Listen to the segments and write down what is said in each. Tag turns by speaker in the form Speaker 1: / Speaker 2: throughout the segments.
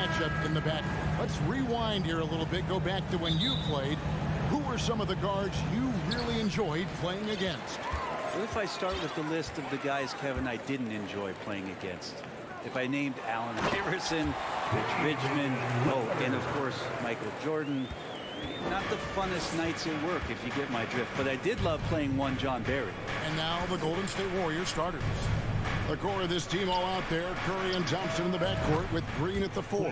Speaker 1: matchup in the back. Let's rewind here a little bit. Go back to when you played. Who were some of the guards you really enjoyed playing against?
Speaker 2: What if I start with the list of the guys, Kevin, I didn't enjoy playing against? If I named Allen Iverson, Rich Richmond, and of course, Michael Jordan. Not the funnest nights at work, if you get my drift, but I did love playing one John Barry.
Speaker 1: And now the Golden State Warriors starters. The core of this team all out there. Curry and Thompson in the backcourt with Green at the 4.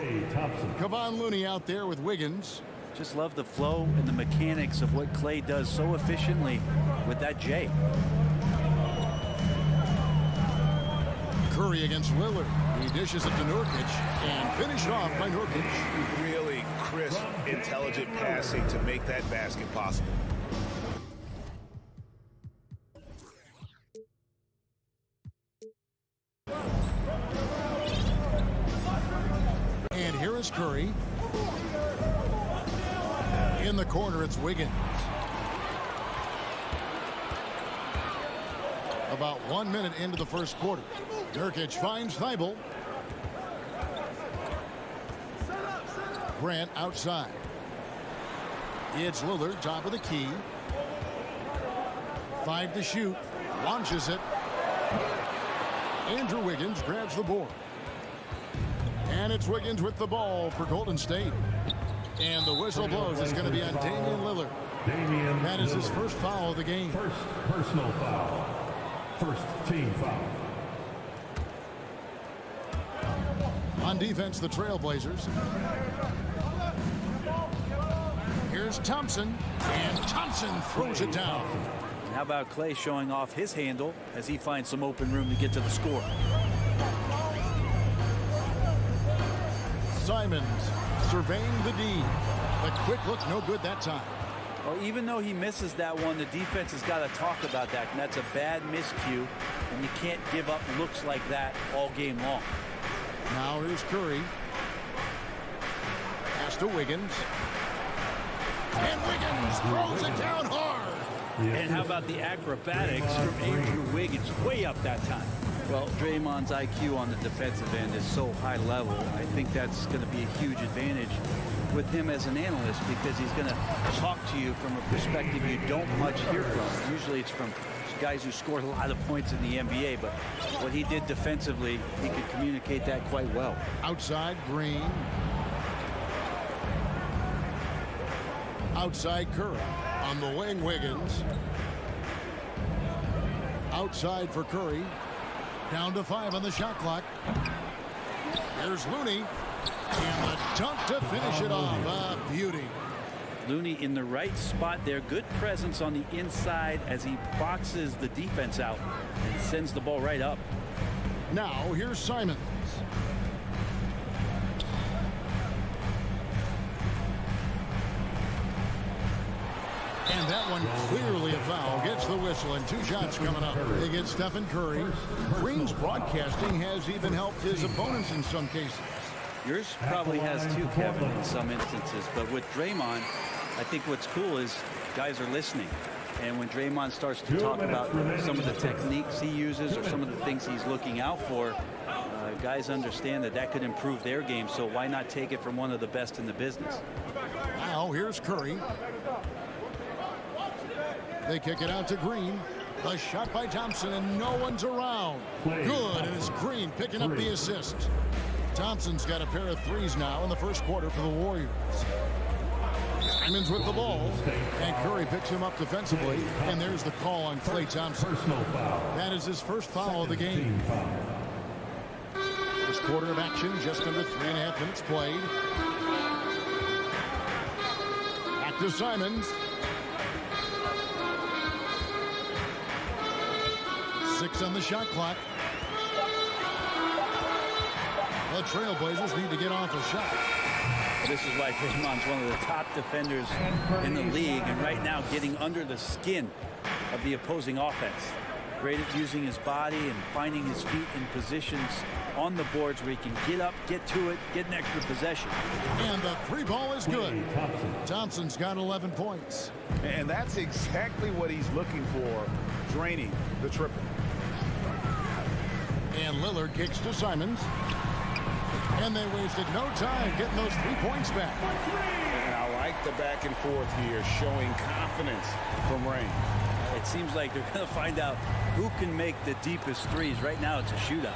Speaker 1: Kevon Looney out there with Wiggins.
Speaker 2: Just love the flow and the mechanics of what Clay does so efficiently with that J.
Speaker 1: Curry against Lillard. He dishes it to Nurkic and finished off by Nurkic.
Speaker 3: Really crisp, intelligent passing to make that basket possible.
Speaker 1: And here is Curry. In the corner, it's Wiggins. About 1 minute into the first quarter. Nurkic finds Thibault. Grant outside. It's Lillard, top of the key. 5 to shoot. Launches it. Andrew Wiggins grabs the board. And it's Wiggins with the ball for Golden State. And the whistle blows. It's going to be on Damian Lillard. That is his first foul of the game.
Speaker 4: First personal foul. First team foul.
Speaker 1: On defense, the Trailblazers. Here's Thompson. And Thompson throws it down.
Speaker 2: And how about Clay showing off his handle as he finds some open room to get to the score.
Speaker 1: Simons surveying the D. The quick look, no good that time.
Speaker 2: Well, even though he misses that one, the defense has got to talk about that. And that's a bad miscue. And you can't give up looks like that all game long.
Speaker 1: Now here's Curry. Pass to Wiggins. And Wiggins throws it down hard.
Speaker 2: And how about the acrobatics from Andrew Wiggins? Way up that time. Well, Draymond's IQ on the defensive end is so high level. I think that's going to be a huge advantage with him as an analyst because he's going to talk to you from a perspective you don't much hear from. Usually it's from guys who scored a lot of points in the NBA, but what he did defensively, he could communicate that quite well.
Speaker 1: Outside, Green. Outside, Curry. On the wing, Wiggins. Outside for Curry. Down to 5 on the shot clock. There's Looney. And the dunk to finish it off. A beauty.
Speaker 2: Looney in the right spot there. Good presence on the inside as he boxes the defense out and sends the ball right up.
Speaker 1: Now here's Simons. And that one clearly a foul. Gets the whistle and 2 shots coming up. They get Stephen Curry. Green's broadcasting has even helped his opponents in some cases.
Speaker 2: Yours probably has too, Kevin, in some instances. But with Draymond, I think what's cool is guys are listening. And when Draymond starts to talk about some of the techniques he uses or some of the things he's looking out for, guys understand that that could improve their game. So why not take it from one of the best in the business?
Speaker 1: Now here's Curry. They kick it out to Green. A shot by Thompson, and no one's around. Good, and it's Green picking up the assist. Thompson's got a pair of threes now in the first quarter for the Warriors. Simons with the ball, and Curry picks him up defensively, and there's the call on Klay Thompson. That is his first foul of the game. First quarter of action, just under 3.5 minutes played. Back to Simons. 6 on the shot clock. The Trailblazers need to get off a shot.
Speaker 2: This is why Draymond's one of the top defenders in the league, and right now getting under the skin of the opposing offense. Great at using his body and finding his feet in positions on the boards where he can get up, get to it, get an extra possession.
Speaker 1: And the 3 ball is good. Thompson's got 11 points.
Speaker 3: And that's exactly what he's looking for, draining the triple.
Speaker 1: And Lillard kicks to Simons. And they wasted no time getting those 3 points back.
Speaker 3: And I like the back and forth here, showing confidence from Rain.
Speaker 2: It seems like they're going to find out who can make the deepest threes. Right now, it's a shootout.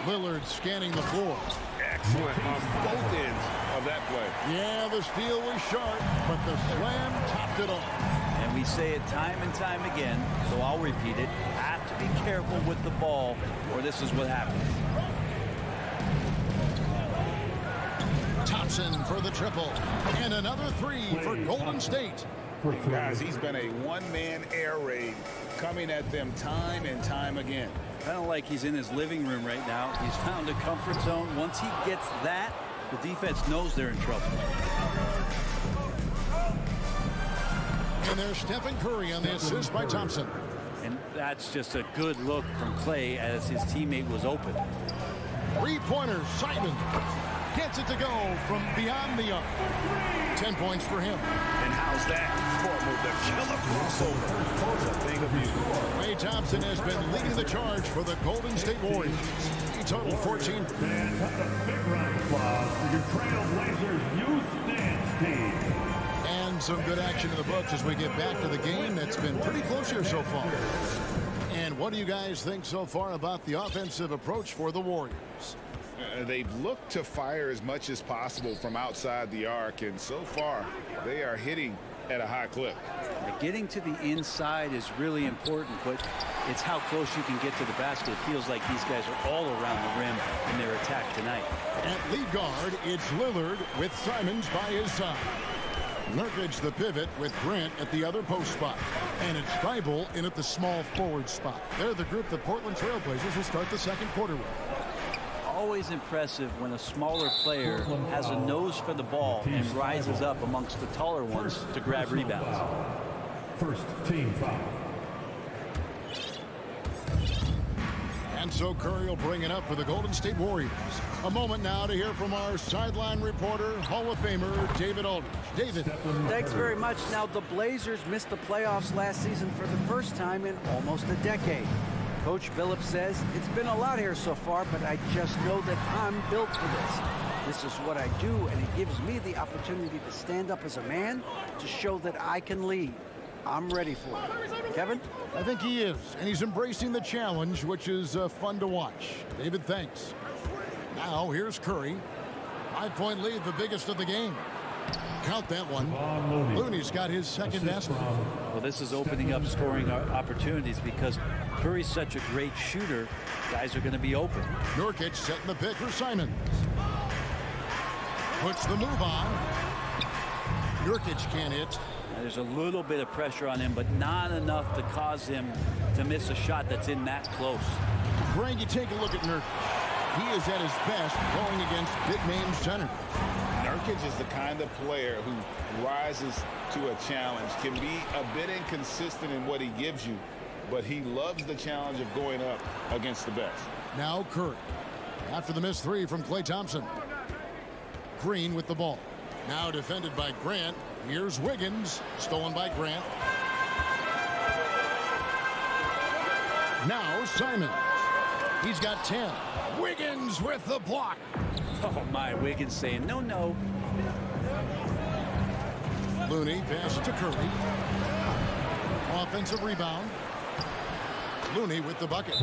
Speaker 1: Lillard scanning the floor.
Speaker 3: Excellent on both ends of that play.
Speaker 1: Yeah, the steal was sharp, but the slam topped it off.
Speaker 2: And we say it time and time again, so I'll repeat it. Have to be careful with the ball, or this is what happens.
Speaker 1: Thompson for the triple. And another 3 for Golden State.
Speaker 3: Guys, he's been a one-man air raid coming at them time and time again.
Speaker 2: Kind of like he's in his living room right now. He's found a comfort zone. Once he gets that, the defense knows they're in trouble.
Speaker 1: And there's Stephen Curry on the assist by Thompson.
Speaker 2: And that's just a good look from Clay as his teammate was open.
Speaker 1: 3-pointer, Simon gets it to go from beyond the arc. 10 points for him.
Speaker 3: And how's that for the killer crossover? It's a thing of beauty.
Speaker 1: Klay Thompson has been leading the charge for the Golden State Warriors. He totaled 14.
Speaker 4: And a big round of applause for your Trailblazers youth dance team.
Speaker 1: And some good action in the books as we get back to the game that's been pretty close here so far. And what do you guys think so far about the offensive approach for the Warriors?
Speaker 3: They've looked to fire as much as possible from outside the arc, and so far they are hitting at a high clip.
Speaker 2: Getting to the inside is really important, but it's how close you can get to the basket. It feels like these guys are all around the rim in their attack tonight.
Speaker 1: At lead guard, it's Lillard with Simons by his side. Nurkic the pivot with Grant at the other post spot. And it's Thibault in at the small forward spot. They're the group the Portland Trailblazers will start the second quarter with.
Speaker 2: Always impressive when a smaller player has a nose for the ball and rises up amongst the taller ones to grab rebounds.
Speaker 4: First team foul.
Speaker 1: And so Curry will bring it up for the Golden State Warriors. A moment now to hear from our sideline reporter, Hall of Famer David Aldridge. David.
Speaker 5: Thanks very much. Now, the Blazers missed the playoffs last season for the first time in almost a decade. Coach Billups says, it's been a lot here so far, but I just know that I'm built for this. This is what I do, and it gives me the opportunity to stand up as a man to show that I can lead. I'm ready for it. Kevin?
Speaker 1: I think he is, and he's embracing the challenge, which is fun to watch. David, thanks. Now, here's Curry. 5-point lead, the biggest of the game. Count that one. Looney's got his second basket.
Speaker 2: Well, this is opening up scoring opportunities because Curry's such a great shooter. Guys are going to be open.
Speaker 1: Nurkic setting the pick for Simons. Puts the move on. Nurkic can't hit.
Speaker 2: There's a little bit of pressure on him, but not enough to cause him to miss a shot that's in that close.
Speaker 1: Greg, you take a look at Nurkic. He is at his best going against big-name centers.
Speaker 3: Nurkic is the kind of player who rises to a challenge, can be a bit inconsistent in what he gives you, but he loves the challenge of going up against the best.
Speaker 1: Now Curry. After the missed 3 from Klay Thompson. Green with the ball. Now defended by Grant. Here's Wiggins. Stolen by Grant. Now Simons. He's got 10. Wiggins with the block.
Speaker 2: Oh, my. Wiggins saying, no, no.
Speaker 1: Looney passes to Curry. Offensive rebound. Looney with the bucket.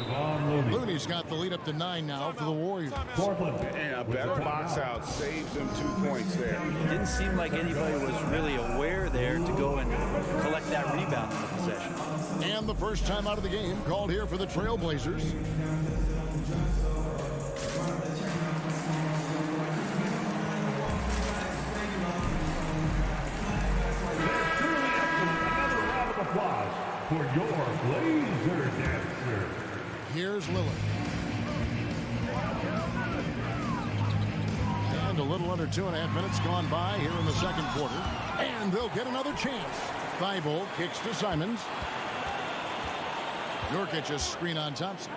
Speaker 1: Looney's got the lead up to 9 now for the Warriors.
Speaker 3: And a better box out saves them 2 points there.
Speaker 2: It didn't seem like anybody was really aware there to go and collect that rebound in the possession.
Speaker 1: And the first time out of the game called here for the Trailblazers.
Speaker 4: For your Blazer dancer.
Speaker 1: Here's Lillard. And a little under 2.5 minutes gone by here in the second quarter. And they'll get another chance. Thibault kicks to Simons. Nurkic a screen on Thompson.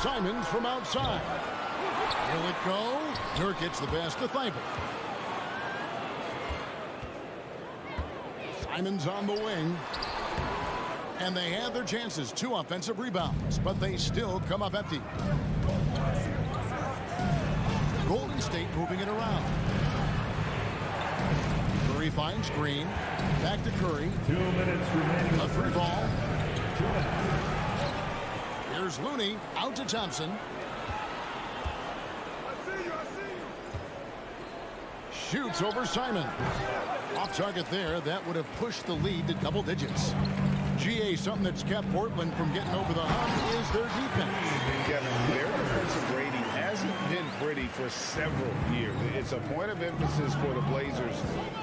Speaker 1: Simons from outside. Will it go? Nurkic the pass to Thibault. Simons on the wing. And they had their chances. 2 offensive rebounds, but they still come up empty. Golden State moving it around. Curry finds Green. Back to Curry.
Speaker 4: 2 minutes remaining.
Speaker 1: A 3 ball. Here's Looney out to Thompson. Shoots over Simon. Off target there. That would have pushed the lead to double digits. GA, something that's kept Portland from getting over the hump is their defense.
Speaker 3: Kevin, their defensive rating hasn't been pretty for several years. It's a point of emphasis for the Blazers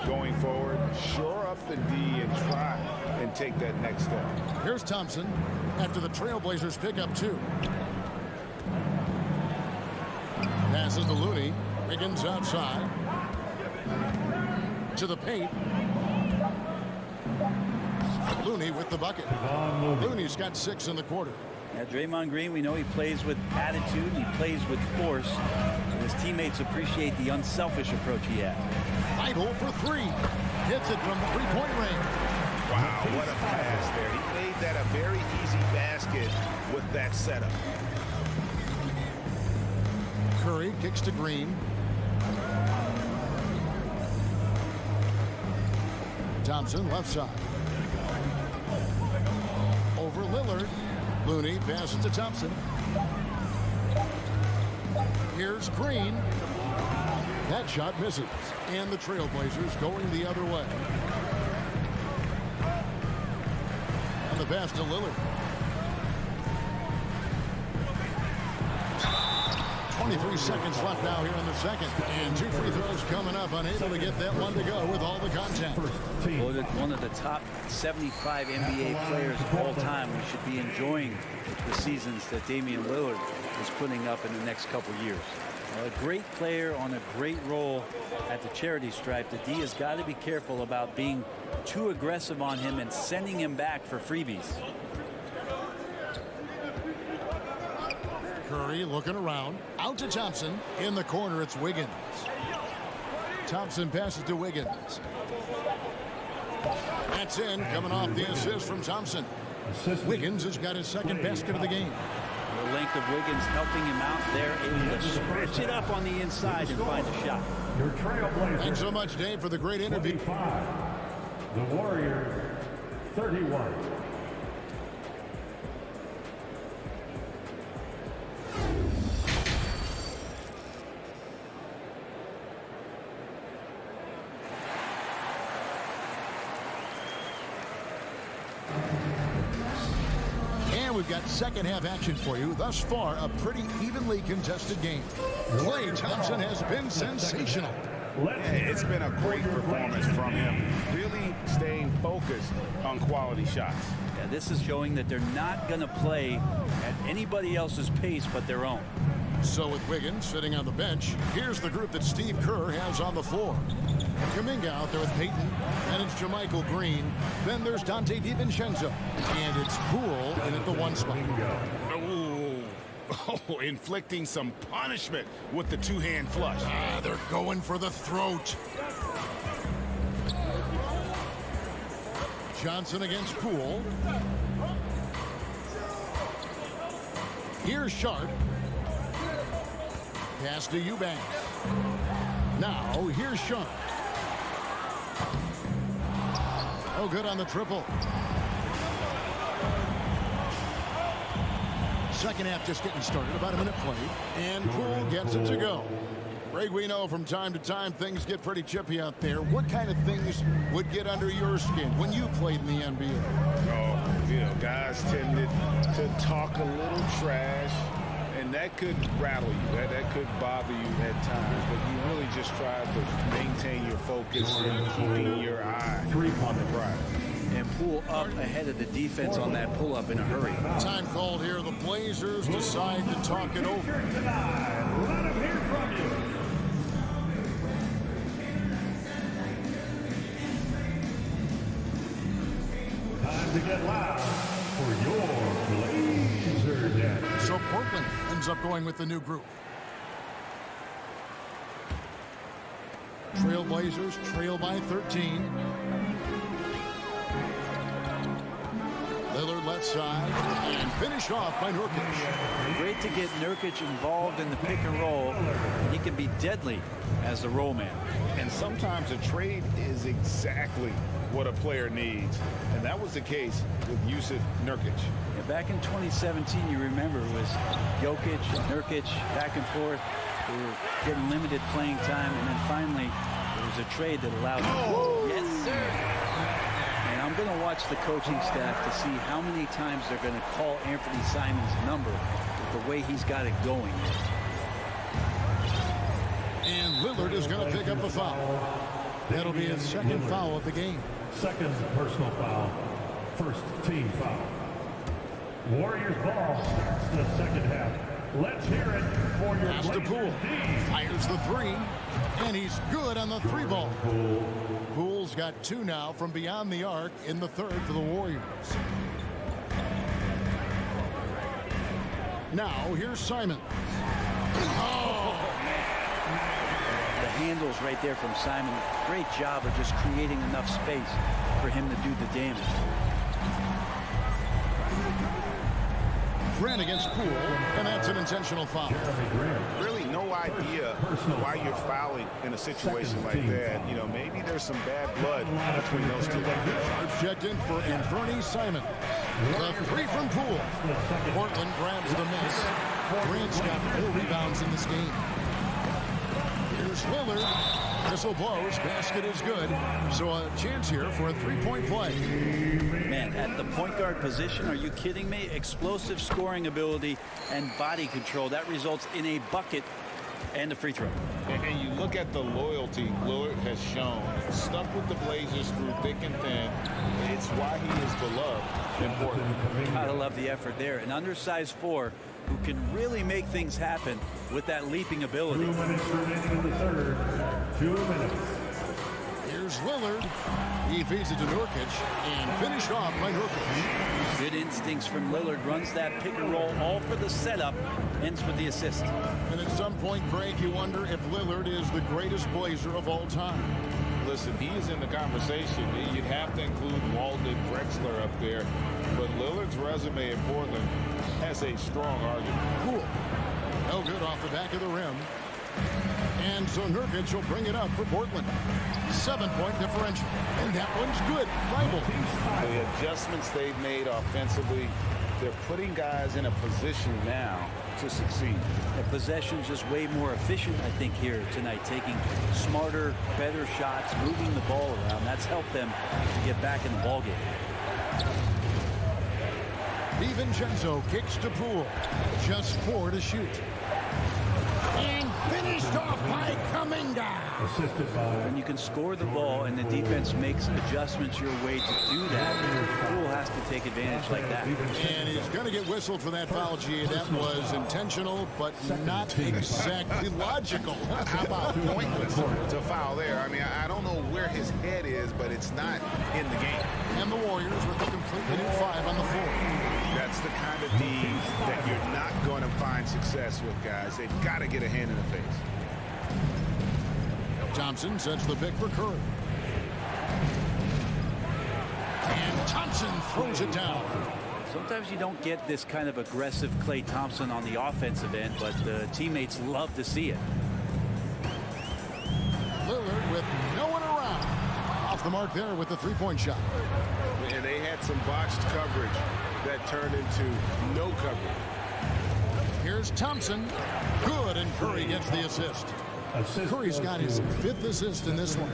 Speaker 3: going forward. Shore up the D and try and take that next step.
Speaker 1: Here's Thompson after the Trailblazers pick up 2. Passes to Looney. Wiggins outside. To the paint. Looney with the bucket. Looney's got 6 in the quarter.
Speaker 2: Now, Draymond Green, we know he plays with attitude and he plays with force. And his teammates appreciate the unselfish approach he has.
Speaker 1: Vital for 3. Hits it from 3-point range.
Speaker 3: Wow, what a pass there. He made that a very easy basket with that setup.
Speaker 1: Curry kicks to Green. Thompson left side. Over Lillard. Looney passes to Thompson. Here's Green. That shot misses. And the Trailblazers going the other way. And the pass to Lillard. 23 seconds left now here in the second. And 2 free throws coming up. Unable to get that one to go with all the contact.
Speaker 2: Voted one of the top 75 NBA players of all time. We should be enjoying the seasons that Damian Lillard is putting up in the next couple years. A great player on a great role at the charity stripe. The D has got to be careful about being too aggressive on him and sending him back for freebies.
Speaker 1: Curry looking around. Out to Thompson. In the corner, it's Wiggins. Thompson passes to Wiggins. That's in. Coming off the assist from Thompson. Wiggins has got his second basket of the game.
Speaker 2: The length of Wiggins helping him out there, able to stretch it up on the inside and find a shot.
Speaker 4: Your Trailblazers.
Speaker 1: Thanks so much, Dave, for the great interview.
Speaker 4: 25. The Warriors, 31.
Speaker 1: We've got second half action for you. Thus far, a pretty evenly contested game. Klay Thompson has been sensational.
Speaker 3: It's been a great performance from him. Really staying focused on quality shots.
Speaker 2: Yeah, this is showing that they're not going to play at anybody else's pace but their own.
Speaker 1: So with Wiggins sitting on the bench, here's the group that Steve Kerr has on the floor. Kuminga out there with Peyton, and it's JaMychal Green. Then there's Dante DiVincenzo, and it's Poole in at the 1 spot.
Speaker 3: Oh, inflicting some punishment with the 2-hand flush.
Speaker 1: They're going for the throat. Johnson against Poole. Here's Sharp. Pass to Eubanks. Now, here's Sharp. Oh, good on the triple. Second half just getting started. About a minute played. And Poole gets it to go. Greg, we know from time to time things get pretty chippy out there. What kind of things would get under your skin when you played in the NBA?
Speaker 3: Oh, you know, guys tended to talk a little trash. And that could rattle you. That could bother you at times. But you really just try to maintain your focus and keeping your eye on the prize.
Speaker 2: And Poole up ahead of the defense on that pull-up in a hurry.
Speaker 1: Time called here. The Blazers decide to talk it over.
Speaker 4: Let them hear from you. Time to get loud for your Blazer Day.
Speaker 1: So Portland ends up going with the new group. Trailblazers trail by 13. Lillard left side and finished off by Nurkic.
Speaker 2: Great to get Nurkic involved in the pick and roll. He can be deadly as the roll man.
Speaker 3: And sometimes a trade is exactly what a player needs. And that was the case with Yusuf Nurkic.
Speaker 2: Yeah, back in 2017, you remember, it was Jokic, Nurkic, back and forth. They were getting limited playing time, and then finally there was a trade that allowed them. Yes, sir. And I'm going to watch the coaching staff to see how many times they're going to call Anthony Simon's number with the way he's got it going.
Speaker 1: And Lillard is going to pick up the foul. That'll be his second foul of the game.
Speaker 4: Second personal foul. First team foul. Warriors ball starts the second half. Let's hear it for your
Speaker 1: Pass to Poole. Fires the three. And he's good on the three ball. Poole's got two now from beyond the arc in the third for the Warriors. Now here's Simon. Oh!
Speaker 2: The handles right there from Simon. Great job of just creating enough space for him to do the damage.
Speaker 1: Grant against Poole, and that's an intentional foul.
Speaker 3: Really no idea why you're fouling in a situation like that. You know, maybe there's some bad blood between those two.
Speaker 1: Checked in for Anthony Simon. The three from Poole. Portland grabs the miss. Grant's got 4 rebounds in this game. Here's Lillard. Whistle blows. Basket is good. So a chance here for a three-point play.
Speaker 2: Man, at the point guard position, are you kidding me? Explosive scoring ability and body control. That results in a bucket and a free throw.
Speaker 3: And you look at the loyalty Lillard has shown. Stuck with the Blazers through thick and thin. It's why he is beloved in Portland.
Speaker 2: Gotta love the effort there. An undersized 4 who can really make things happen with that leaping ability.
Speaker 4: 2 minutes remaining in the third. 2 minutes.
Speaker 1: Here's Lillard. He feeds it to Nurkic and finished off by Nurkic.
Speaker 2: Good instincts from Lillard. Runs that pick and roll all for the setup. Ends with the assist.
Speaker 1: And at some point, Greg, you wonder if Lillard is the greatest Blazer of all time.
Speaker 3: Listen, he is in the conversation. You'd have to include Walden Drexler up there. But Lillard's resume in Portland has a strong argument.
Speaker 1: Cool. No good off the back of the rim. And so Nurkic will bring it up for Portland. 7-point differential. And that one's good. Bible.
Speaker 3: The adjustments they've made offensively, they're putting guys in a position now to succeed.
Speaker 2: The possession's just way more efficient, I think, here tonight. Taking smarter, better shots, moving the ball around. That's helped them to get back in the ballgame.
Speaker 1: DiVincenzo kicks to Poole. Just 4 to shoot. And finished off by Kuminga.
Speaker 4: Assisted by.
Speaker 2: When you can score the ball and the defense makes adjustments your way to do that, Poole has to take advantage like that.
Speaker 1: And he's going to get whistled for that foul, G. That was intentional, but not exactly logical.
Speaker 3: How about pointless to foul there? I mean, I don't know where his head is, but it's not in the game.
Speaker 1: And the Warriors with a completely new 5 on the floor.
Speaker 3: That's the kind of D that you're not going to find success with, guys. They've got to get a hand in the face.
Speaker 1: Thompson sets the pick for Curry. And Thompson throws it down.
Speaker 2: Sometimes you don't get this kind of aggressive Klay Thompson on the offensive end, but the teammates love to see it.
Speaker 1: Lillard with no one around. Off the mark there with the three-point shot.
Speaker 3: And they had some botched coverage that turned into no coverage.
Speaker 1: Here's Thompson. Good, and Curry gets the assist. Curry's got his 5th assist in this one.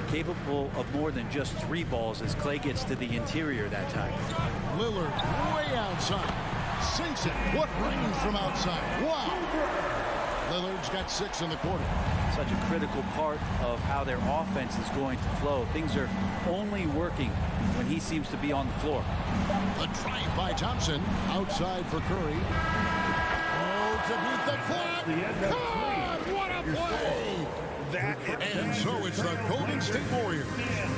Speaker 2: Capable of more than just 3 balls as Klay gets to the interior that time.
Speaker 1: Lillard way outside. Sinks it. What range from outside. Wow. Lillard's got 6 in the quarter.
Speaker 2: Such a critical part of how their offense is going to flow. Things are only working when he seems to be on the floor.
Speaker 1: A drive by Thompson. Outside for Curry. Oh, to beat the clock. God, what a play. And so it's the Golden State Warriors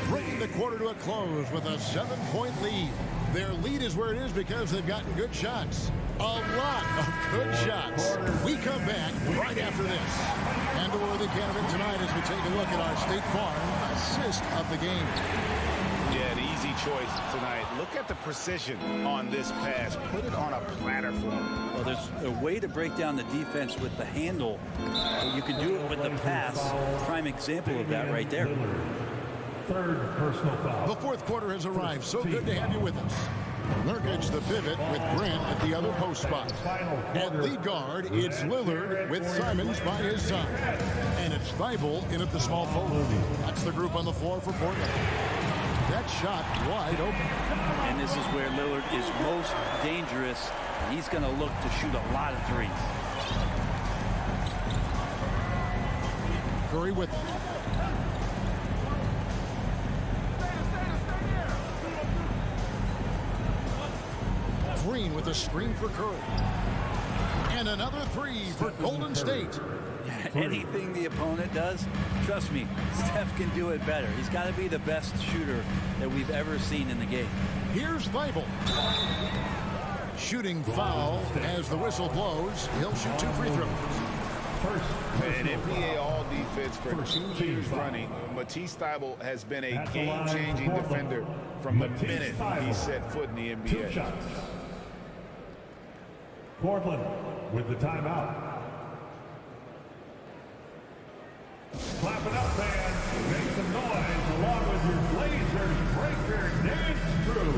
Speaker 1: bringing the quarter to a close with a 7-point lead. Their lead is where it is because they've gotten good shots. A lot of good shots. We come back right after this. And to where they candidate tonight as we take a look at our State Farm assist of the game.
Speaker 3: Yeah, an easy choice tonight. Look at the precision on this pass. Put it on a platter for him.
Speaker 2: Well, there's a way to break down the defense with the handle, but you can do it with the pass. Prime example of that right there.
Speaker 4: Third personal foul.
Speaker 1: The fourth quarter has arrived. So good to have you with us. Nurkic the pivot with Grant at the other post spot. At the guard, it's Lillard with Simons by his side. And it's Thibault in at the small forward. That's the group on the floor for Portland. That shot wide open.
Speaker 2: And this is where Lillard is most dangerous. He's going to look to shoot a lot of threes.
Speaker 1: Curry with it. Green with a screen for Curry. And another three for Golden State.
Speaker 2: Anything the opponent does, trust me, Steph can do it better. He's got to be the best shooter that we've ever seen in the game.
Speaker 1: Here's Thibault. Shooting foul as the whistle blows. He'll shoot 2 free throws.
Speaker 3: An NBA All-Defense for 2 years running. Matisse Thybulle has been a game-changing defender from the minute he set foot in the NBA.
Speaker 4: Portland with the timeout. Clap it up, fans. Make some noise along with your Blazers breaker dance crew.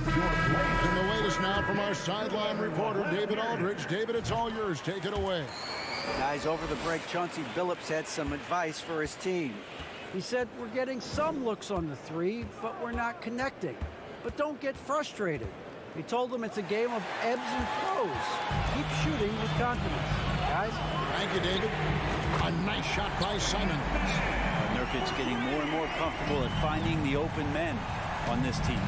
Speaker 1: And the latest now from our sideline reporter, David Aldridge. David, it's all yours. Take it away.
Speaker 5: Guys, over the break, Chauncey Billups had some advice for his team. He said, we're getting some looks on the three, but we're not connecting. But don't get frustrated. He told them it's a game of ebbs and flows. Keep shooting with confidence, guys.
Speaker 1: Thank you, David. A nice shot by Simons.
Speaker 2: Nurkic getting more and more comfortable at finding the open men on this team.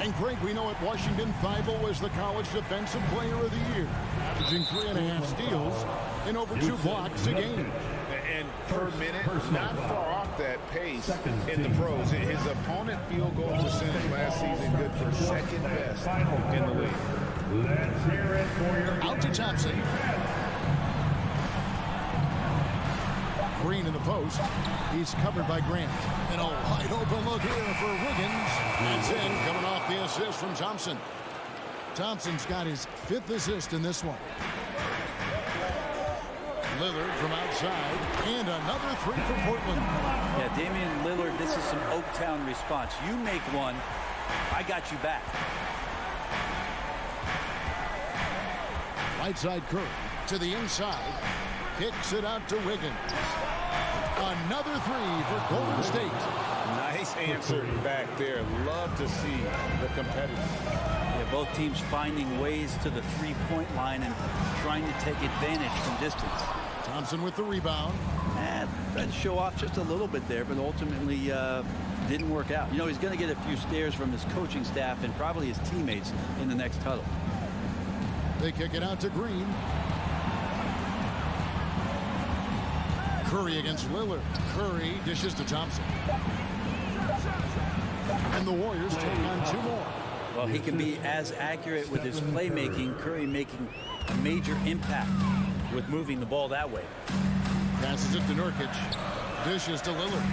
Speaker 1: And Greg, we know at Washington, Thibault was the college defensive player of the year, averaging 3.5 steals and over 2 blocks a game.
Speaker 3: And per minute, not far off that pace in the pros. His opponent field goal percentage last season good for second best in the league.
Speaker 4: Let's hear it for your
Speaker 1: Out to Thompson. Green in the post. He's covered by Grant. And a wide open look here for Wiggins. That's in, coming off the assist from Thompson. Thompson's got his 5th assist in this one. Lillard from outside, and another 3 for Portland.
Speaker 2: Yeah, Damian Lillard, this is some Oaktown response. You make one, I got you back.
Speaker 1: Right side Curry to the inside, kicks it out to Wiggins. Another 3 for Golden State.
Speaker 3: Nice answer back there. Love to see the competitors.
Speaker 2: Yeah, both teams finding ways to the three-point line and trying to take advantage from distance.
Speaker 1: Thompson with the rebound.
Speaker 2: And tried to show off just a little bit there, but ultimately didn't work out. You know, he's going to get a few stares from his coaching staff and probably his teammates in the next huddle.
Speaker 1: They kick it out to Green. Curry against Lillard. Curry dishes to Thompson. And the Warriors take on 2 more.
Speaker 2: Well, he can be as accurate with his playmaking. Curry making a major impact with moving the ball that way.
Speaker 1: Passes it to Nurkic. Dishes to Lillard.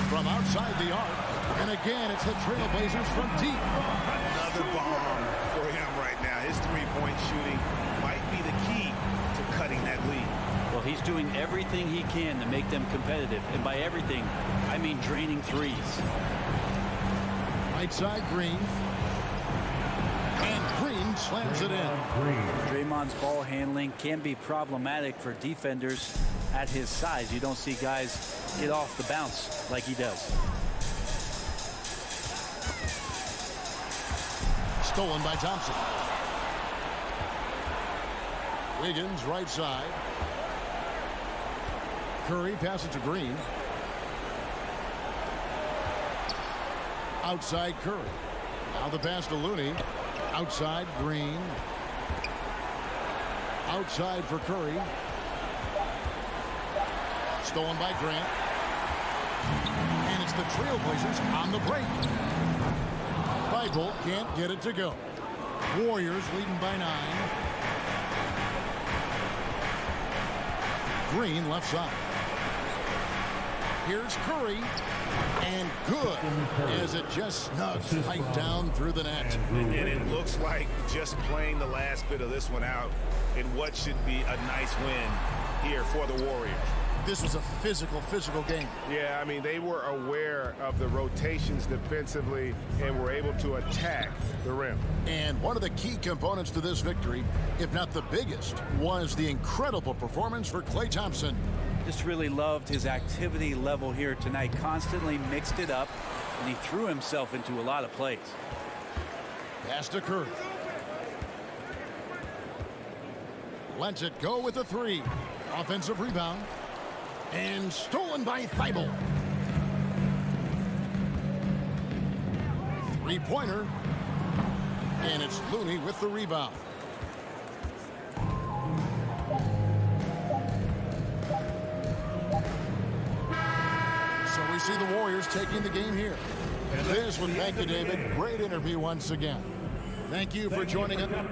Speaker 1: From outside the arc. And again, it's the Trailblazers from deep.
Speaker 3: Another bomb for him right now. His 3-point shooting might be the key to cutting that lead.
Speaker 2: Well, he's doing everything he can to make them competitive. And by everything, I mean draining threes.
Speaker 1: Right side Green. And Green slams it in.
Speaker 2: Draymond's ball handling can be problematic for defenders at his size. You don't see guys get off the bounce like he does.
Speaker 1: Stolen by Thompson. Wiggins right side. Curry passes to Green. Outside Curry. Now the pass to Looney. Outside Green. Outside for Curry. Stolen by Grant. And it's the Trailblazers on the break. Thibault can't get it to go. Warriors leading by 9. Green left side. Here's Curry. And good as it just snugs right down through the net.
Speaker 3: And it looks like just playing the last bit of this one out in what should be a nice win here for the Warriors.
Speaker 1: This was a physical game.
Speaker 3: Yeah, I mean, they were aware of the rotations defensively and were able to attack the rim.
Speaker 1: And one of the key components to this victory, if not the biggest, was the incredible performance for Klay Thompson.
Speaker 2: Just really loved his activity level here tonight. Constantly mixed it up, and he threw himself into a lot of plays.
Speaker 1: Pass to Curry. Lets it go with a 3. Offensive rebound. And stolen by Thibault. Three-pointer. And it's Looney with the rebound. So we see the Warriors taking the game here. And this one, thank you, David. Great interview once again. Thank you for joining us.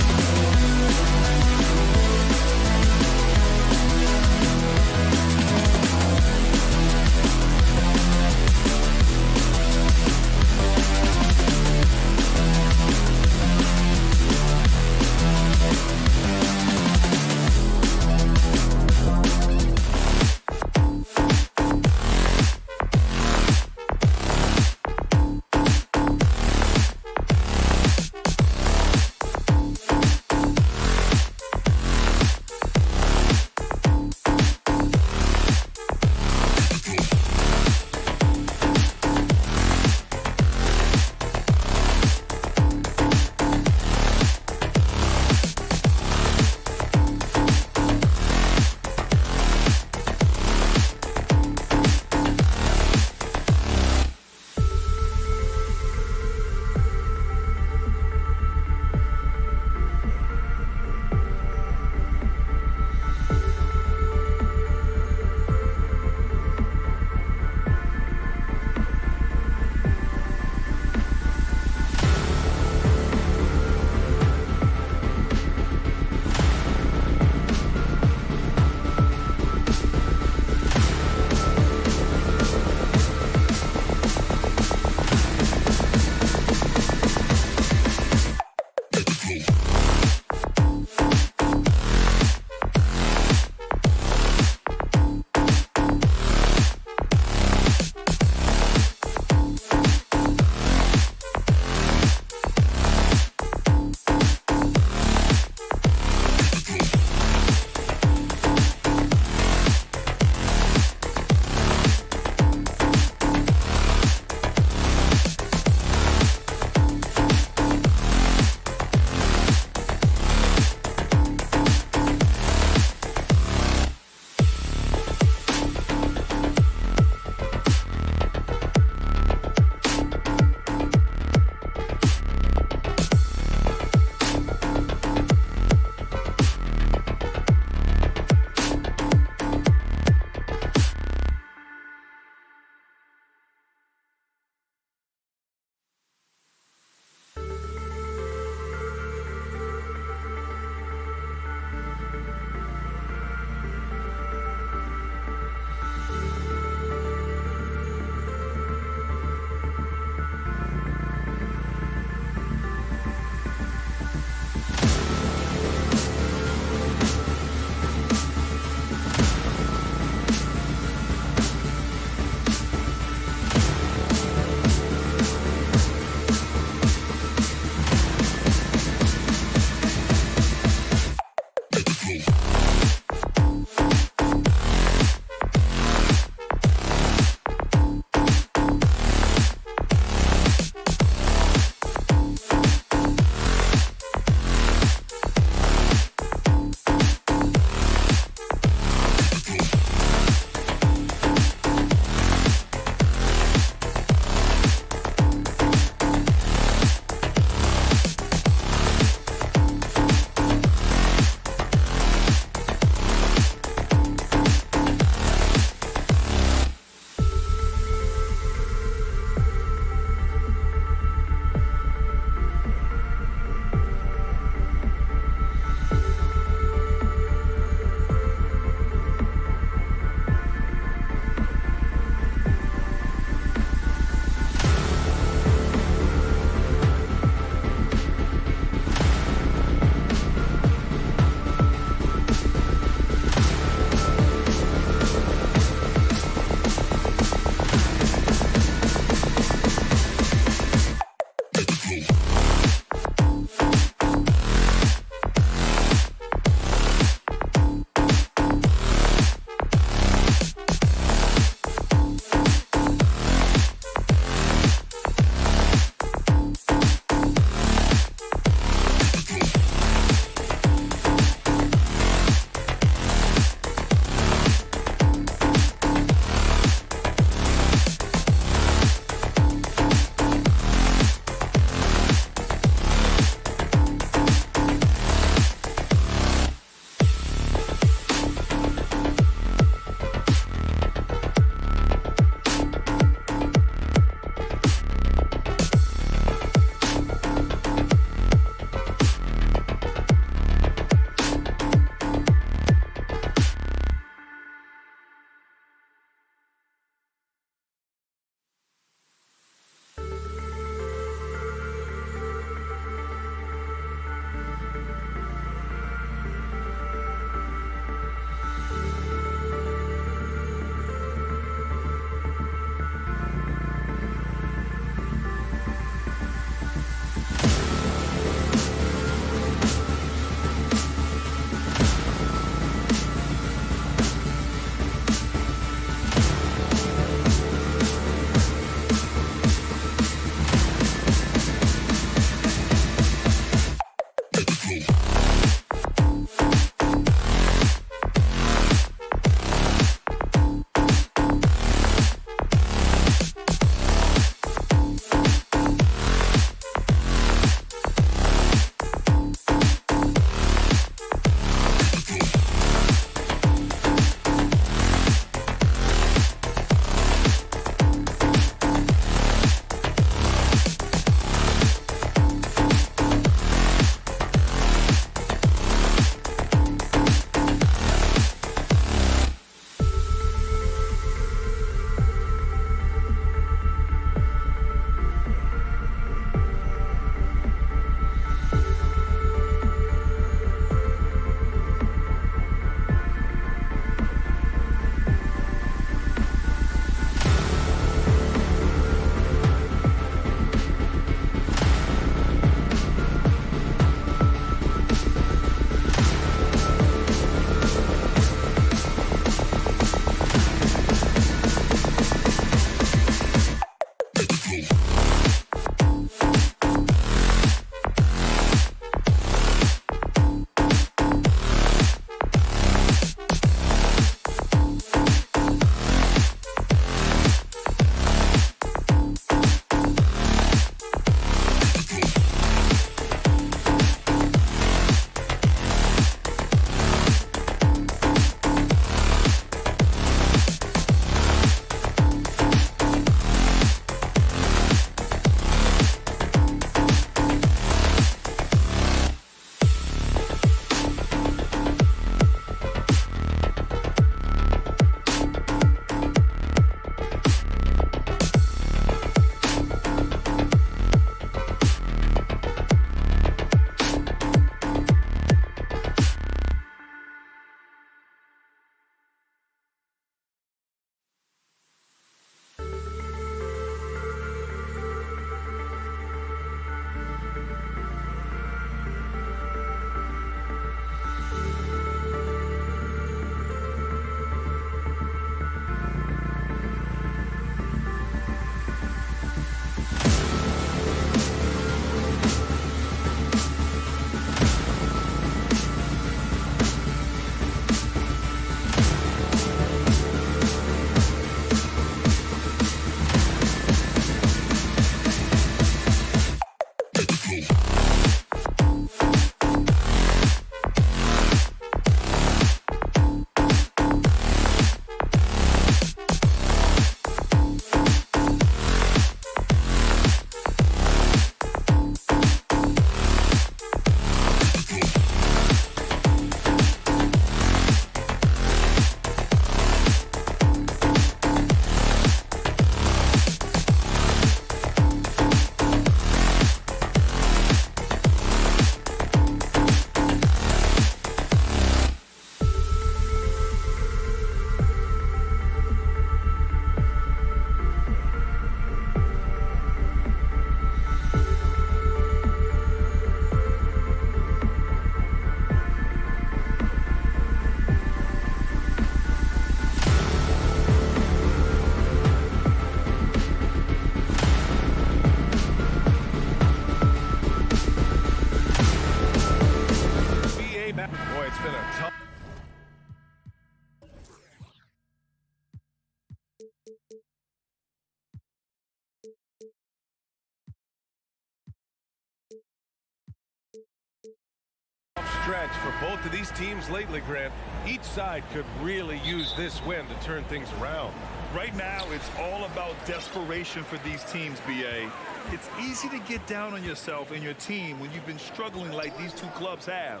Speaker 6: both of these teams lately, Grant. Each side could really use this win to turn things around.
Speaker 7: Right now, it's all about desperation for these teams, BA. It's easy to get down on yourself and your team when you've been struggling like these two clubs have.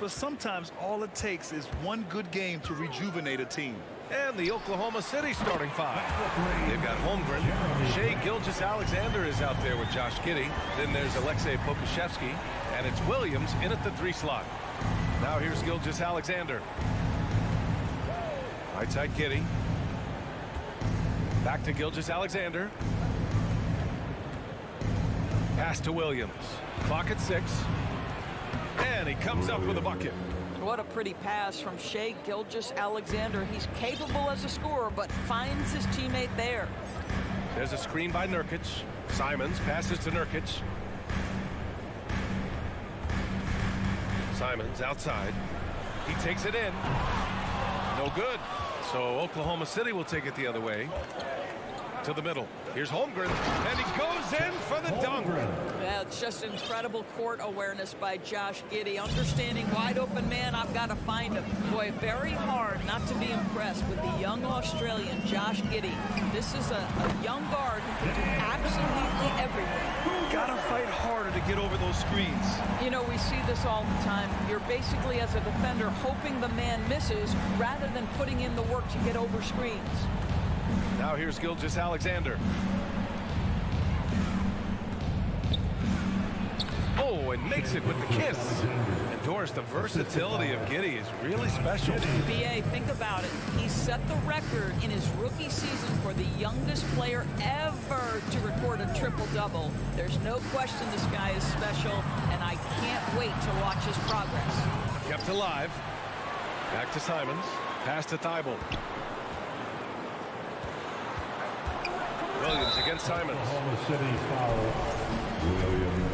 Speaker 7: But sometimes all it takes is one good game to rejuvenate a team.
Speaker 6: And the Oklahoma City starting five. They've got Holmgren. Shea Gilgeous-Alexander is out there with Josh Giddey. Then there's Alexei Pokusevski. And it's Williams in at the 3 slot. Now here's Gilgeous-Alexander. Right side Giddey. Back to Gilgeous-Alexander. Pass to Williams. Clock at 6. And he comes up with a bucket.
Speaker 8: What a pretty pass from Shea Gilgeous-Alexander. He's capable as a scorer, but finds his teammate there.
Speaker 6: There's a screen by Nurkic. Simons passes to Nurkic. Simons outside. He takes it in. No good. So Oklahoma City will take it the other way. To the middle. Here's Holmgren. And he goes in for the dunk.
Speaker 8: Yeah, it's just incredible court awareness by Josh Giddey. Understanding wide open man, I've got to find him. Boy, very hard not to be impressed with the young Australian, Josh Giddey. This is a young guard who can do absolutely everything.
Speaker 7: Gotta fight harder to get over those screens.
Speaker 8: You know, we see this all the time. You're basically, as a defender, hoping the man misses rather than putting in the work to get over screens.
Speaker 6: Now here's Gilgeous-Alexander. Oh, and makes it with the kiss. And Doris, the versatility of Giddey is really special.
Speaker 8: BA, think about it. He set the record in his rookie season for the youngest player ever to record a triple-double. There's no question this guy is special, and I can't wait to watch his progress.
Speaker 6: Kept alive. Back to Simons. Pass to Thibault. Williams against Simons.
Speaker 4: Oklahoma City foul. Williams.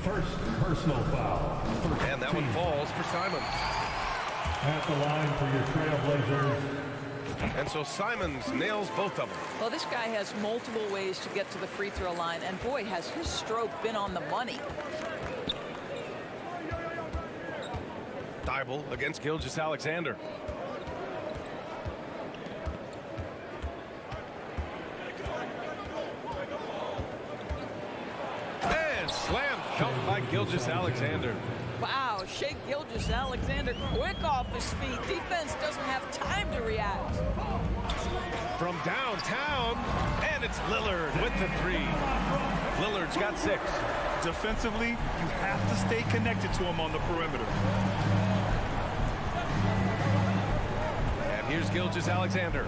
Speaker 4: First personal foul.
Speaker 6: And that one falls for Simons.
Speaker 4: At the line for your Trailblazers.
Speaker 6: And so Simons nails both of them.
Speaker 8: Well, this guy has multiple ways to get to the free throw line, and boy, has his stroke been on the money.
Speaker 6: Thibault against Gilgeous-Alexander. Slam dunk by Gilgeous-Alexander.
Speaker 8: Wow, Shea Gilgeous-Alexander quick off his feet. Defense doesn't have time to react.
Speaker 6: From downtown, and it's Lillard with the 3. Lillard's got 6.
Speaker 7: Defensively, you have to stay connected to him on the perimeter.
Speaker 6: And here's Gilgeous-Alexander.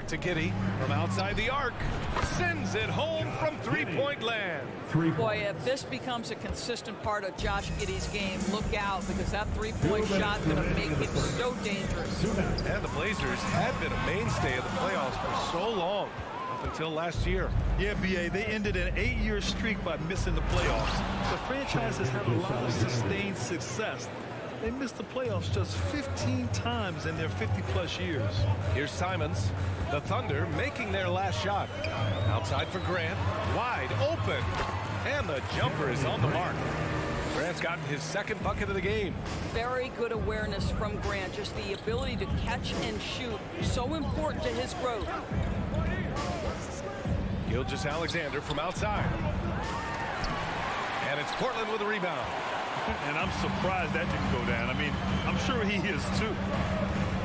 Speaker 6: To Giddey from outside the arc, sends it home from 3-point land.
Speaker 8: Boy, if this becomes a consistent part of Josh Giddey's game, look out, because that 3-point shot is going to make him so dangerous.
Speaker 6: And the Blazers had been a mainstay of the playoffs for so long, up until last year.
Speaker 7: Yeah, BA, they ended an 8-year streak by missing the playoffs. The franchise has had a lot of sustained success. They missed the playoffs just 15 times in their 50-plus years.
Speaker 6: Here's Simons. The Thunder making their last shot. Outside for Grant. Wide open. And the jumper is on the mark. Grant's gotten his 2nd bucket of the game.
Speaker 8: Very good awareness from Grant. Just the ability to catch and shoot. So important to his growth.
Speaker 6: Gilgeous-Alexander from outside. And it's Portland with a rebound.
Speaker 7: And I'm surprised that didn't go down. I mean, I'm sure he is too.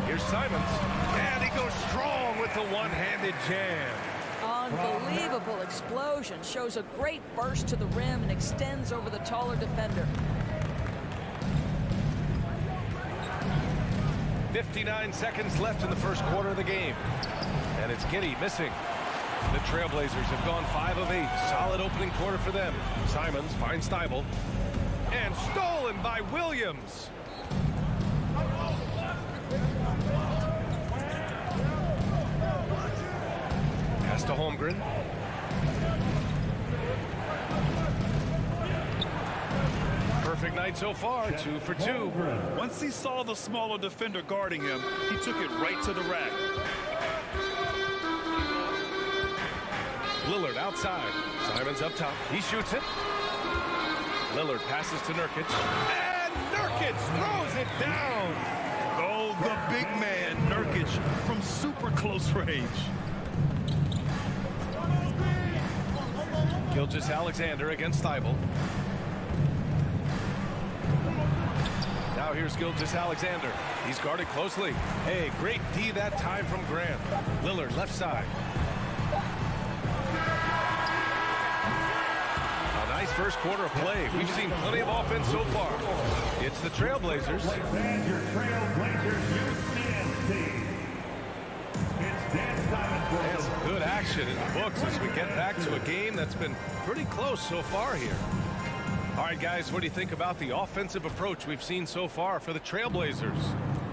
Speaker 6: Here's Simons. And he goes strong with the one-handed jam.
Speaker 8: Unbelievable explosion. Shows a great burst to the rim and extends over the taller defender.
Speaker 6: 59 seconds left in the first quarter of the game. And it's Giddey missing. The Trailblazers have gone 5 of 8. Solid opening quarter for them. Simons finds Thibault. And stolen by Williams. Pass to Holmgren. Perfect night so far, 2 for 2.
Speaker 7: Once he saw the smaller defender guarding him, he took it right to the rack.
Speaker 6: Lillard Lillard outside. Simons up top. He shoots it. Lillard passes to Nurkic. And Nurkic throws it down.
Speaker 7: Oh, the big man, Nurkic, from super close range.
Speaker 6: Gilgeous-Alexander against Thibault. Now here's Gilgeous-Alexander. He's guarded closely. Hey, great D that time from Grant. Lillard left side. A nice first quarter of play. We've seen plenty of offense so far. It's the Trailblazers.
Speaker 4: And your Trailblazers youth dance team. It's dance time.
Speaker 6: And some good action in the books as we get back to a game that's been pretty close so far here. All right, guys, what do you think about the offensive approach we've seen so far for the Trailblazers?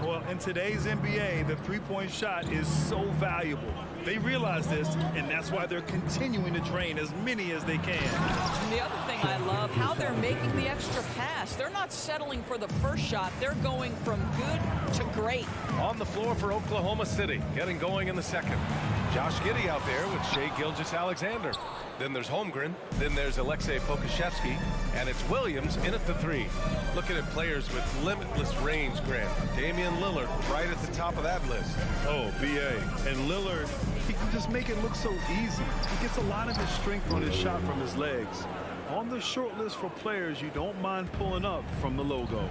Speaker 7: Well, in today's NBA, the three-point shot is so valuable. They realize this, and that's why they're continuing to drain as many as they can.
Speaker 8: And the other thing I love, how they're making the extra pass. They're not settling for the first shot. They're going from good to great.
Speaker 6: On the floor for Oklahoma City, getting going in the second. Josh Giddey out there with Shai Gilgeous-Alexander. Then there's Holmgren. Then there's Aleksej Pokusevski. And it's Williams in at the three. Looking at players with limitless range, Grant. Damian Lillard right at the top of that list.
Speaker 7: Oh, BA. And Lillard, he can just make it look so easy. He gets a lot of his strength on his shot from his legs. On the short list for players you don't mind pulling up from the logo.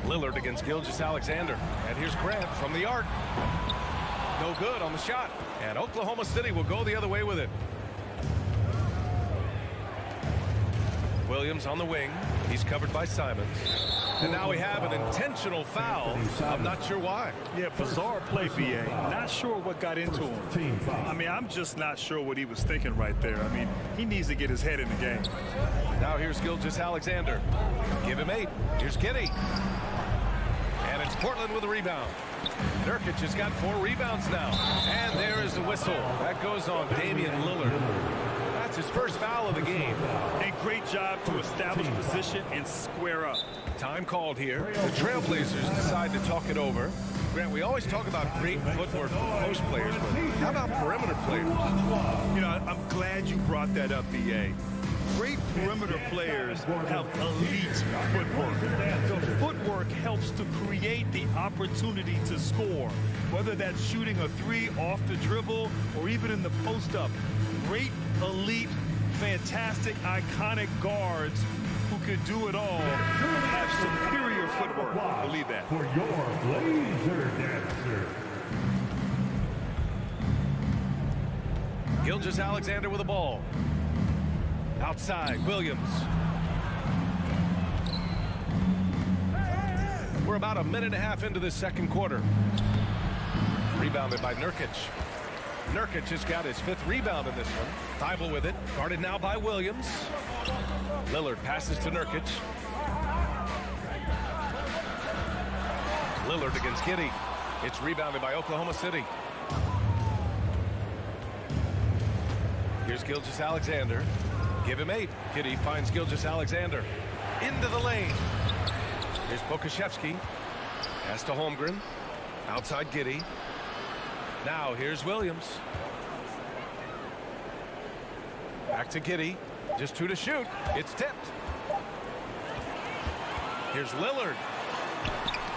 Speaker 6: Lillard against Gilgeous-Alexander. And here's Grant from the arc. No good on the shot. And Oklahoma City will go the other way with it. Williams on the wing. He's covered by Simons. And now we have an intentional foul. I'm not sure why.
Speaker 7: Yeah, bizarre play, BA. Not sure what got into him. I mean, I'm just not sure what he was thinking right there. I mean, he needs to get his head in the game.
Speaker 6: Now here's Gilgeous-Alexander. Give him 8. Here's Giddey. And it's Portland with a rebound. Nurkic has got 4 rebounds now. And there is the whistle. That goes on Damian Lillard. That's his first foul of the game.
Speaker 7: A great job to establish position and square up.
Speaker 6: Time called here. The Trailblazers decide to talk it over. Grant, we always talk about great footwork from post players, but how about perimeter players?
Speaker 7: You know, I'm glad you brought that up, BA. Great perimeter players have elite footwork. The footwork helps to create the opportunity to score, whether that's shooting a 3 off the dribble or even in the post-up. Great, elite, fantastic, iconic guards who could do it all have superior footwork. Believe that.
Speaker 4: For your Blazer dancer.
Speaker 6: Gilgeous-Alexander with the ball. Outside, Williams. We're about a minute and a half into this second quarter. Rebounded by Nurkic. Nurkic has got his 5th rebound in this one. Thibault with it. Guarded now by Williams. Lillard passes to Nurkic. Lillard against Giddey. It's rebounded by Oklahoma City. Here's Gilgeous-Alexander. Give him 8. Giddey finds Gilgeous-Alexander. Into the lane. Here's Pokusevski. Pass to Holmgren. Outside Giddey. Now here's Williams. Back to Giddey. Just 2 to shoot. It's tipped. Here's Lillard.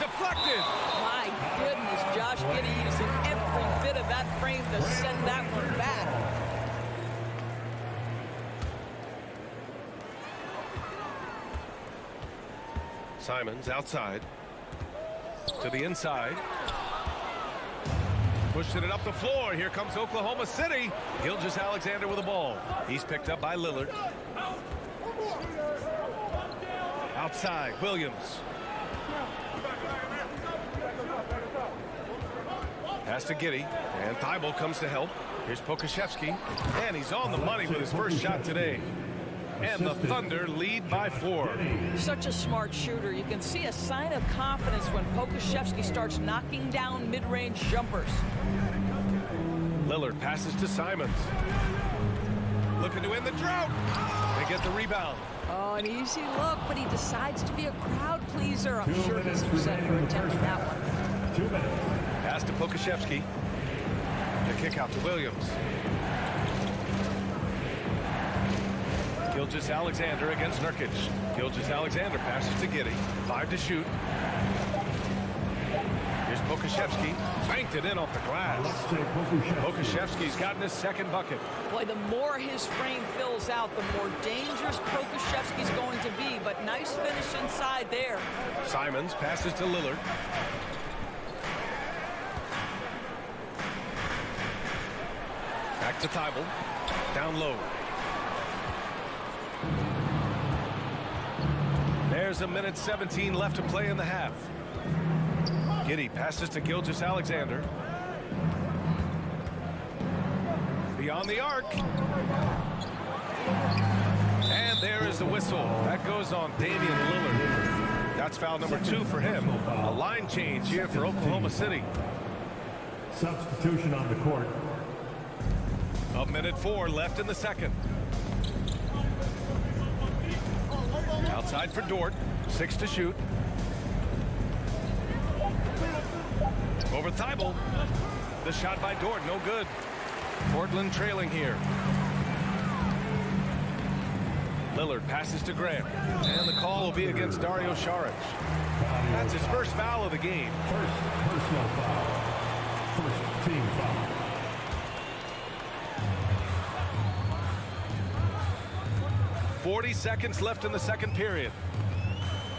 Speaker 6: Deflected.
Speaker 8: My goodness, Josh Giddey using every bit of that frame to send that one back.
Speaker 6: Simons outside. To the inside. Pushing it up the floor. Here comes Oklahoma City. Gilgeous-Alexander with the ball. He's picked up by Lillard. Outside, Williams. Pass to Giddey. And Thibault comes to help. Here's Pokusevski. And he's on the money with his first shot today. And the Thunder lead by 4.
Speaker 8: Such a smart shooter. You can see a sign of confidence when Pokusevski starts knocking down mid-range jumpers.
Speaker 6: Lillard passes to Simons. Looking to end the drought. They get the rebound.
Speaker 8: Oh, an easy look, but he decides to be a crowd pleaser. I'm sure he's upset for attempting that one.
Speaker 4: 2 minutes.
Speaker 6: Pass to Pokusevski. To kick out to Williams. Gilgeous-Alexander against Nurkic. Gilgeous-Alexander passes to Giddy. 5 to shoot. Here's Pokuševski. Banked it in off the glass. Pokuševski's gotten his second bucket.
Speaker 8: Boy, the more his frame fills out, the more dangerous Pokuševski's going to be. But nice finish inside there.
Speaker 6: Simons passes to Lillard. Back to Thibault. Down low. There's a minute 17 left to play in the half. Giddy passes to Gilgeous-Alexander. Beyond the arc. And there is the whistle. That goes on Damian Lillard. That's foul number 2 for him. A line change here for Oklahoma City.
Speaker 4: Substitution on the court.
Speaker 6: A minute 4 left in the second. Outside for Dort. 6 to shoot. Over Thibault. The shot by Dort, no good. Portland trailing here. Lillard passes to Graham. And the call will be against Dario Saric. That's his first foul of the game.
Speaker 4: First personal foul. First team foul.
Speaker 6: .40 seconds left in the second period.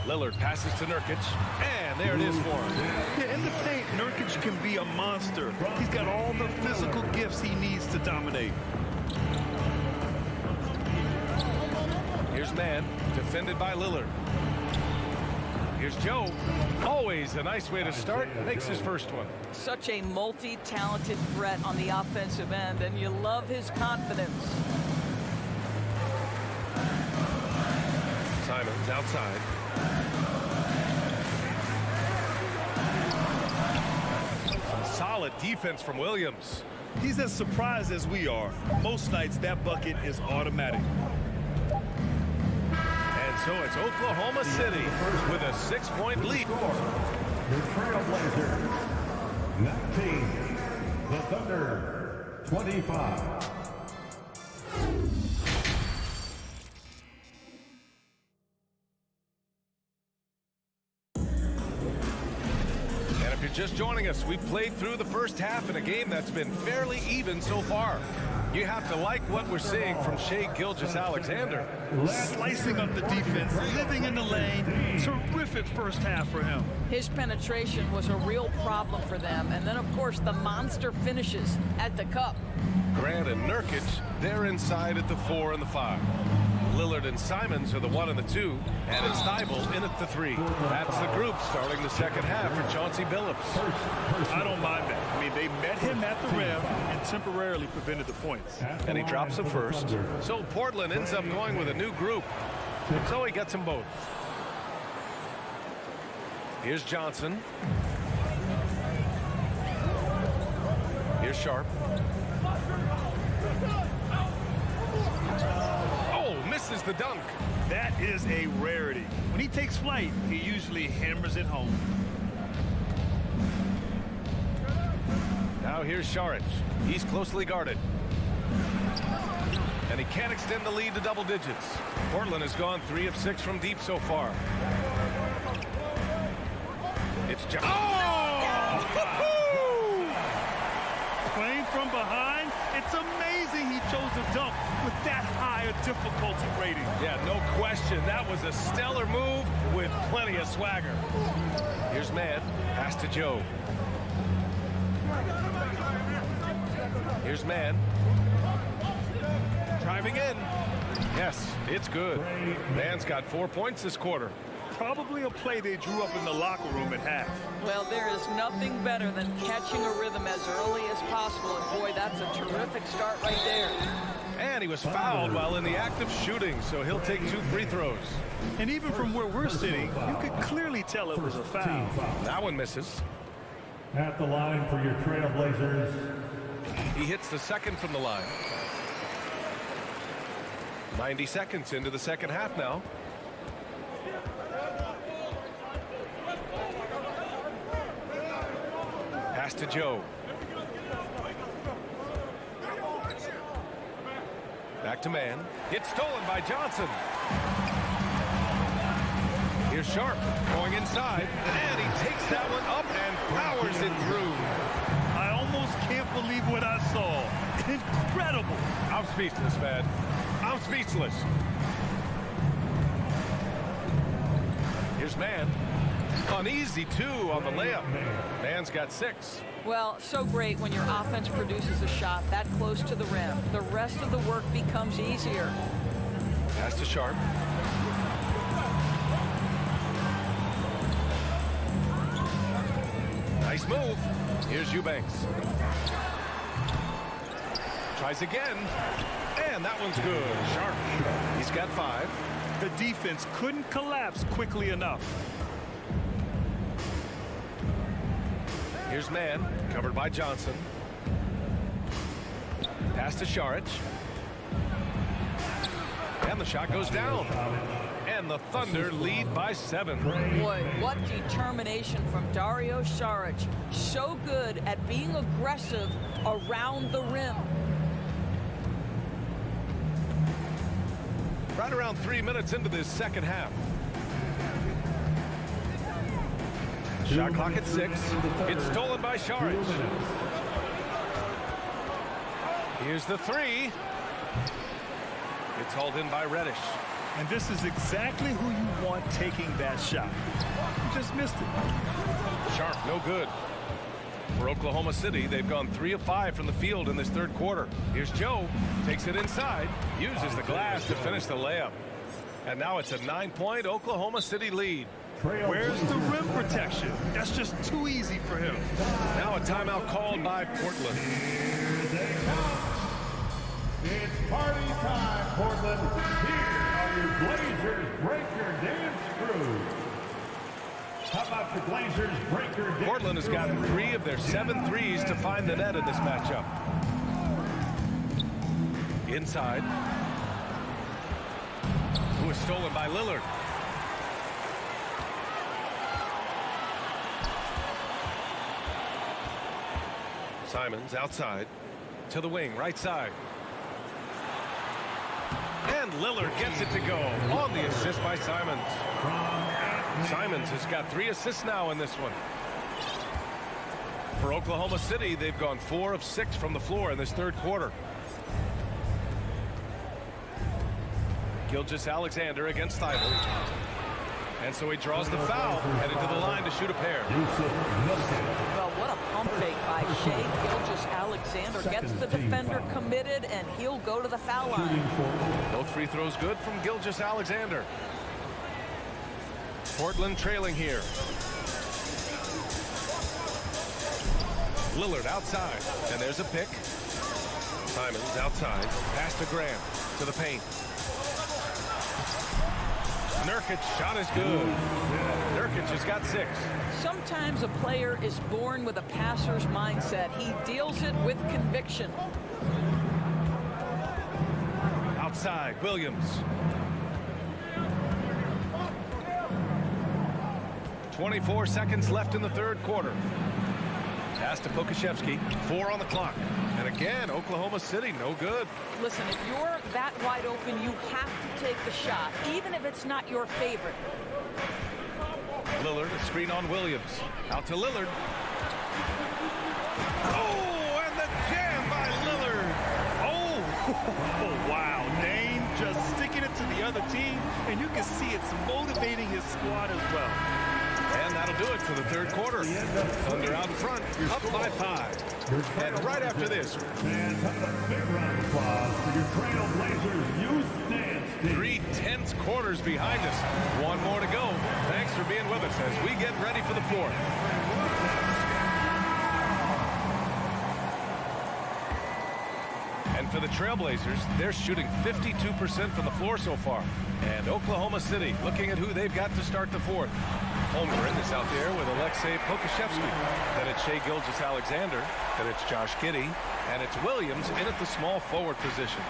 Speaker 6: Lillard passes to Nurkic, and there it is for him.
Speaker 7: Yeah, in the paint, Nurkic can be a monster. He's got all the physical gifts he needs to dominate.
Speaker 6: Here's Mann, defended by Lillard. Here's Joe. Always a nice way to start. Makes his first one.
Speaker 8: Such a multi-talented threat on the offensive end, and you love his confidence.
Speaker 6: Simons outside. Some solid defense from Williams.
Speaker 7: He's as surprised as we are. Most nights, that bucket is automatic.
Speaker 6: And so it's Oklahoma City with a 6-point lead.
Speaker 4: The Trailblazers, 19. The Thunder, 25.
Speaker 6: Just joining us, we played through the first half in a game that's been fairly even so far. You have to like what we're seeing from Shai Gilgeous-Alexander.
Speaker 7: Slicing up the defense, living in the lane. Terrific first half for him.
Speaker 8: His penetration was a real problem for them. And then, of course, the monster finishes at the cup.
Speaker 6: Grant and Nurkic, they're inside at the 4 and the 5. Lillard and Simons are the 1 and the 2, and it's Thibault in at the 3. That's the group starting the second half for Chauncey Billups.
Speaker 7: I don't mind that. I mean, they met him at the rim and temporarily prevented the points.
Speaker 6: And he drops them first. So Portland ends up going with a new group. So he gets them both. Here's Johnson. Here's Sharp. Misses the dunk.
Speaker 7: That is a rarity. When he takes flight, he usually hammers it home.
Speaker 6: Now here's Saric. He's closely guarded. And he can't extend the lead to double digits. Portland has gone 3 of 6 from deep so far. It's
Speaker 7: Playing from behind, it's amazing he chose to dunk with that high a difficulty rating.
Speaker 6: Yeah, no question. That was a stellar move with plenty of swagger. Here's Mann. Pass to Joe. Here's Mann. Driving in. Yes, it's good. Mann's got 4 points this quarter.
Speaker 7: Probably a play they drew up in the locker room at half.
Speaker 8: Well, there is nothing better than catching a rhythm as early as possible. And boy, that's a terrific start right there.
Speaker 6: And he was fouled while in the act of shooting, so he'll take 2 free throws.
Speaker 7: And even from where we're sitting, you could clearly tell it was a foul.
Speaker 6: That one misses.
Speaker 4: At the line for your Trailblazers.
Speaker 6: He hits the second from the line. 90 seconds into the second half now. Pass to Joe. Back to man. It's stolen by Johnson. Here's Sharp going inside, and he takes that one up and powers it through.
Speaker 7: I almost can't believe what I saw. Incredible.
Speaker 6: I'm speechless, man. I'm speechless. Here's Man. Uneasy, too, on the layup. Man's got 6.
Speaker 8: Well, so great when your offense produces a shot that close to the rim. The rest of the work becomes easier.
Speaker 6: Pass to Sharp. Nice move. Here's Eubanks. Tries again. And that one's good. Sharp. He's got 5.
Speaker 7: The defense couldn't collapse quickly enough.
Speaker 6: Here's Man, covered by Johnson. Pass to Šarić. And the shot goes down. And the Thunder lead by 7.
Speaker 8: Boy, what determination from Dario Šarić. So good at being aggressive around the rim.
Speaker 6: Right around 3 minutes into this second half. Shot clock at 6. It's stolen by Šarić. Here's the 3. It's hauled in by Reddish.
Speaker 7: And this is exactly who you want taking that shot. You just missed it.
Speaker 6: Sharp, no good. For Oklahoma City, they've gone 3 of 5 from the field in this third quarter. Here's Joe, takes it inside, uses the glass to finish the layup. And now it's a 9-point Oklahoma City lead.
Speaker 7: Where's the rim protection? That's just too easy for him.
Speaker 6: Now a timeout called by Portland.
Speaker 4: It's party time, Portland. Here are your Blazers Breaker Dance Crew. How about the Blazers Breaker Dance
Speaker 6: Portland has gotten 3 of their 7 threes to find the net in this matchup. Inside. Who was stolen by Lillard. Simons outside to the wing, right side. And Lillard gets it to go on the assist by Simons. Simons has got 3 assists now in this one. For Oklahoma City, they've gone 4 of 6 from the floor in this third quarter. Gilgeous-Alexander against Thibault. And so he draws the foul, headed to the line to shoot a pair.
Speaker 8: Well, what a pump fake by Shai Gilgeous-Alexander. Gets the defender committed, and he'll go to the foul line.
Speaker 6: Both free throws good from Gilgeous-Alexander. Portland trailing here. Lillard outside, and there's a pick. Simons outside, pass to Graham, to the paint. Nurkic's shot is good. Nurkic has got 6.
Speaker 8: Sometimes a player is born with a passer's mindset. He deals it with conviction.
Speaker 6: Outside, Williams. 24 seconds left in the third quarter. Pass to Pokashevsky. 4 on the clock. And again, Oklahoma City, no good.
Speaker 8: Listen, if you're that wide open, you have to take the shot, even if it's not your favorite.
Speaker 6: Lillard, a screen on Williams. Out to Lillard. Oh, and the jam by Lillard.
Speaker 7: Oh, wow. Dame just sticking it to the other team, and you can see it's motivating his squad as well.
Speaker 6: And that'll do it for the third quarter. Thunder out in front, up by 5. And right after this,
Speaker 4: And a big round of applause for your Trail Blazers youth dance team.
Speaker 6: 3 tense quarters behind us. 1 more to go. Thanks for being with us as we get ready for the fourth. And for the Trailblazers, they're shooting 52% from the floor so far. And Oklahoma City looking at who they've got to start the fourth. Holmgren is out there with Alexei Pokashevsky. Then it's Shai Gilgeous-Alexander. Then it's Josh Giddey. And it's Williams in at the small forward position.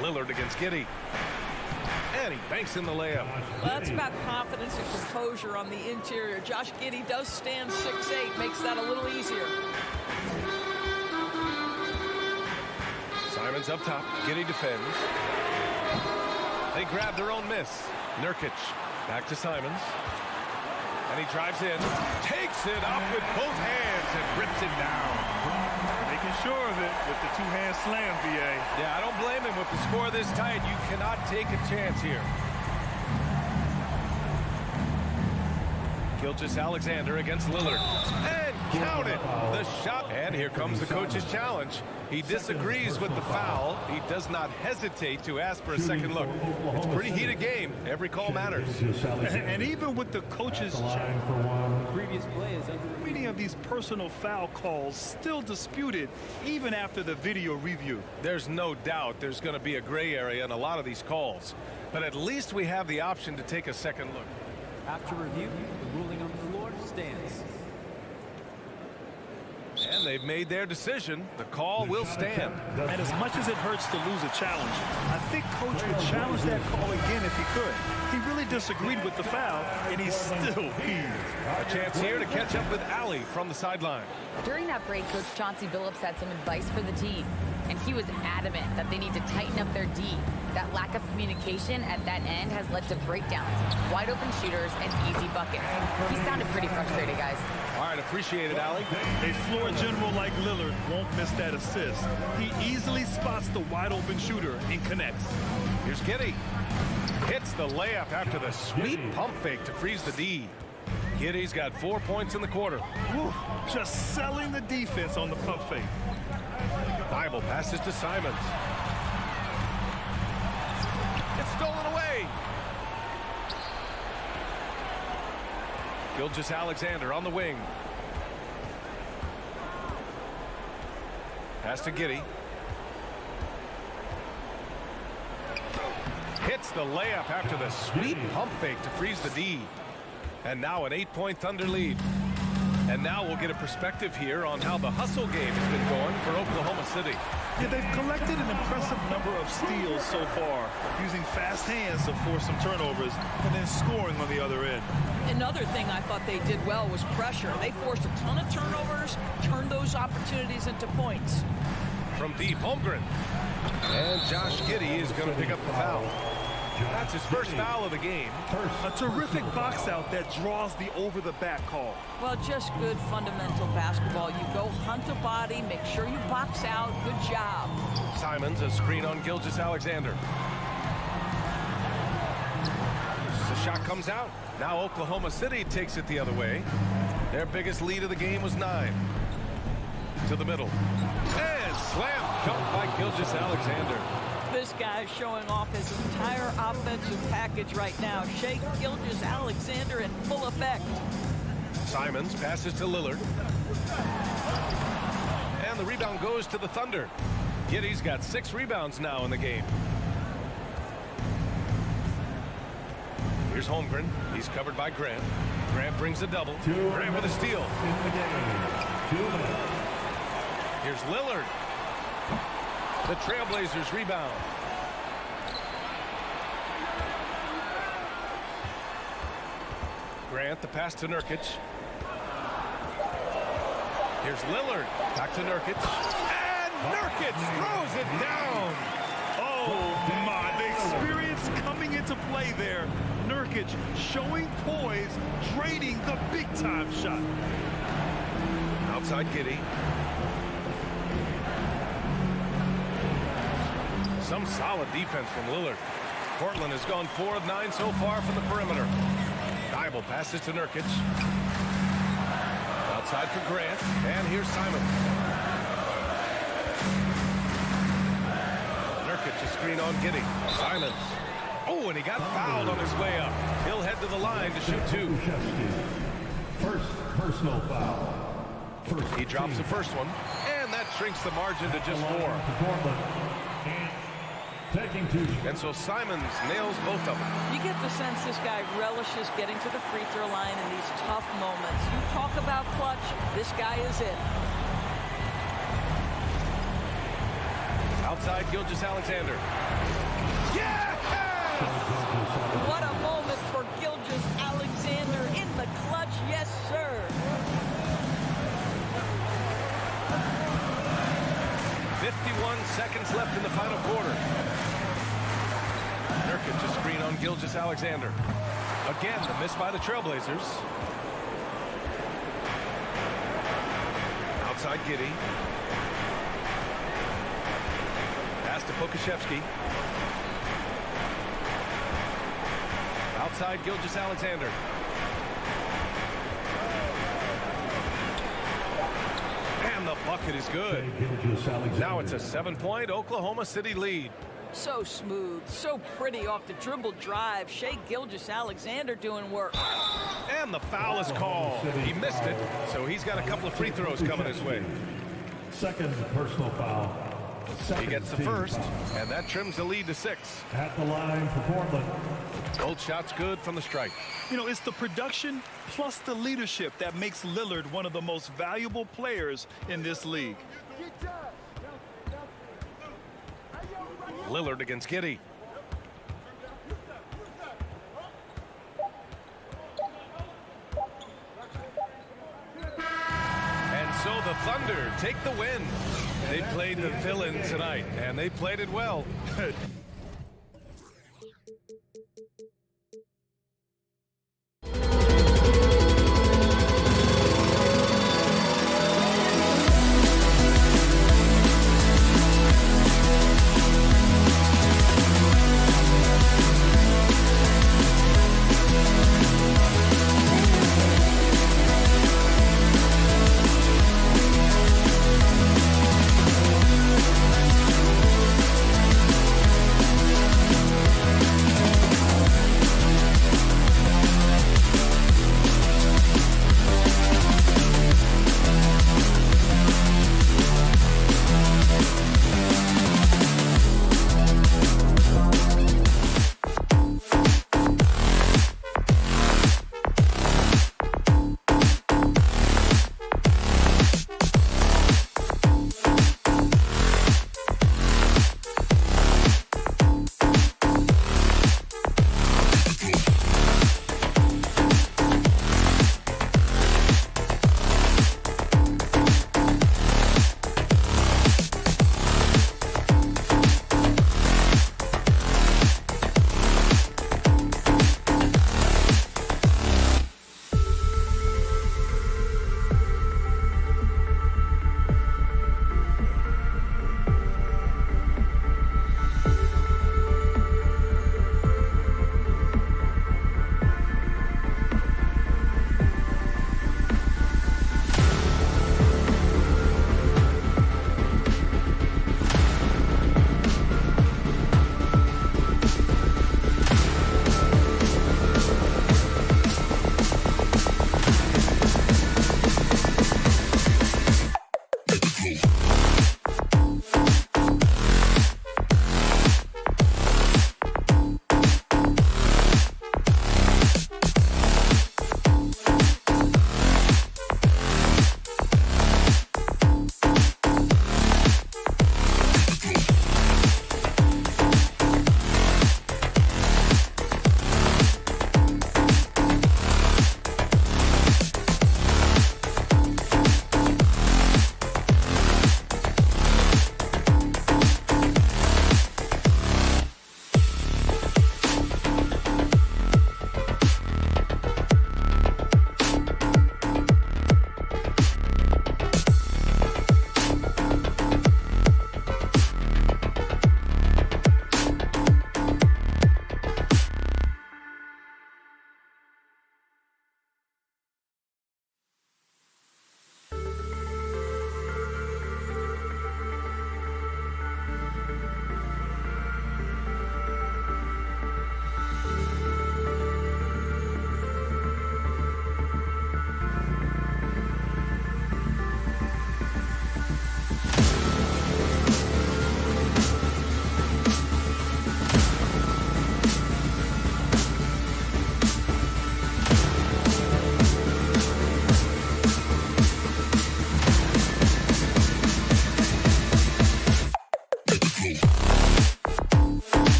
Speaker 6: Lillard against Giddey. And he banks in the layup.
Speaker 8: Well, that's about confidence and composure on the interior. Josh Giddey does stand 6'8", makes that a little easier.
Speaker 6: Simons up top. Giddy defends. They grab their own miss. Nurkic back to Simons. And he drives in. Takes it up with both hands and rips it down.
Speaker 7: Making sure of it with the two-hand slam, BA.
Speaker 6: Yeah, I don't blame him with the score this tight. You cannot take a chance here. Gilgeous-Alexander against Lillard. And count it! The shot. And here comes the coach's challenge. He disagrees with the foul. He does not hesitate to ask for a second look. It's a pretty heated game. Every call matters.
Speaker 7: And even with the coach's previous play is many of these personal foul calls still disputed even after the video review.
Speaker 6: There's no doubt there's going to be a gray area in a lot of these calls. But at least we have the option to take a second look.
Speaker 5: After review, the ruling on the floor stands.
Speaker 6: And they've made their decision. The call will stand.
Speaker 7: And as much as it hurts to lose a challenge, I think Coach would challenge that call again if he could. He really disagreed with the foul, and he's still peeved.
Speaker 6: A chance here to catch up with Ali from the sideline.
Speaker 9: During that break, Coach Chauncey Billups had some advice for the team, and he was adamant that they need to tighten up their D. That lack of communication at that end has led to breakdowns, wide open shooters, and easy buckets. He sounded pretty frustrated, guys.
Speaker 6: All right, appreciate it, Ali.
Speaker 7: A floor general like Lillard won't miss that assist. He easily spots the wide open shooter and connects.
Speaker 6: Here's Giddy. Hits the layup after the sweet pump fake to freeze the D. Giddy's got 4 points in the quarter.
Speaker 7: Woo, just selling the defense on the pump fake.
Speaker 6: Bible passes to Simons. It's stolen away. Gilgeous-Alexander on the wing. Pass to Giddy. Hits the layup after the sweet pump fake to freeze the D. And now an 8-point Thunder lead. And now we'll get a perspective here on how the hustle game has been going for Oklahoma City.
Speaker 7: Yeah, they've collected an impressive number of steals so far, using fast hands to force some turnovers and then scoring on the other end.
Speaker 8: Another thing I thought they did well was pressure. They forced a ton of turnovers, turned those opportunities into points.
Speaker 6: From deep, Holmgren. And Josh Giddey is going to pick up the foul. That's his first foul of the game.
Speaker 7: A terrific box out that draws the over-the-back call.
Speaker 8: Well, just good fundamental basketball. You go hunt a body, make sure you box out. Good job.
Speaker 6: Simons, a screen on Gilgeous-Alexander. The shot comes out. Now Oklahoma City takes it the other way. Their biggest lead of the game was 9. To the middle. And slam dunk by Gilgeous-Alexander.
Speaker 8: This guy's showing off his entire offensive package right now. Shea Gilgeous-Alexander in full effect.
Speaker 6: Simons passes to Lillard. And the rebound goes to the Thunder. Giddy's got 6 rebounds now in the game. Here's Holmgren. He's covered by Grant. Grant brings a double. Grant with a steal. Here's Lillard. The Trailblazers rebound. Grant, the pass to Nurkic. Here's Lillard. Back to Nurkic. And Nurkic throws it down.
Speaker 7: Oh, my. The experience coming into play there. Nurkic showing poise, draining the big-time shot.
Speaker 6: Outside Giddey. Some solid defense from Lillard. Portland has gone 4 of 9 so far from the perimeter. Bible passes to Nurkic. Outside for Grant. And here's Simon. Nurkic a screen on Giddey. Simons. Oh, and he got fouled on his way up. He'll head to the line to shoot 2.
Speaker 4: First personal foul.
Speaker 6: He drops the first one. And that shrinks the margin to just 4. And so Simons nails both of them.
Speaker 8: You get the sense this guy relishes getting to the free throw line in these tough moments. You talk about clutch, this guy is it.
Speaker 6: Outside Gilgeous-Alexander. Yeah!
Speaker 8: What a moment for Gilgeous-Alexander in the clutch, yes sir.
Speaker 6: 51 seconds left in the final quarter. Nurkic just screen on Gilgeous-Alexander. Again, the miss by the Trailblazers. Outside Giddey. Pass to Pokashevsky. Outside Gilgeous-Alexander. And the bucket is good. Now it's a 7-point Oklahoma City lead.
Speaker 8: So smooth, so pretty off the dribble drive. Shai Gilgeous-Alexander doing work.
Speaker 6: And the foul is called. He missed it, so he's got a couple of free throws coming his way.
Speaker 4: Second personal foul.
Speaker 6: He gets the first, and that trims the lead to 6.
Speaker 4: At the line for Portland.
Speaker 6: Both shots good from the strike.
Speaker 7: You know, it's the production plus the leadership that makes Lillard one of the most valuable players in this league.
Speaker 6: Lillard against Giddey. And so the Thunder take the win. They played the villain tonight, and they played it well.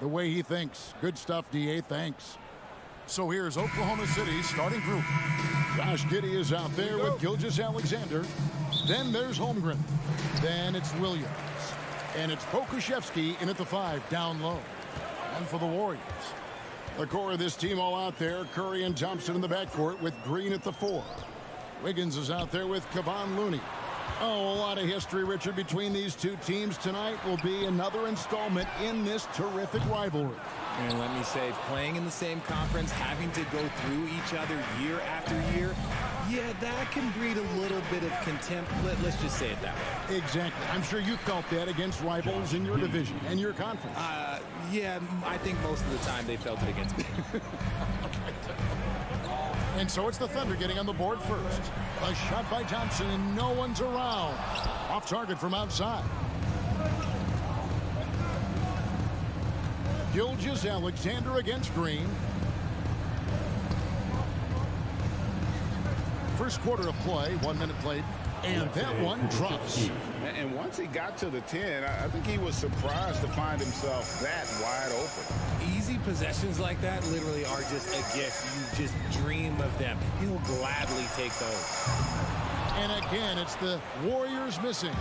Speaker 1: The way he thinks. Good stuff, DA. Thanks. So here's Oklahoma City's starting group. Josh Giddey is out there with Gilgeous-Alexander. Then there's Holmgren. Then it's Williams. And it's Pokusevski in at the 5 down low. And for the Warriors, the core of this team all out there. Curry and Thompson in the backcourt with Green at the 4. Wiggins is out there with Kevon Looney. Oh, a lot of history, Richard, between these two teams. Tonight will be another installment in this terrific rivalry.
Speaker 10: And let me say, playing in the same conference, having to go through each other year after year, yeah, that can breed a little bit of contempt. Let's just say it that way.
Speaker 1: Exactly. I'm sure you felt that against rivals in your division and your conference.
Speaker 10: Yeah, I think most of the time they felt it against me.
Speaker 1: And so it's the Thunder getting on the board first. A shot by Thompson, and no one's around. Off target from outside. Gilgeous-Alexander against Green. First quarter of play, 1 minute played, and that one drops.
Speaker 3: And once he got to the 10, I think he was surprised to find himself that wide open.
Speaker 10: Easy possessions like that literally are just a gift. You just dream of them. He'll gladly take those.
Speaker 1: And again, it's the Warriors missing.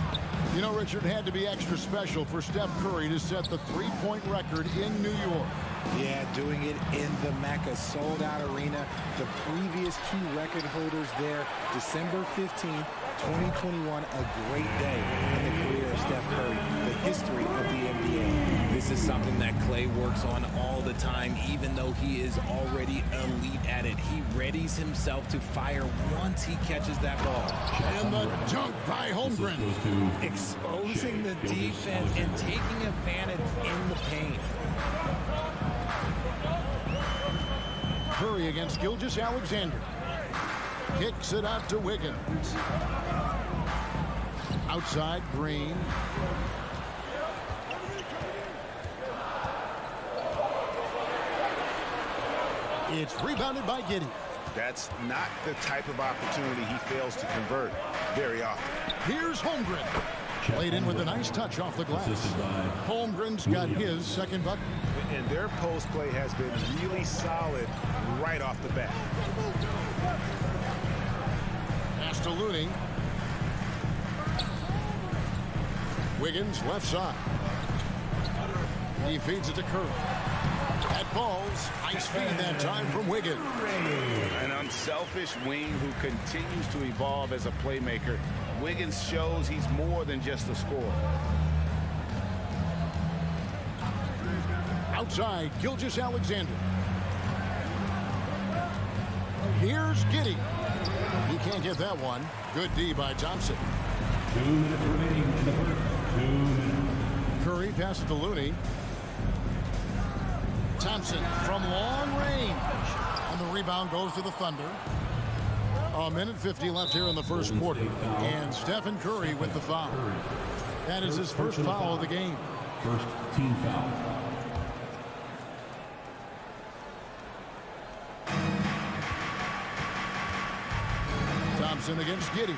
Speaker 1: You know, Richard, had to be extra special for Steph Curry to set the three-point record in New York.
Speaker 10: Yeah, doing it in the Mecca sold-out arena. The previous two record holders there, December 15th, 2021, a great day in the career of Steph Curry, the history of the NBA. This is something that Clay works on all the time, even though he is already elite at it. He readies himself to fire once he catches that ball.
Speaker 1: And the dunk by Holmgren.
Speaker 10: Exposing the defense and taking advantage in the paint.
Speaker 1: Curry against Gilgeous-Alexander. Kicks it out to Wiggins. Outside, Green. It's rebounded by Giddey.
Speaker 3: That's not the type of opportunity he fails to convert very often.
Speaker 1: Here's Holmgren. Played in with a nice touch off the glass. Holmgren's got his second bucket.
Speaker 3: And their post play has been really solid right off the bat.
Speaker 1: Pass to Looney. Wiggins left side. He feeds it to Curry. That ball's nice feed that time from Wiggins.
Speaker 3: An unselfish wing who continues to evolve as a playmaker. Wiggins shows he's more than just a scorer.
Speaker 1: Outside, Gilgeous-Alexander. Here's Giddey. He can't get that one. Good D by Thompson.
Speaker 4: 2 minutes remaining in the first. 2 minutes.
Speaker 1: Curry passes to Looney. Thompson from long range. And the rebound goes to the Thunder. A minute 50 left here in the first quarter. And Stephen Curry with the foul. That is his first foul of the game.
Speaker 4: First team foul.
Speaker 1: Thompson against Giddey.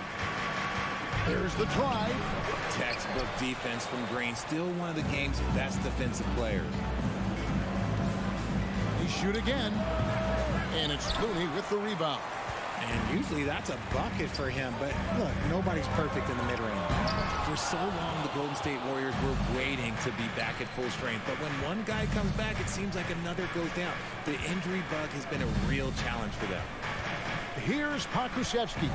Speaker 1: There's the drive.
Speaker 10: Textbook defense from Green. Still one of the game's best defensive players.
Speaker 1: He shoot again. And it's Looney with the rebound.
Speaker 10: And usually that's a bucket for him. But look, nobody's perfect in the mid-range. For so long, the Golden State Warriors were waiting to be back at full strength. But when one guy comes back, it seems like another goes down. The injury bug has been a real challenge for them.
Speaker 1: Here's Pokusevski.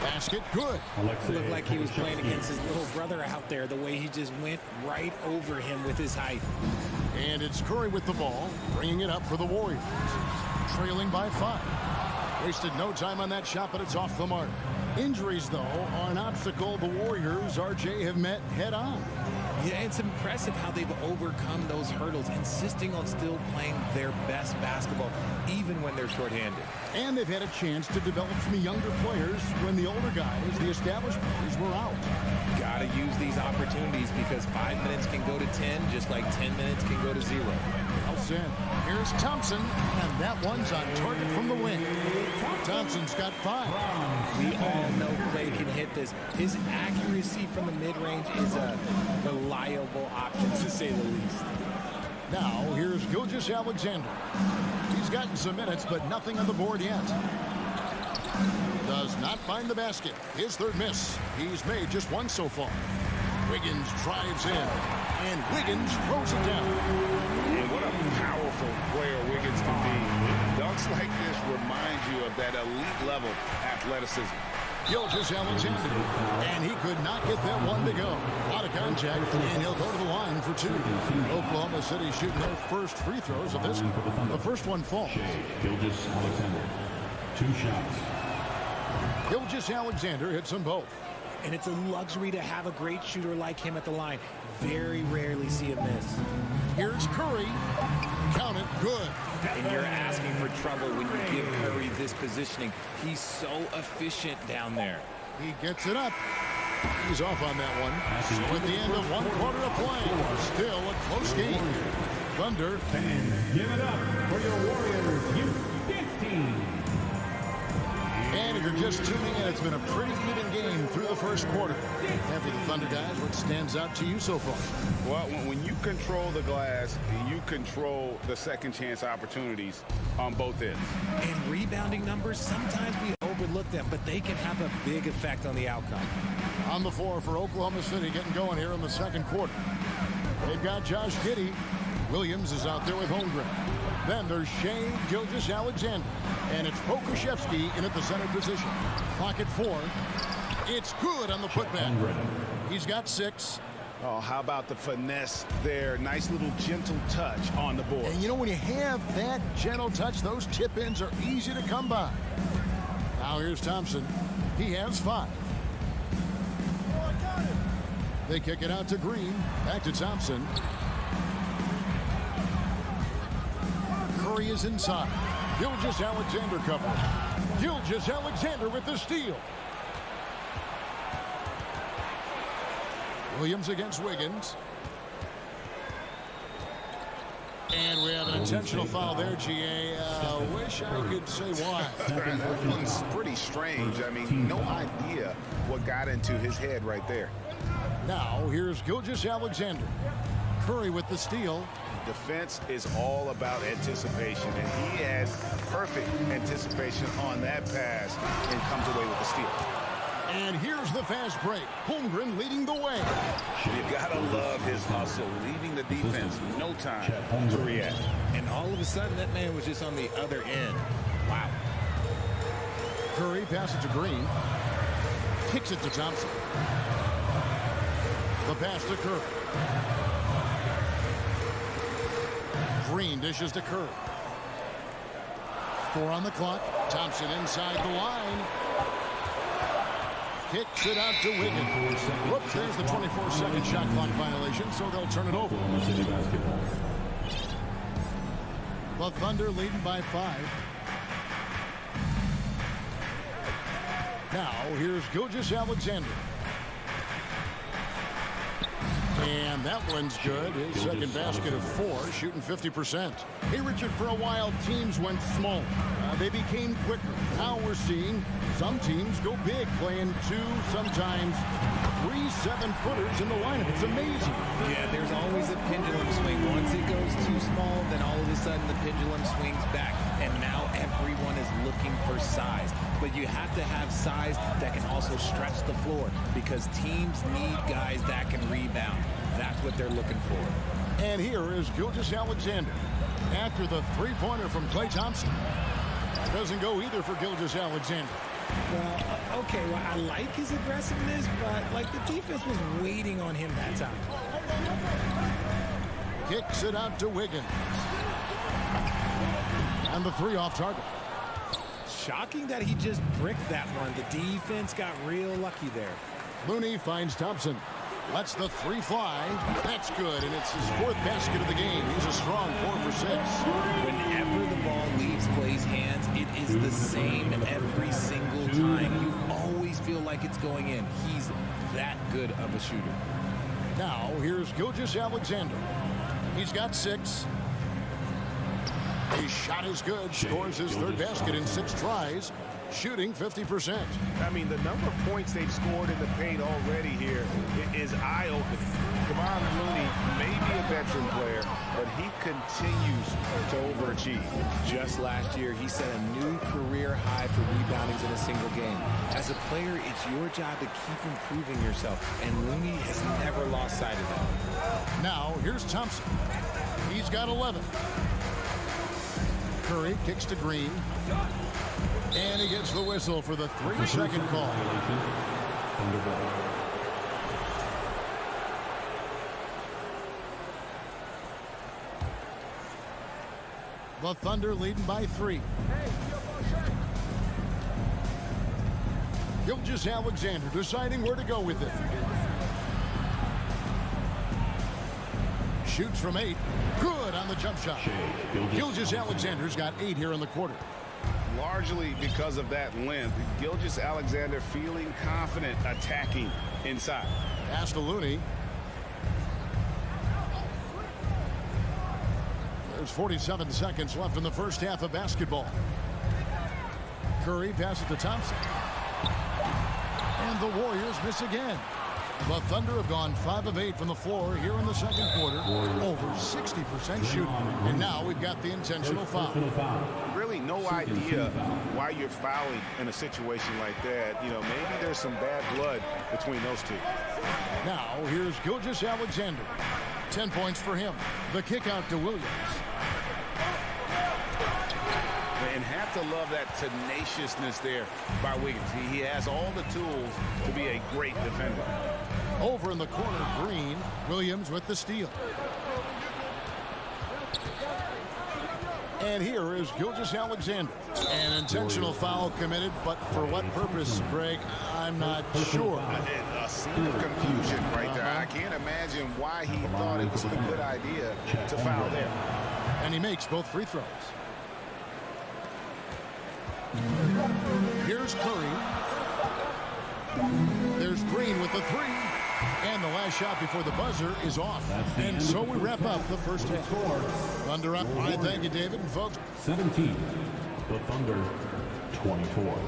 Speaker 1: Basket good.
Speaker 10: It looked like he was playing against his little brother out there, the way he just went right over him with his height.
Speaker 1: And it's Curry with the ball, bringing it up for the Warriors. Trailing by 5. Wasted no time on that shot, but it's off the mark. Injuries, though, are an obstacle the Warriors, RJ, have met head-on.
Speaker 10: Yeah, it's impressive how they've overcome those hurdles, insisting on still playing their best basketball, even when they're shorthanded.
Speaker 1: And they've had a chance to develop some younger players when the older guys, the established players, were out.
Speaker 10: Gotta use these opportunities because 5 minutes can go to 10, just like 10 minutes can go to 0.
Speaker 1: Well said. Here's Thompson, and that one's on target from the wing. Thompson's got 5.
Speaker 10: We all know Clay can hit this. His accuracy from the mid-range is a reliable option, to say the least.
Speaker 1: Now, here's Gilgeous-Alexander. He's gotten some minutes, but nothing on the board yet. Does not find the basket. His third miss. He's made just one so far. Wiggins drives in, and Wiggins throws it down.
Speaker 3: And what a powerful player Wiggins can be. Dunks like this remind you of that elite level athleticism.
Speaker 1: Gilgeous-Alexander, and he could not get that one to go. Out of contact, and he'll go to the line for two. Oklahoma City shooting their first free throws of this. The first one falls.
Speaker 4: Gilgeous-Alexander, 2 shots.
Speaker 1: Gilgeous-Alexander hits them both.
Speaker 10: And it's a luxury to have a great shooter like him at the line. Very rarely see him miss.
Speaker 1: Here's Curry. Count it, good.
Speaker 11: And you're asking for trouble when you give Curry this positioning. He's so efficient down there.
Speaker 1: He gets it up. He's off on that one. So at the end of one quarter of play, still a close game. Thunder.
Speaker 4: Fans, give it up for your Warriors Youth Dance Team.
Speaker 1: And if you're just tuning in, it's been a pretty even game through the first quarter. And for the Thunder guys, what stands out to you so far?
Speaker 3: Well, when you control the glass, you control the second chance opportunities on both ends.
Speaker 10: And rebounding numbers, sometimes we overlook them, but they can have a big effect on the outcome.
Speaker 1: On the floor for Oklahoma City getting going here in the second quarter. They've got Josh Giddey. Williams is out there with Holmgren. Then there's Shea Gilgeous-Alexander. And it's Pokuševski in at the center position. Clock at 4. It's good on the putback. He's got 6.
Speaker 3: Oh, how about the finesse there? Nice little gentle touch on the board.
Speaker 1: And you know, when you have that gentle touch, those tip-ins are easy to come by. Now here's Thompson. He has 5. They kick it out to Green. Back to Thompson. Curry is inside. Gilgeous-Alexander covering. Gilgeous-Alexander with the steal. Williams against Wiggins. And we have an intentional foul there, GA. Wish I could say why.
Speaker 3: That one's pretty strange. I mean, no idea what got into his head right there.
Speaker 1: Now, here's Gilgeous-Alexander. Curry with the steal.
Speaker 3: Defense is all about anticipation, and he had perfect anticipation on that pass and comes away with the steal.
Speaker 1: And here's the fast break. Holmgren leading the way.
Speaker 3: You gotta love his hustle, leaving the defense no time to react.
Speaker 10: And all of a sudden, that man was just on the other end. Wow.
Speaker 1: Curry passes to Green. Kicks it to Thompson. The pass to Curry. Green dishes to Curry. 4 on the clock. Thompson inside the line. Kicks it out to Wiggins. Whoops, there's the 24-second shot clock violation, so they'll turn it over. The Thunder leading by 5. Now, here's Gilgeous-Alexander. And that one's good. His second basket of 4, shooting 50%. Hey, Richard, for a while, teams went small. They became quicker. Now we're seeing some teams go big, playing 2, sometimes 3 7-footers in the lineup. It's amazing.
Speaker 11: Yeah, there's always a pendulum swing. Once it goes too small, then all of a sudden the pendulum swings back. And now everyone is looking for size. But you have to have size that can also stretch the floor because teams need guys that can rebound. That's what they're looking for.
Speaker 1: And here is Gilgeous-Alexander after the three-pointer from Klay Thompson. Doesn't go either for Gilgeous-Alexander.
Speaker 10: Well, okay, well, I like his aggressiveness, but like the defense was waiting on him that time.
Speaker 1: Kicks it out to Wiggins. And the 3 off target.
Speaker 10: Shocking that he just bricked that one. The defense got real lucky there.
Speaker 1: Looney finds Thompson. Lets the 3 fly. That's good, and it's his 4th basket of the game. He's a strong 4 for 6.
Speaker 11: Whenever the ball leaves Klay's hands, it is the same every single time. You always feel like it's going in. He's that good of a shooter.
Speaker 1: Now, here's Gilgeous-Alexander. He's got 6. His shot is good. Scores his 3rd basket in 6 tries. Shooting 50%.
Speaker 3: I mean, the number of points they've scored in the paint already here is eye-opening. Kevon Looney may be a veteran player, but he continues to overachieve.
Speaker 11: Just last year, he set a new career high for reboundings in a single game. As a player, it's your job to keep improving yourself, and Looney has never lost sight of that.
Speaker 1: Now, here's Thompson. He's got 11. Curry kicks to Green. And he gets the whistle for the 3-second call. The Thunder leading by 3. Gilgeous-Alexander deciding where to go with it. Shoots from 8. Good on the jump shot. Gilgeous-Alexander's got 8 here in the quarter.
Speaker 3: Largely because of that length, Gilgeous-Alexander feeling confident attacking inside.
Speaker 1: Pass to Looney. There's 47 seconds left in the first half of basketball. Curry passes to Thompson. And the Warriors miss again. The Thunder have gone 5 of 8 from the floor here in the second quarter. Over 60% shooting. And now we've got the intentional foul.
Speaker 3: Really no idea why you're fouling in a situation like that. You know, maybe there's some bad blood between those two.
Speaker 1: Now here's Gilgeous-Alexander. 10 points for him. The kick out to Williams.
Speaker 3: And have to love that tenaciousness there by Wiggins. He has all the tools to be a great defender.
Speaker 1: Over in the corner, Green. Williams with the steal. And here is Gilgeous-Alexander. An intentional foul committed, but for what purpose, Greg? I'm not sure.
Speaker 3: A scene of confusion right there. I can't imagine why he thought it was a good idea to foul there.
Speaker 1: And he makes both free throws. Here's Curry. There's Green with the 3. And the last shot before the buzzer is off. And so we wrap up the first half. Thunder up. All right, thank you, David. And folks,
Speaker 4: 17. The Thunder 24.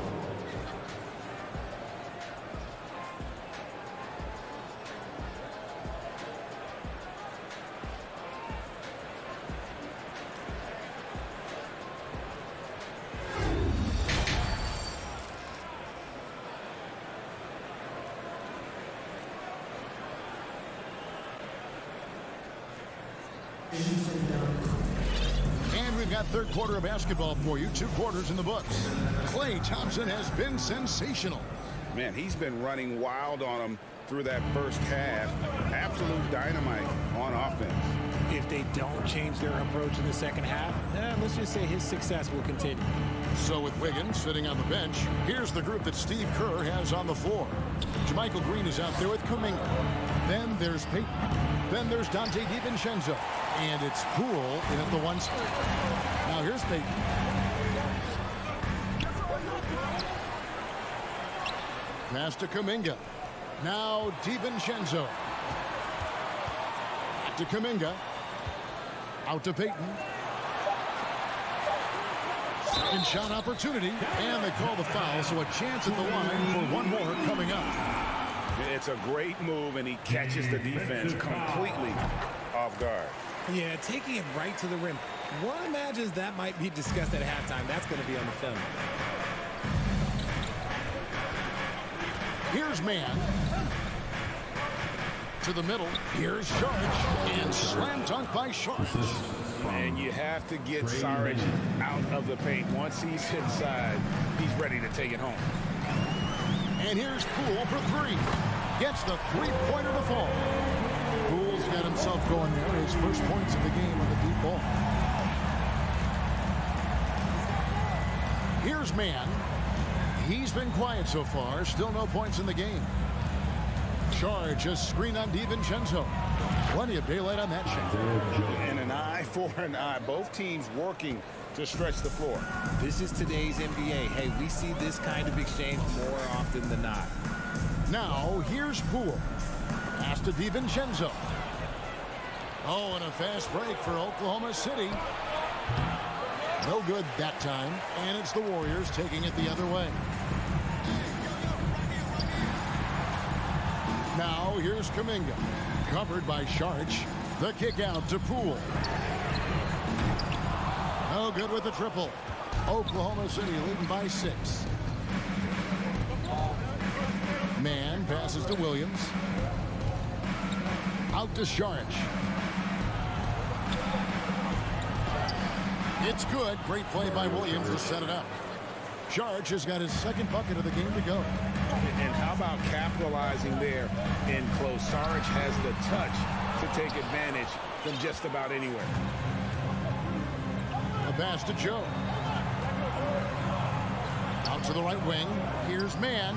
Speaker 1: And we've got third quarter of basketball for you. 2 quarters in the books. Klay Thompson has been sensational.
Speaker 3: Man, he's been running wild on him through that first half. Absolute dynamite on offense.
Speaker 10: If they don't change their approach in the second half, let's just say his success will continue.
Speaker 1: So with Wiggins sitting on the bench, here's the group that Steve Kerr has on the floor. JaMychal Green is out there with Kuminga. Then there's Peyton. Then there's Dante DiVincenzo. And it's Poole in at the 1 spot. Now here's Peyton. Pass to Kuminga. Now DiVincenzo. Back to Kuminga. Out to Peyton. Second shot opportunity. And they call the foul, so a chance at the line for one more coming up.
Speaker 3: It's a great move, and he catches the defense completely off guard.
Speaker 10: Yeah, taking it right to the rim. One imagines that might be discussed at halftime. That's going to be on the film.
Speaker 1: Here's Mann. To the middle. Here's Saric. And slam dunk by Saric.
Speaker 3: And you have to get Saric out of the paint. Once he's inside, he's ready to take it home.
Speaker 1: And here's Poole for 3. Gets the 3-pointer to fall. Poole's got himself going there. His first points of the game on the deep ball. Here's Mann. He's been quiet so far. Still no points in the game. Charge a screen on DiVincenzo. Plenty of daylight on that shot.
Speaker 3: And an eye for an eye. Both teams working to stretch the floor.
Speaker 11: This is today's NBA. Hey, we see this kind of exchange more often than not.
Speaker 1: Now, here's Poole. Pass to DiVincenzo. Oh, and a fast break for Oklahoma City. No good that time. And it's the Warriors taking it the other way. Now here's Kuminga. Covered by Sharch. The kick out to Poole. No good with the triple. Oklahoma City leading by 6. Man passes to Williams. Out to Sharch. It's good. Great play by Williams to set it up. Sharch has got his second bucket of the game to go.
Speaker 3: And how about capitalizing there in close? Saric has the touch to take advantage from just about anywhere.
Speaker 1: A pass to Joe. Out to the right wing. Here's Man.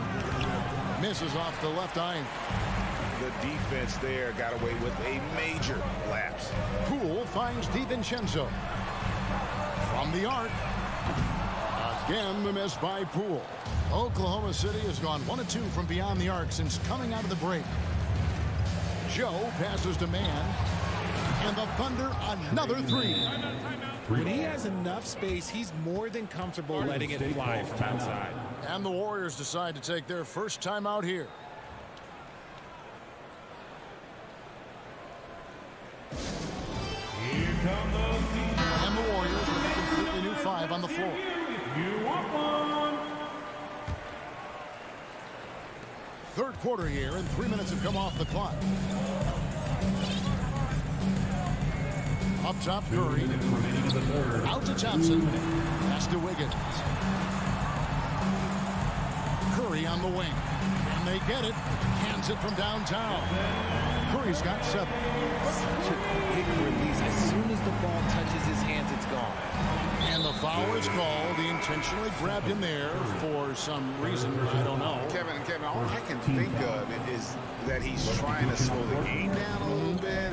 Speaker 1: Misses off the left iron.
Speaker 3: The defense there got away with a major lapse.
Speaker 1: Poole finds DiVincenzo. From the arc. Again, the miss by Poole. Oklahoma City has gone 1 of 2 from beyond the arc since coming out of the break. Joe passes to Man. And the Thunder, another 3.
Speaker 10: When he has enough space, he's more than comfortable letting it fly from outside.
Speaker 1: And the Warriors decide to take their first time out here.
Speaker 4: Here come those teams.
Speaker 1: And the Warriors with a completely new 5 on the floor.
Speaker 4: You want one.
Speaker 1: Third quarter here, and 3 minutes have come off the clock. Up top, Curry. Out to Thompson. Pass to Wiggins. Curry on the wing. And they get it. Hands it from downtown. Curry's got 7.
Speaker 11: Such a quick release. As soon as the ball touches his hands, it's gone.
Speaker 1: And the foul is called. He intentionally grabbed him there for some reason. I don't know.
Speaker 3: Kevin, all I can think of is that he's trying to slow the game down a little bit.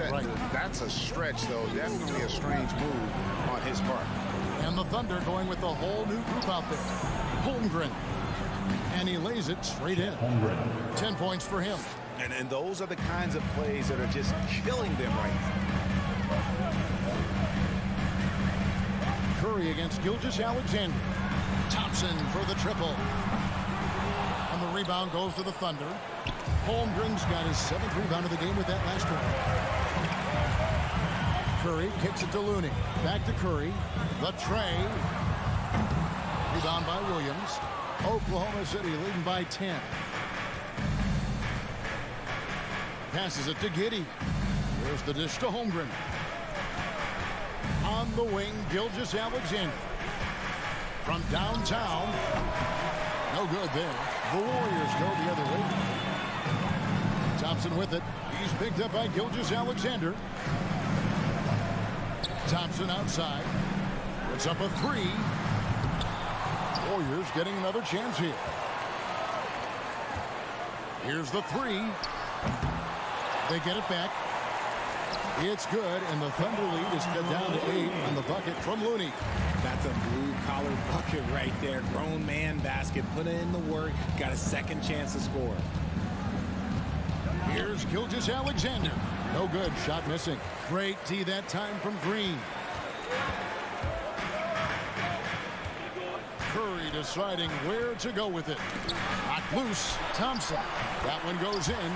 Speaker 3: That's a stretch, though. Definitely a strange move on his part.
Speaker 1: And the Thunder going with the whole new group out there. Holmgren. And he lays it straight in. 10 points for him.
Speaker 3: And those are the kinds of plays that are just killing them right now.
Speaker 1: Curry against Gilgeous-Alexander. Thompson for the triple. And the rebound goes to the Thunder. Holmgren's got his 7th rebound of the game with that last one. Curry kicks it to Looney. Back to Curry. The tray. Rebound by Williams. Oklahoma City leading by 10. Passes it to Giddey. There's the dish to Holmgren. On the wing, Gilgeous-Alexander. From downtown. No good there. The Warriors go the other way. Thompson with it. He's picked up by Gilgeous-Alexander. Thompson outside. Puts up a 3. Warriors getting another chance here. Here's the 3. They get it back. It's good, and the Thunder lead is cut down to 8 on the bucket from Looney.
Speaker 10: That's a blue-collar bucket right there. Grown man basket. Put in the work. Got a second chance to score.
Speaker 1: Here's Gilgeous-Alexander. No good. Shot missing. Great D that time from Green. Curry deciding where to go with it. Knocked loose. Thompson. That one goes in.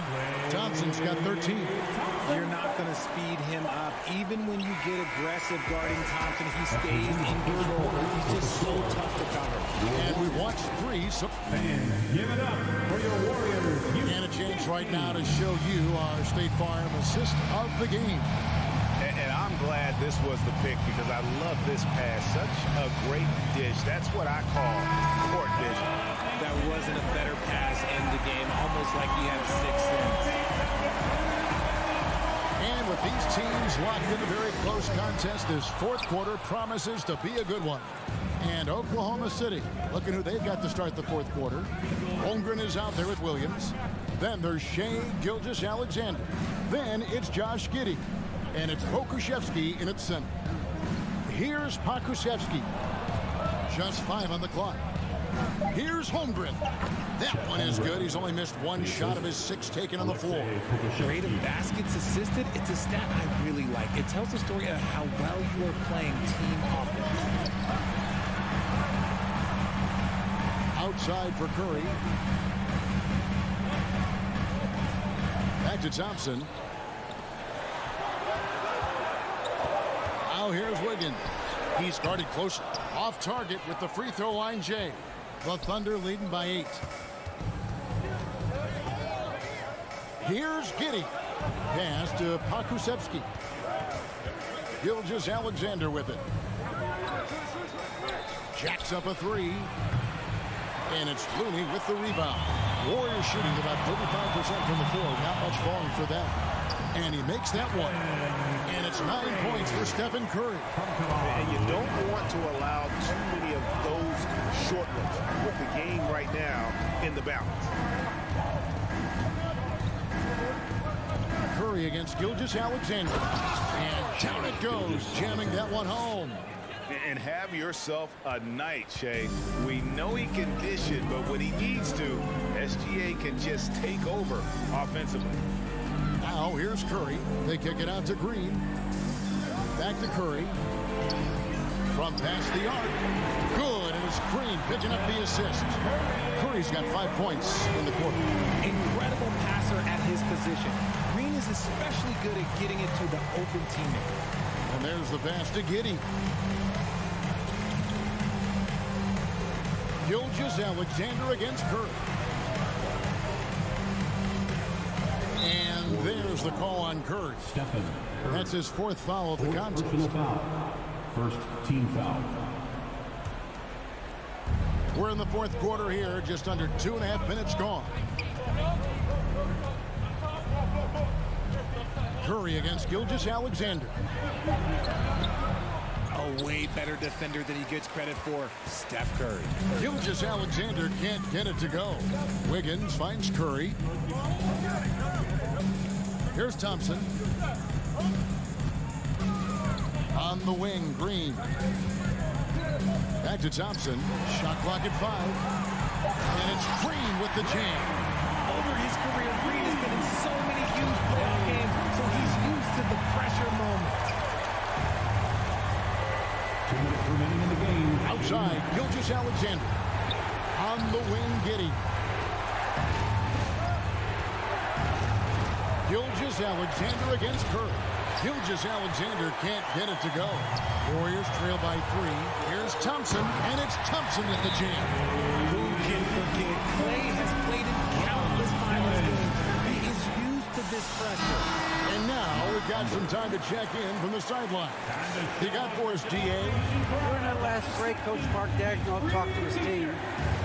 Speaker 1: Thompson's got 13.
Speaker 10: You're not going to speed him up. Even when you get aggressive guarding Thompson, he stays in control. He's just so tough to cover.
Speaker 1: And we watched 3. So
Speaker 4: Fans, give it up for your Warriors.
Speaker 1: and a chance right now to show you our State Farm assist of the game.
Speaker 3: And I'm glad this was the pick because I love this pass. Such a great dish. That's what I call court vision.
Speaker 11: That wasn't a better pass in the game, almost like he had 6 cents.
Speaker 1: And with these teams locked in a very close contest, this fourth quarter promises to be a good one. And Oklahoma City, looking who they've got to start the fourth quarter. Holmgren is out there with Williams. Then there's Shai Gilgeous-Alexander. Then it's Josh Giddey. And it's Pokusevski in its center. Here's Pokusevski. Just 5 on the clock. Here's Holmgren. That one is good. He's only missed 1 shot of his 6 taken on the floor.
Speaker 11: Rate of baskets assisted, it's a stat I really like. It tells the story of how well you are playing team offense.
Speaker 1: Outside for Curry. Back to Thompson. Now here's Wiggins. He's guarded close, off target with the free throw line, Jay. The Thunder leading by 8. Here's Giddey. Pass to Pakusevsky. Gilgeous-Alexander with it. Jacks up a 3. And it's Looney with the rebound. Warriors shooting about 35% from the floor. Not much falling for them. And he makes that one. And it's 9 points for Stephen Curry.
Speaker 3: And you don't want to allow too many of those short ones. With the game right now in the balance.
Speaker 1: Curry against Gilgeous-Alexander. And down it goes, jamming that one home.
Speaker 3: And have yourself a night, Shea. We know he can dish it, but when he needs to, SGA can just take over offensively.
Speaker 1: Now here's Curry. They kick it out to Green. Back to Curry. From past the arc. Good, and it's Green picking up the assist. Curry's got 5 points in the quarter.
Speaker 10: Incredible passer at his position. Green is especially good at getting it to the open teammate.
Speaker 1: And there's the pass to Giddey. Gilgeous-Alexander against Curry. And there's the call on Curry. That's his 4th foul of the contest.
Speaker 4: First team foul.
Speaker 1: We're in the 4th quarter here, just under 2.5 minutes gone. Curry against Gilgeous-Alexander.
Speaker 10: A way better defender than he gets credit for, Steph Curry.
Speaker 1: Gilgeous-Alexander can't get it to go. Wiggins finds Curry. Here's Thompson. On the wing, Green. Back to Thompson. Shot clock at 5. And it's Green with the jam.
Speaker 10: Over his career, Green has been in so many huge playoff games, so he's used to the pressure moment.
Speaker 4: 2 minutes remaining in the game.
Speaker 1: Outside, Gilgeous-Alexander. On the wing, Giddey. Gilgeous-Alexander against Curry. Gilgeous-Alexander can't get it to go. Warriors trail by 3. Here's Thompson, and it's Thompson with the jam.
Speaker 10: Who can forget? Clay has played in countless finals games. He is used to this pressure.
Speaker 1: And now we've got some time to check in from the sideline. He got for us, DA.
Speaker 5: During that last break, Coach Mark Dagnall talked to his team.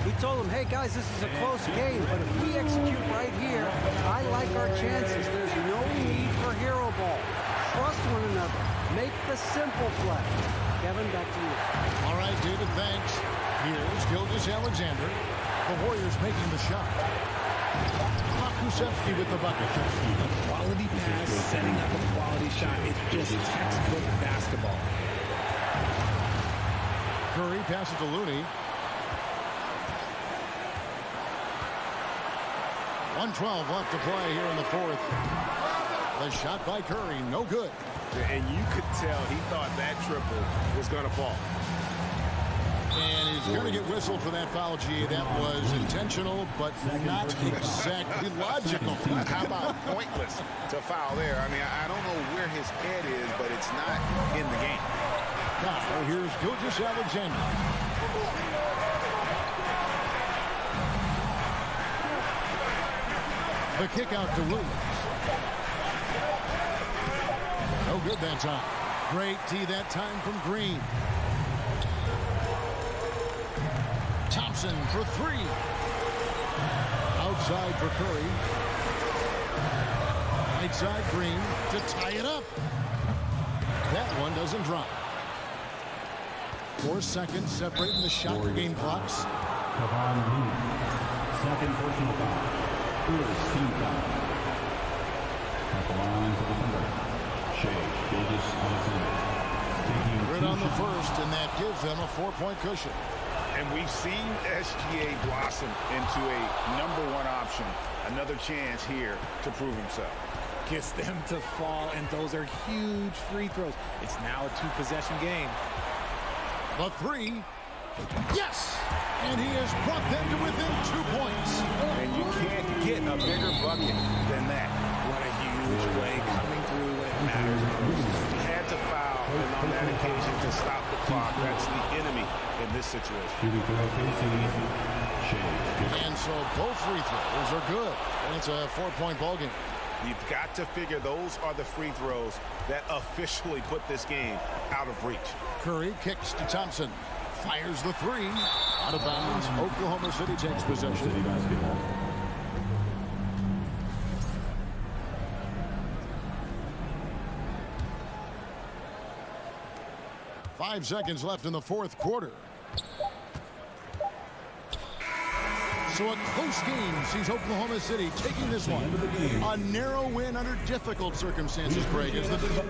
Speaker 5: He told them, hey, guys, this is a close game, but if we execute right here, I like our chances. There's no need for hero ball. Trust one another. Make the simple play. Kevin, back to you.
Speaker 1: All right, David, thanks. Here's Gilgeous-Alexander. The Warriors making the shot. Pakusevsky with the bucket.
Speaker 10: A quality pass, setting up a quality shot. It's just textbook basketball.
Speaker 1: Curry passes to Looney. 1:12 left to play here in the 4th. The shot by Curry, no good.
Speaker 3: And you could tell he thought that triple was going to fall.
Speaker 1: And he's going to get whistled for that foul, G. That was intentional, but not exactly logical.
Speaker 3: How about pointless to foul there? I mean, I don't know where his head is, but it's not in the game.
Speaker 1: Now, here's Gilgeous-Alexander. The kick out to Williams. No good that time. Great D that time from Green. Thompson for 3. Outside for Curry. Right side Green to tie it up. That one doesn't drop. 4 seconds separating the shot game clocks.
Speaker 4: Second personal foul. First team foul. At the line for the Thunder. Shea Gilgeous-Alexander.
Speaker 1: Right on the first, and that gives them a 4-point cushion.
Speaker 3: And we've seen SGA blossom into a #1 option. Another chance here to prove himself.
Speaker 10: Gets them to fall, and those are huge free throws. It's now a 2-possession game.
Speaker 1: The 3. Yes! And he has brought them to within 2 points.
Speaker 3: And you can't get a bigger bucket than that.
Speaker 10: What
Speaker 3: huge play coming through when it matters most. He had to foul, and on that occasion to stop the clock. That's the enemy in this situation.
Speaker 1: And so both free throws are good. And it's a 4-point ball game.
Speaker 3: You've got to figure those are the free throws that officially put this game out of reach.
Speaker 1: Curry kicks to Thompson. Fires the three. Out of bounds. Oklahoma City takes possession. 5 seconds left in the fourth quarter. So a close game sees Oklahoma City taking this one. A narrow win under difficult circumstances, Greg, is the...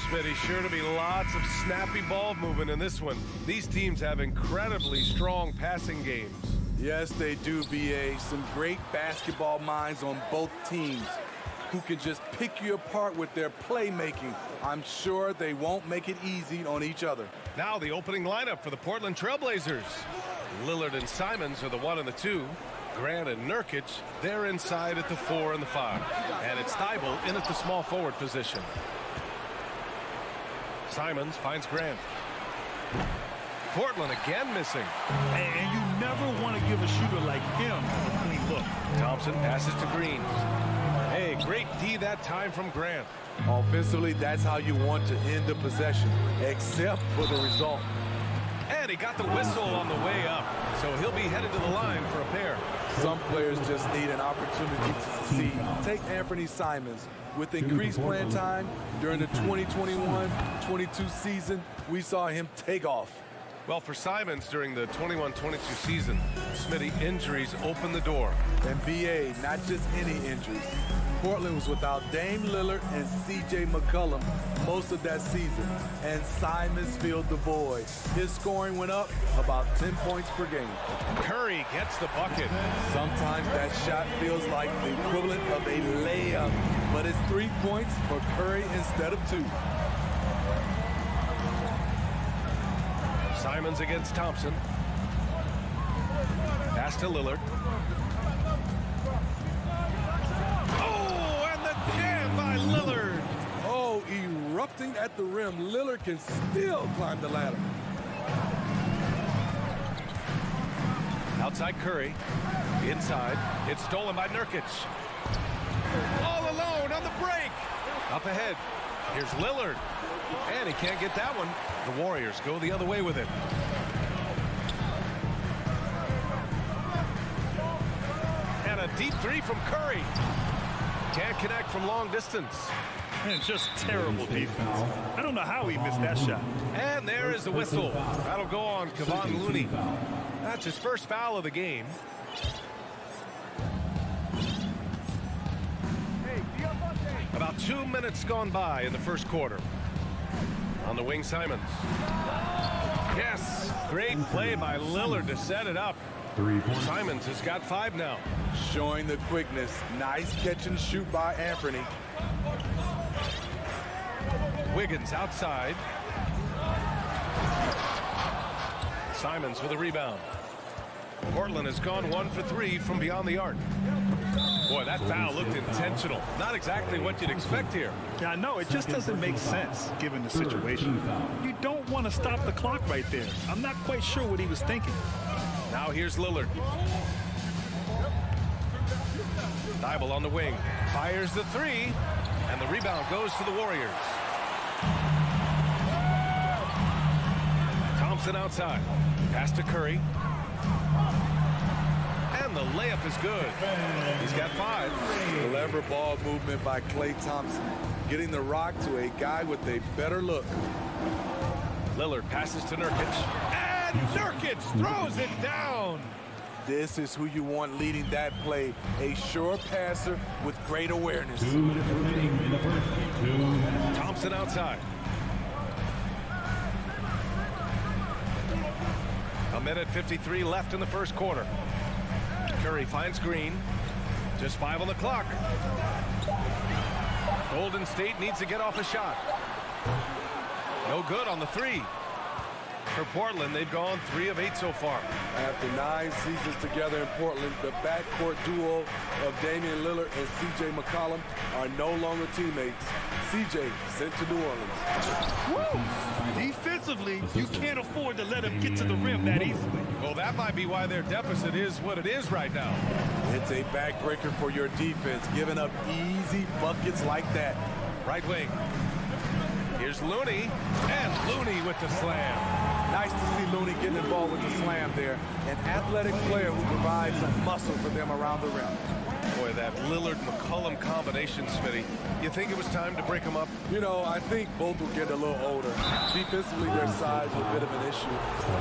Speaker 6: Smitty, sure to be lots of snappy ball movement in this one. These teams have incredibly strong passing games.
Speaker 12: Yes, they do, BA. Some great basketball minds on both teams who can just pick you apart with their playmaking. I'm sure they won't make it easy on each other.
Speaker 6: Now the opening lineup for the Portland Trailblazers. Lillard and Simons are the 1 and the 2. Grant and Nurkic, they're inside at the 4 and the 5. And it's Thibault in at the small forward position. Simons finds Grant. Portland again missing.
Speaker 7: And you never want to give a shooter like him a clean look.
Speaker 6: Thompson passes to Green. Hey, great D that time from Grant.
Speaker 12: Offensively, that's how you want to end the possession, except for the result.
Speaker 6: And he got the whistle on the way up, so he'll be headed to the line for a pair.
Speaker 12: Some players just need an opportunity to succeed. Take Anthony Simons. With increased playing time during the 2021-22 season, we saw him take off.
Speaker 6: Well, for Simons during the 21-22 season, Smitty, injuries opened the door.
Speaker 12: And BA, not just any injuries. Portland was without Dame Lillard and CJ McCollum most of that season, and Simons filled the void. His scoring went up about 10 points per game.
Speaker 6: Curry gets the bucket.
Speaker 12: Sometimes that shot feels like the equivalent of a layup, but it's 3 points for Curry instead of 2.
Speaker 6: Simons against Thompson. Pass to Lillard. Oh, and the jam by Lillard.
Speaker 12: Oh, erupting at the rim. Lillard can still climb the ladder.
Speaker 6: Outside Curry. Inside. It's stolen by Nurkic. All alone on the break. Up ahead. Here's Lillard. And he can't get that one. The Warriors go the other way with it. And a deep 3 from Curry. Can't connect from long distance.
Speaker 7: And just terrible defense. I don't know how he missed that shot.
Speaker 6: And there is the whistle. That'll go on Kevon Looney. That's his first foul of the game. About 2 minutes gone by in the first quarter. On the wing, Simons. Yes, great play by Lillard to set it up. Simons has got 5 now.
Speaker 12: Showing the quickness. Nice catch and shoot by Anthony.
Speaker 6: Wiggins outside. Simons with a rebound. Portland has gone 1 for 3 from beyond the arc. Boy, that foul looked intentional. Not exactly what you'd expect here.
Speaker 7: Yeah, I know. It just doesn't make sense given the situation. You don't want to stop the clock right there. I'm not quite sure what he was thinking.
Speaker 6: Now here's Lillard. Thibault on the wing. Fires the 3. And the rebound goes to the Warriors. Thompson outside. Pass to Curry. And the layup is good. He's got 5.
Speaker 12: Clever ball movement by Klay Thompson, getting the rock to a guy with a better look.
Speaker 6: Lillard passes to Nurkic. And Nurkic throws it down.
Speaker 12: This is who you want leading that play. A sure passer with great awareness.
Speaker 4: 2 minutes remaining in the first. 2 minutes.
Speaker 6: Thompson outside. A minute 53 left in the first quarter. Curry finds Green. Just 5 on the clock. Golden State needs to get off a shot. No good on the 3. For Portland, they've gone 3 of 8 so far.
Speaker 12: After 9 seasons together in Portland, the backcourt duo of Damian Lillard and CJ McCollum are no longer teammates. CJ sent to New Orleans.
Speaker 7: Woo! Defensively, you can't afford to let him get to the rim that easily.
Speaker 6: Well, that might be why their deficit is what it is right now.
Speaker 12: It's a backbreaker for your defense, giving up easy buckets like that.
Speaker 6: Right wing. Here's Looney, and Looney with the slam.
Speaker 12: Nice to see Looney getting involved with the slam there. An athletic player who provides some muscle for them around the rim.
Speaker 6: Boy, that Lillard-McCollum combination, Smitty. You think it was time to break them up?
Speaker 12: You know, I think both will get a little older. Defensively, their size was a bit of an issue.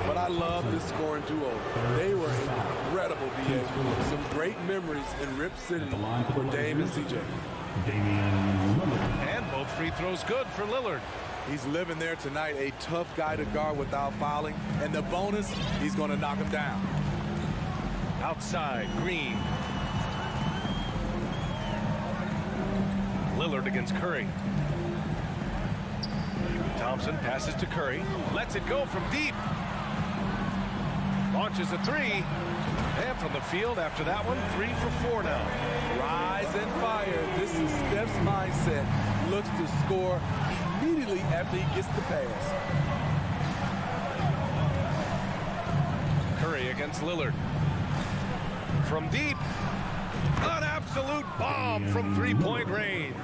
Speaker 12: But I love this scoring duo. They were incredible, BA. Some great memories in Rip City for Dame and CJ.
Speaker 6: And both free throws good for Lillard.
Speaker 12: He's living there tonight, a tough guy to guard without fouling. And the bonus, he's going to knock him down.
Speaker 6: Outside, Green. Lillard against Curry. Thompson passes to Curry. Lets it go from deep. Launches a three. And from the field after that one, 3 for 4 now.
Speaker 12: Rise and fire. This is Steph's mindset. Looks to score immediately after he gets the pass.
Speaker 6: Curry against Lillard. From deep. An absolute bomb from three-point range.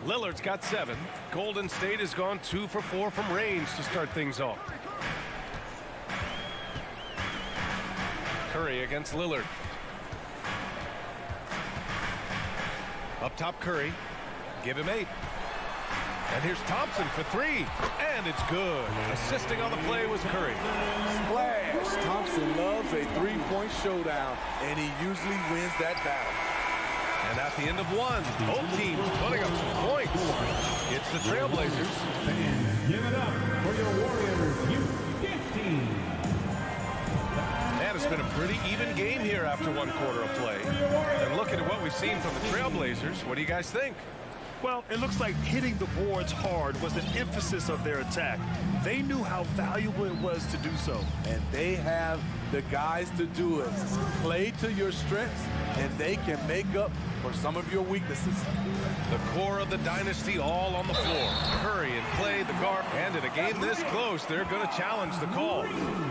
Speaker 6: Lillard's got 7. Golden State has gone 2 for 4 from range to start things off. Curry against Lillard. Up top, Curry. Give him 8. And here's Thompson for 3. And it's good. Assisting on the play was Curry.
Speaker 12: Splash! Thompson loves a three-point showdown, and he usually wins that battle.
Speaker 6: And at the end of one, both teams putting up some points. It's the Trailblazers.
Speaker 4: Give it up for your Warriors Youth Dance Team.
Speaker 6: And it's been a pretty even game here after one quarter of play. And looking at what we've seen from the Trailblazers, what do you guys think?
Speaker 7: Well, it looks like hitting the boards hard was an emphasis of their attack. They knew how valuable it was to do so.
Speaker 12: And they have the guys to do it. Play to your strengths, and they can make up for some of your weaknesses.
Speaker 6: The core of the dynasty all on the floor. Curry and Clay, the guard. And in a game this close, they're going to challenge the call.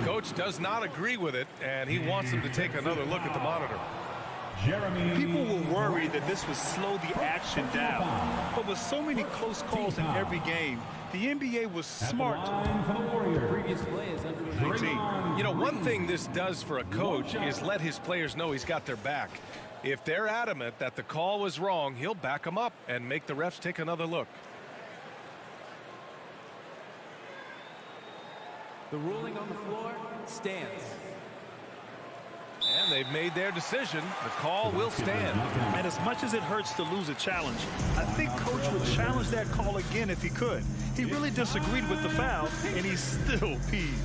Speaker 6: Coach does not agree with it, and he wants them to take another look at the monitor.
Speaker 7: People were worried that this would slow the action down. But with so many close calls in every game, the NBA was smart.
Speaker 4: Previous play is under
Speaker 6: You know, one thing this does for a coach is let his players know he's got their back. If they're adamant that the call was wrong, he'll back them up and make the refs take another look.
Speaker 13: The ruling on the floor stands.
Speaker 6: And they've made their decision. The call will stand.
Speaker 7: And as much as it hurts to lose a challenge, I think Coach would challenge that call again if he could. He really disagreed with the foul, and he's still peeved.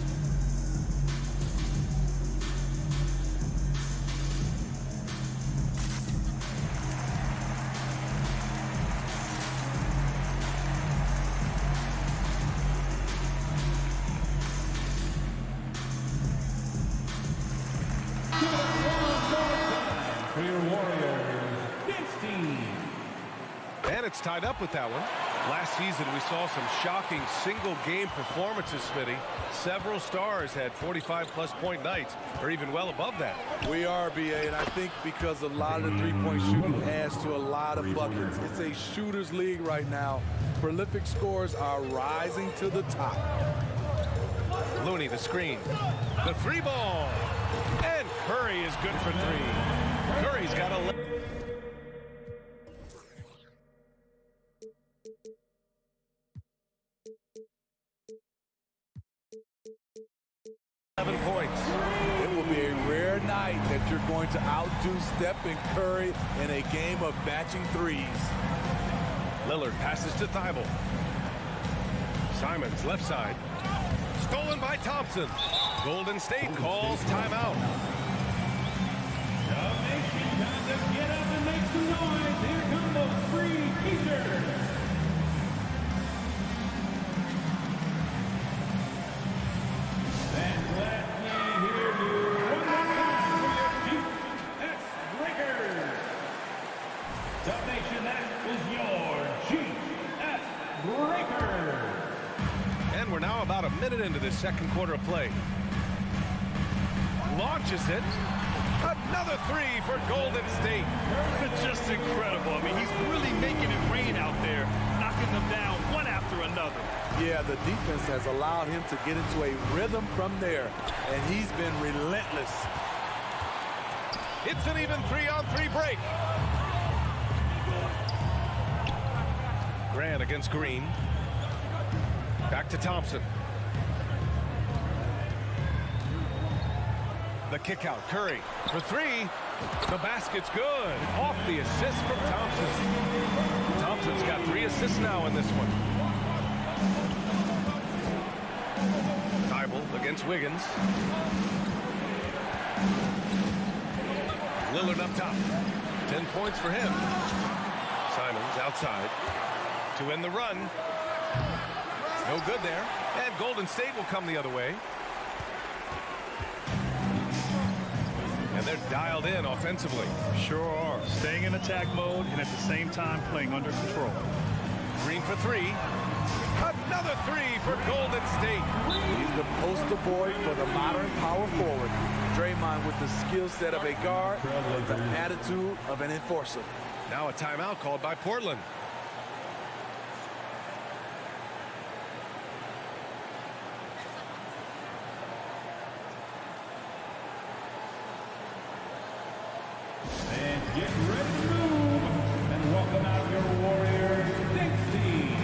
Speaker 4: for your Warriors Dance Team.
Speaker 6: And it's tied up with that one. Last season, we saw some shocking single-game performances, Smitty. Several stars had 45-plus point nights, or even well above that.
Speaker 12: We are, BA, and I think because a lot of the three-point shooting adds to a lot of buckets. It's a shooter's league right now. Prolific scores are rising to the top.
Speaker 6: Looney, the screen. The three ball. And Curry is good for 3. Curry's got 11. Points.
Speaker 12: It will be a rare night that you're going to outdo Stephen Curry in a game of matching threes.
Speaker 6: Lillard passes to Thibault. Simons left side. Stolen by Thompson. Golden State calls timeout.
Speaker 4: Nation, time to get up and make some noise. Here come the free teachers. And let me hear you one more time for your GS Breakers. Dub Nation, that is your GS Breakers.
Speaker 6: And we're now about a minute into this second quarter of play. Launches it. Another 3 for Golden State.
Speaker 7: Just incredible. I mean, he's really making it rain out there, knocking them down one after another.
Speaker 12: Yeah, the defense has allowed him to get into a rhythm from there, and he's been relentless.
Speaker 6: It's an even 3-on-3 break. Grant against Green. Back to Thompson. The kick out, Curry for 3. The basket's good. Off the assist from Thompson. Thompson's got 3 assists now in this one. against Wiggins. Lillard up top. 10 points for him. Simons outside to end the run. No good there. And Golden State will come the other way. And they're dialed in offensively.
Speaker 7: Sure are. Staying in attack mode and at the same time playing under control.
Speaker 6: Green for three. Another three for Golden State.
Speaker 12: He's the poster boy for the modern power forward. Draymond with the skill set of a guard with the attitude of an enforcer.
Speaker 6: Now a timeout called by Portland.
Speaker 4: And get ready to move. And welcome out your Warriors Knicks team.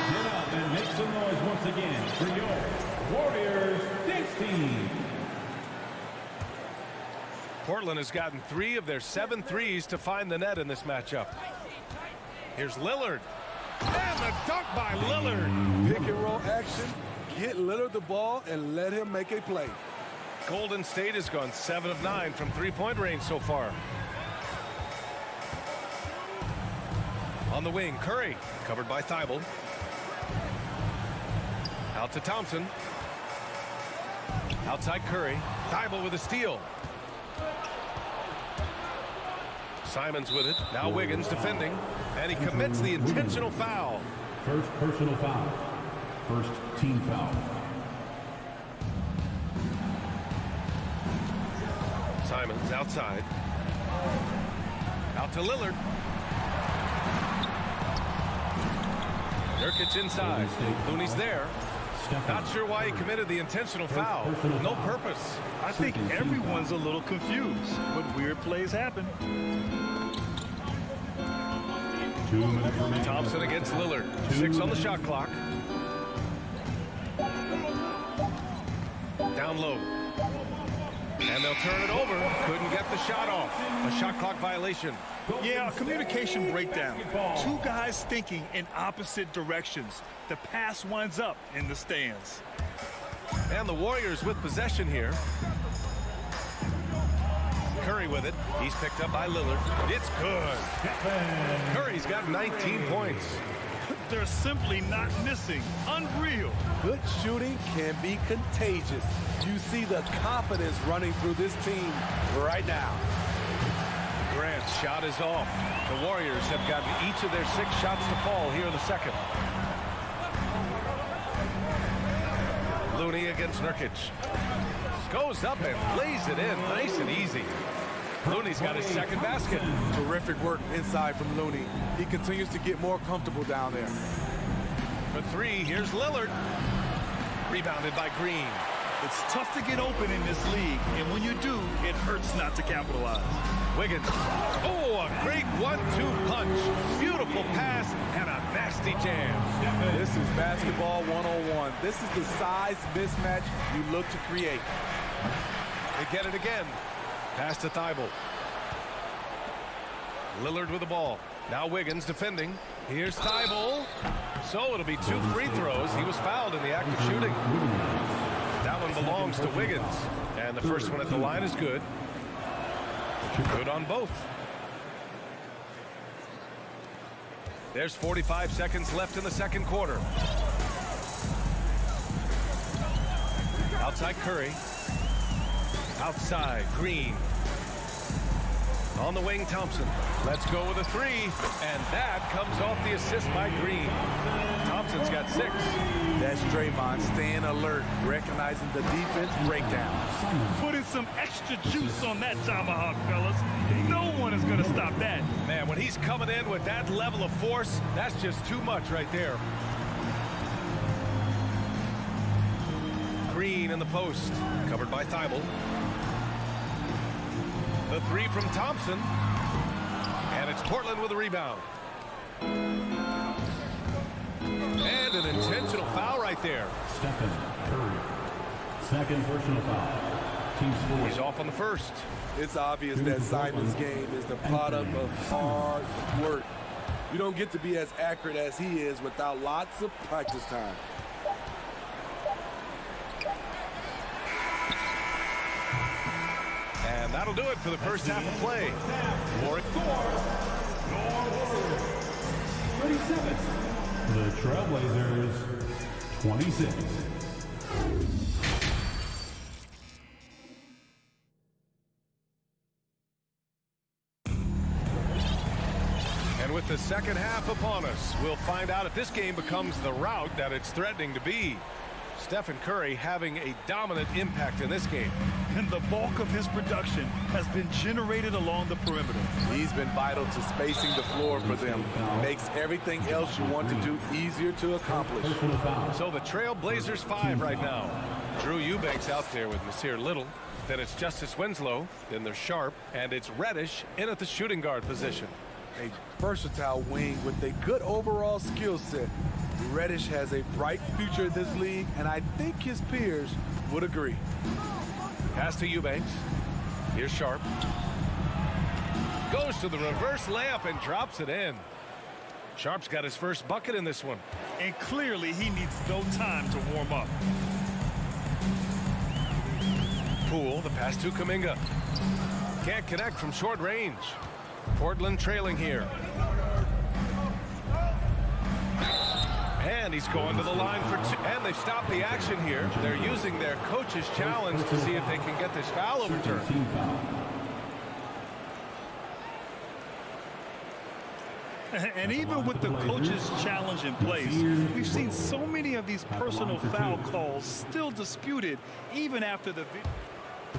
Speaker 4: Get up and make some noise once again for your Warriors Knicks team.
Speaker 6: Portland has gotten 3 of their 7 threes to find the net in this matchup. Here's Lillard. And the dunk by Lillard.
Speaker 12: Pick and roll action. Get Lillard the ball and let him make a play.
Speaker 6: Golden State has gone 7 of 9 from three-point range so far. On the wing, Curry, covered by Thibault. Out to Thompson. Outside Curry. Thibault with a steal. Simons with it. Now Wiggins defending. And he commits the intentional foul.
Speaker 4: First personal foul. First team foul.
Speaker 6: Simons outside. Out to Lillard. Nurkic inside. Looney's there. Not sure why he committed the intentional foul. No purpose.
Speaker 7: I think everyone's a little confused, but weird plays happen.
Speaker 4: 2 minutes remaining.
Speaker 6: Thompson against Lillard. 6 on the shot clock. Down low. And they'll turn it over. Couldn't get the shot off. A shot clock violation.
Speaker 7: Yeah, a communication breakdown. 2 guys thinking in opposite directions. The pass winds up in the stands.
Speaker 6: And the Warriors with possession here. Curry with it. He's picked up by Lillard. It's good. Curry's got 19 points.
Speaker 7: They're simply not missing. Unreal.
Speaker 12: Good shooting can be contagious. You see the confidence running through this team right now.
Speaker 6: Grant's shot is off. The Warriors have gotten each of their 6 shots to fall here in the second. Looney against Nurkic. Goes up and lays it in nice and easy. Looney's got his second basket.
Speaker 12: Terrific work inside from Looney. He continues to get more comfortable down there.
Speaker 6: For 3, here's Lillard. Rebounded by Green.
Speaker 7: It's tough to get open in this league, and when you do, it hurts not to capitalize.
Speaker 6: Wiggins. Oh, a great 1-2 punch. Beautiful pass and a nasty jam.
Speaker 12: This is basketball 101. This is the size mismatch you look to create.
Speaker 6: They get it again. Pass to Thibault. Lillard with the ball. Now Wiggins defending. Here's Thibault. So it'll be 2 free throws. He was fouled in the act of shooting. That one belongs to Wiggins. And the first one at the line is good. Good on both. There's 45 seconds left in the second quarter. Outside Curry. Outside Green. On the wing, Thompson. Let's go with a 3. And that comes off the assist by Green. Thompson's got 6.
Speaker 12: That's Draymond staying alert, recognizing the defense breakdown.
Speaker 7: Putting some extra juice on that tomahawk, fellas. No one is going to stop that.
Speaker 6: Man, when he's coming in with that level of force, that's just too much right there. Green in the post, covered by Thibault. The 3 from Thompson. And it's Portland with a rebound. And an intentional foul right there.
Speaker 4: Stephen Curry. Second personal foul.
Speaker 6: He's off on the first.
Speaker 12: It's obvious that Simon's game is the product of hard work. You don't get to be as accurate as he is without lots of practice time.
Speaker 6: And that'll do it for the first half of play. Warwick.
Speaker 4: 37. The Trailblazers, 26.
Speaker 6: And with the second half upon us, we'll find out if this game becomes the rout that it's threatening to be. Stephen Curry having a dominant impact in this game.
Speaker 7: And the bulk of his production has been generated along the perimeter.
Speaker 12: He's been vital to spacing the floor for them. Makes everything else you want to do easier to accomplish.
Speaker 6: So the Trailblazers 5 right now. Drew Eubanks out there with Nasir Little. Then it's Justice Winslow. Then there's Sharp. And it's Reddish in at the shooting guard position.
Speaker 12: A versatile wing with a good overall skill set. Reddish has a bright future in this league, and I think his peers would agree.
Speaker 6: Pass to Eubanks. Here's Sharp. Goes to the reverse layup and drops it in. Sharp's got his first bucket in this one.
Speaker 7: And clearly he needs no time to warm up.
Speaker 6: Poole, the pass to Kuminga. Can't connect from short range. Portland trailing here. And he's going to the line for two. And they've stopped the action here. They're using their coach's challenge to see if they can get this foul overturned.
Speaker 7: And even with the coach's challenge in place, we've seen so many of these personal foul calls still disputed even after the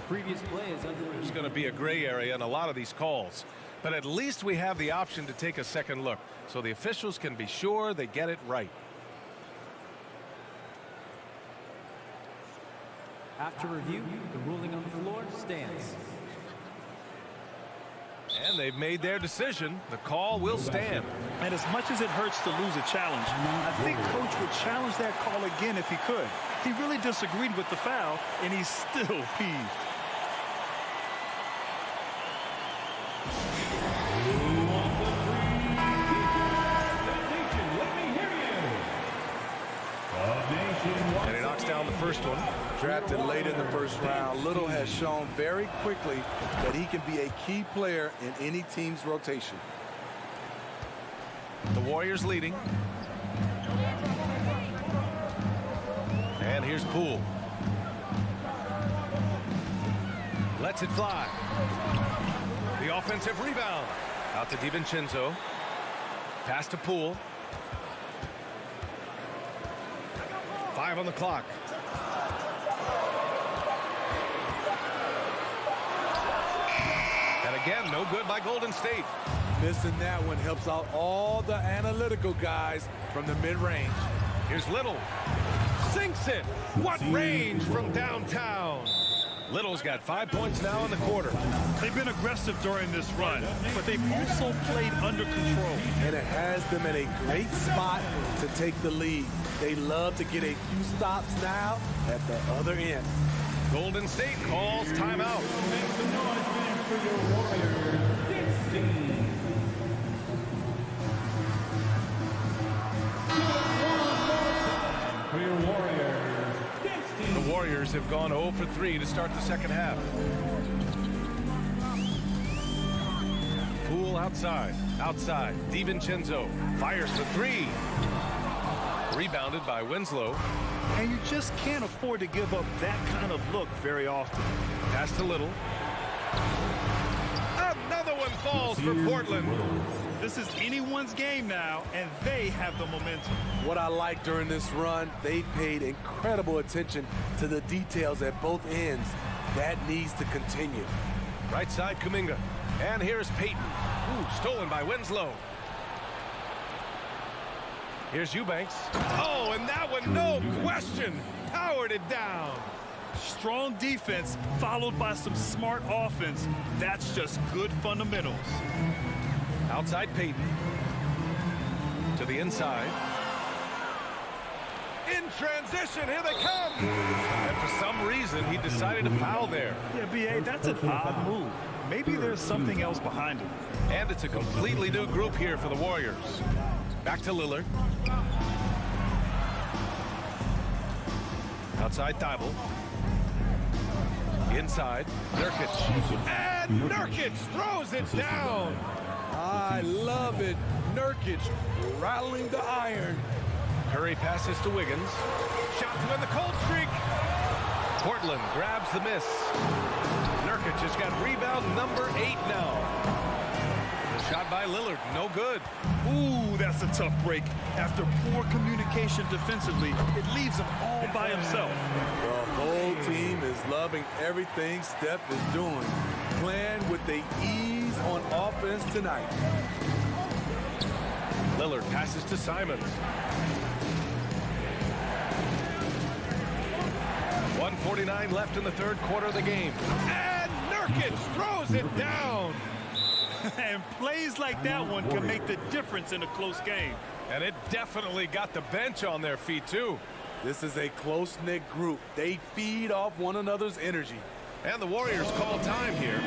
Speaker 13: previous play is under.
Speaker 6: There's going to be a gray area in a lot of these calls. But at least we have the option to take a second look so the officials can be sure they get it right.
Speaker 13: After review, the ruling on the floor stands.
Speaker 6: And they've made their decision. The call will stand.
Speaker 7: And as much as it hurts to lose a challenge, I think Coach would challenge that call again if he could. He really disagreed with the foul, and he's still peeved.
Speaker 6: And he knocks down the first one.
Speaker 12: Drafted late in the first round, Little has shown very quickly that he can be a key player in any team's rotation.
Speaker 6: The Warriors leading. And here's Poole. Lets it fly. The offensive rebound. Out to DiVincenzo. Pass to Poole. 5 on the clock. And again, no good by Golden State.
Speaker 12: Missing that one helps out all the analytical guys from the mid-range.
Speaker 6: Here's Little. Sinks it. What range from downtown. Little's got 5 points now in the quarter.
Speaker 7: They've been aggressive during this run, but they've also played under control.
Speaker 12: And it has them in a great spot to take the lead. They love to get a few stops now at the other end.
Speaker 6: Golden State calls timeout.
Speaker 4: Make some noise, fans, for your Warriors. 16. For your Warriors. 16.
Speaker 6: The Warriors have gone 0 for 3 to start the second half. Poole outside. Outside. DiVincenzo fires the three. Rebounded by Winslow.
Speaker 7: And you just can't afford to give up that kind of look very often.
Speaker 6: Pass to Little. Another one falls for Portland.
Speaker 7: This is anyone's game now, and they have the momentum.
Speaker 12: What I like during this run, they paid incredible attention to the details at both ends. That needs to continue.
Speaker 6: Right side, Kuminga. And here's Payton. Ooh, stolen by Winslow. Here's Eubanks. Oh, and that one, no question, powered it down.
Speaker 7: Strong defense followed by some smart offense. That's just good fundamentals.
Speaker 6: Outside Payton. To the inside. In transition, here they come. And for some reason, he decided to foul there.
Speaker 7: Yeah, B.A., that's an odd move. Maybe there's something else behind it.
Speaker 6: And it's a completely new group here for the Warriors. Back to Lillard. Outside Thibault. Inside, Nurkic. And Nurkic throws it down.
Speaker 12: I love it. Nurkic rattling the iron.
Speaker 6: Curry passes to Wiggins. Shot to end the cold streak. Portland grabs the miss. Nurkic has got rebound number 8 now. The shot by Lillard, no good.
Speaker 7: Ooh, that's a tough break. After poor communication defensively, it leaves him all by himself.
Speaker 12: The whole team is loving everything Steph is doing. Playing with the ease on offense tonight.
Speaker 6: Lillard passes to Simons. 1:49 left in the third quarter of the game. And Nurkic throws it down.
Speaker 7: And plays like that one can make the difference in a close game.
Speaker 6: And it definitely got the bench on their feet, too.
Speaker 12: This is a close-knit group. They feed off one another's energy.
Speaker 6: And the Warriors call time here.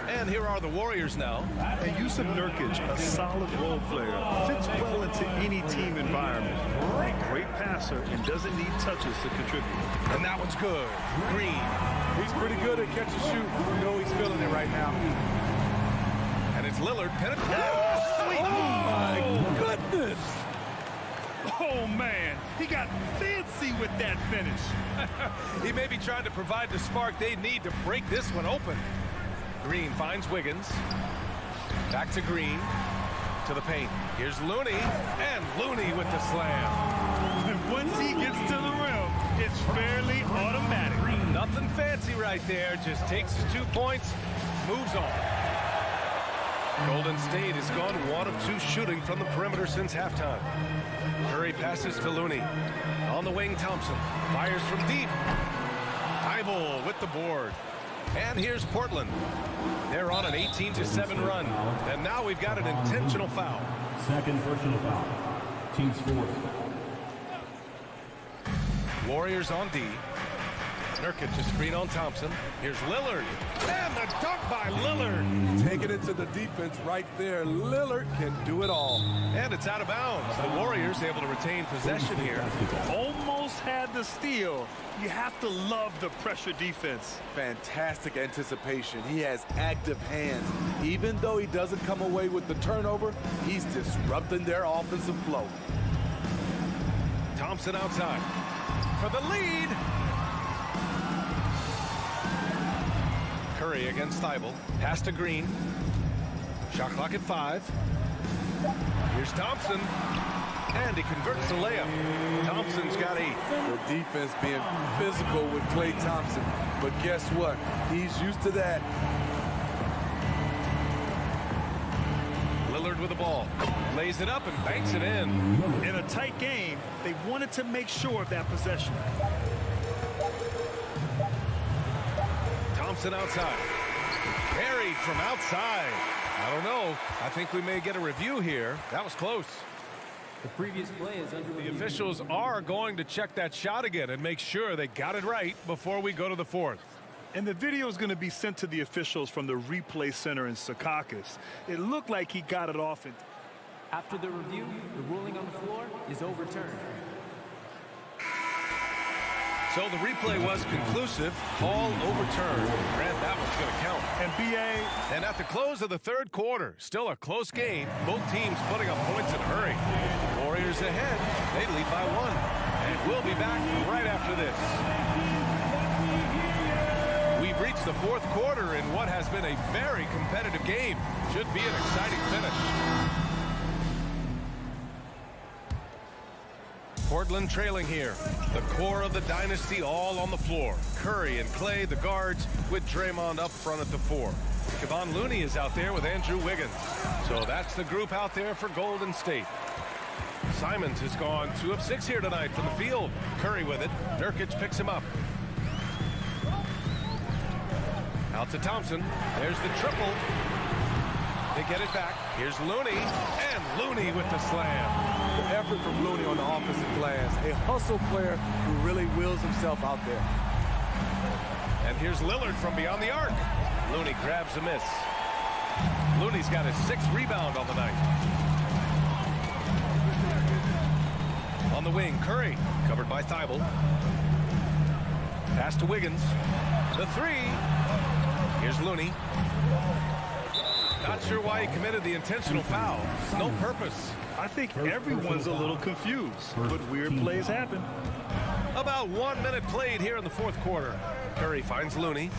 Speaker 6: And here are the Warriors now.
Speaker 7: And Yusuf Nurkic, a solid role player, fits well into any team environment. A great passer and doesn't need touches to contribute.
Speaker 6: And that one's good. Green.
Speaker 12: He's pretty good at catch and shoot. You know he's feeling it right now.
Speaker 6: And it's Lillard penetrating.
Speaker 12: Oh, my goodness.
Speaker 7: Oh, man. He got fancy with that finish.
Speaker 6: He may be trying to provide the spark they need to break this one open. Green finds Wiggins. Back to Green. To the paint. Here's Looney. And Looney with the slam.
Speaker 7: And once he gets to the rim, it's fairly automatic.
Speaker 6: Nothing fancy right there. Just takes his 2 points, moves on. Golden State has gone 1 of 2 shooting from the perimeter since halftime. Curry passes to Looney. On the wing, Thompson fires from deep. Thibault with the board. And here's Portland. They're on an 18-7 run. And now we've got an intentional foul.
Speaker 4: Second personal foul. Team's fourth.
Speaker 6: Warriors on D. Nurkic a screen on Thompson. Here's Lillard. And the dunk by Lillard.
Speaker 12: Taking it to the defense right there. Lillard can do it all.
Speaker 6: And it's out of bounds. The Warriors able to retain possession here.
Speaker 7: Almost had the steal. You have to love the pressure defense.
Speaker 12: Fantastic anticipation. He has active hands. Even though he doesn't come away with the turnover, he's disrupting their offensive flow.
Speaker 6: Thompson outside for the lead. Curry against Thibault. Pass to Green. Shot clock at 5. Here's Thompson. And he converts the layup. Thompson's got 8.
Speaker 12: The defense being physical with Klay Thompson. But guess what? He's used to that.
Speaker 6: Lillard with the ball. Lays it up and banks it in.
Speaker 7: In a tight game, they wanted to make sure of that possession.
Speaker 6: Thompson outside. Buried from outside. I don't know. I think we may get a review here. That was close.
Speaker 13: The previous play is under
Speaker 6: The officials are going to check that shot again and make sure they got it right before we go to the 4th.
Speaker 7: And the video is going to be sent to the officials from the replay center in Secaucus. It looked like he got it off.
Speaker 13: After the review, the ruling on the floor is overturned.
Speaker 6: So the replay was conclusive. Call overturned. Grant, that one's going to count.
Speaker 7: And B.A.
Speaker 6: And at the close of the third quarter, still a close game. Both teams putting up points in a hurry. Warriors ahead. They lead by 1. And we'll be back right after this. We've reached the 4th quarter in what has been a very competitive game. Should be an exciting finish. Portland trailing here. The core of the dynasty all on the floor. Curry and Klay, the guards, with Draymond up front at the 4. Kevon Looney is out there with Andrew Wiggins. So that's the group out there for Golden State. Simons has gone 2 of 6 here tonight from the field. Curry with it. Nurkic picks him up. Out to Thompson. There's the triple. They get it back. Here's Looney, and Looney with the slam.
Speaker 12: The effort from Looney on the offensive glass. A hustle player who really wills himself out there.
Speaker 6: And here's Lillard from beyond the arc. Looney grabs a miss. Looney's got his 6th rebound on the night. On the wing, Curry, covered by Thibault. Pass to Wiggins. The 3. Here's Looney. Not sure why he committed the intentional foul. No purpose.
Speaker 7: I think everyone's a little confused, but weird plays happen.
Speaker 6: About 1 minute played here in the 4th quarter. Curry finds Looney.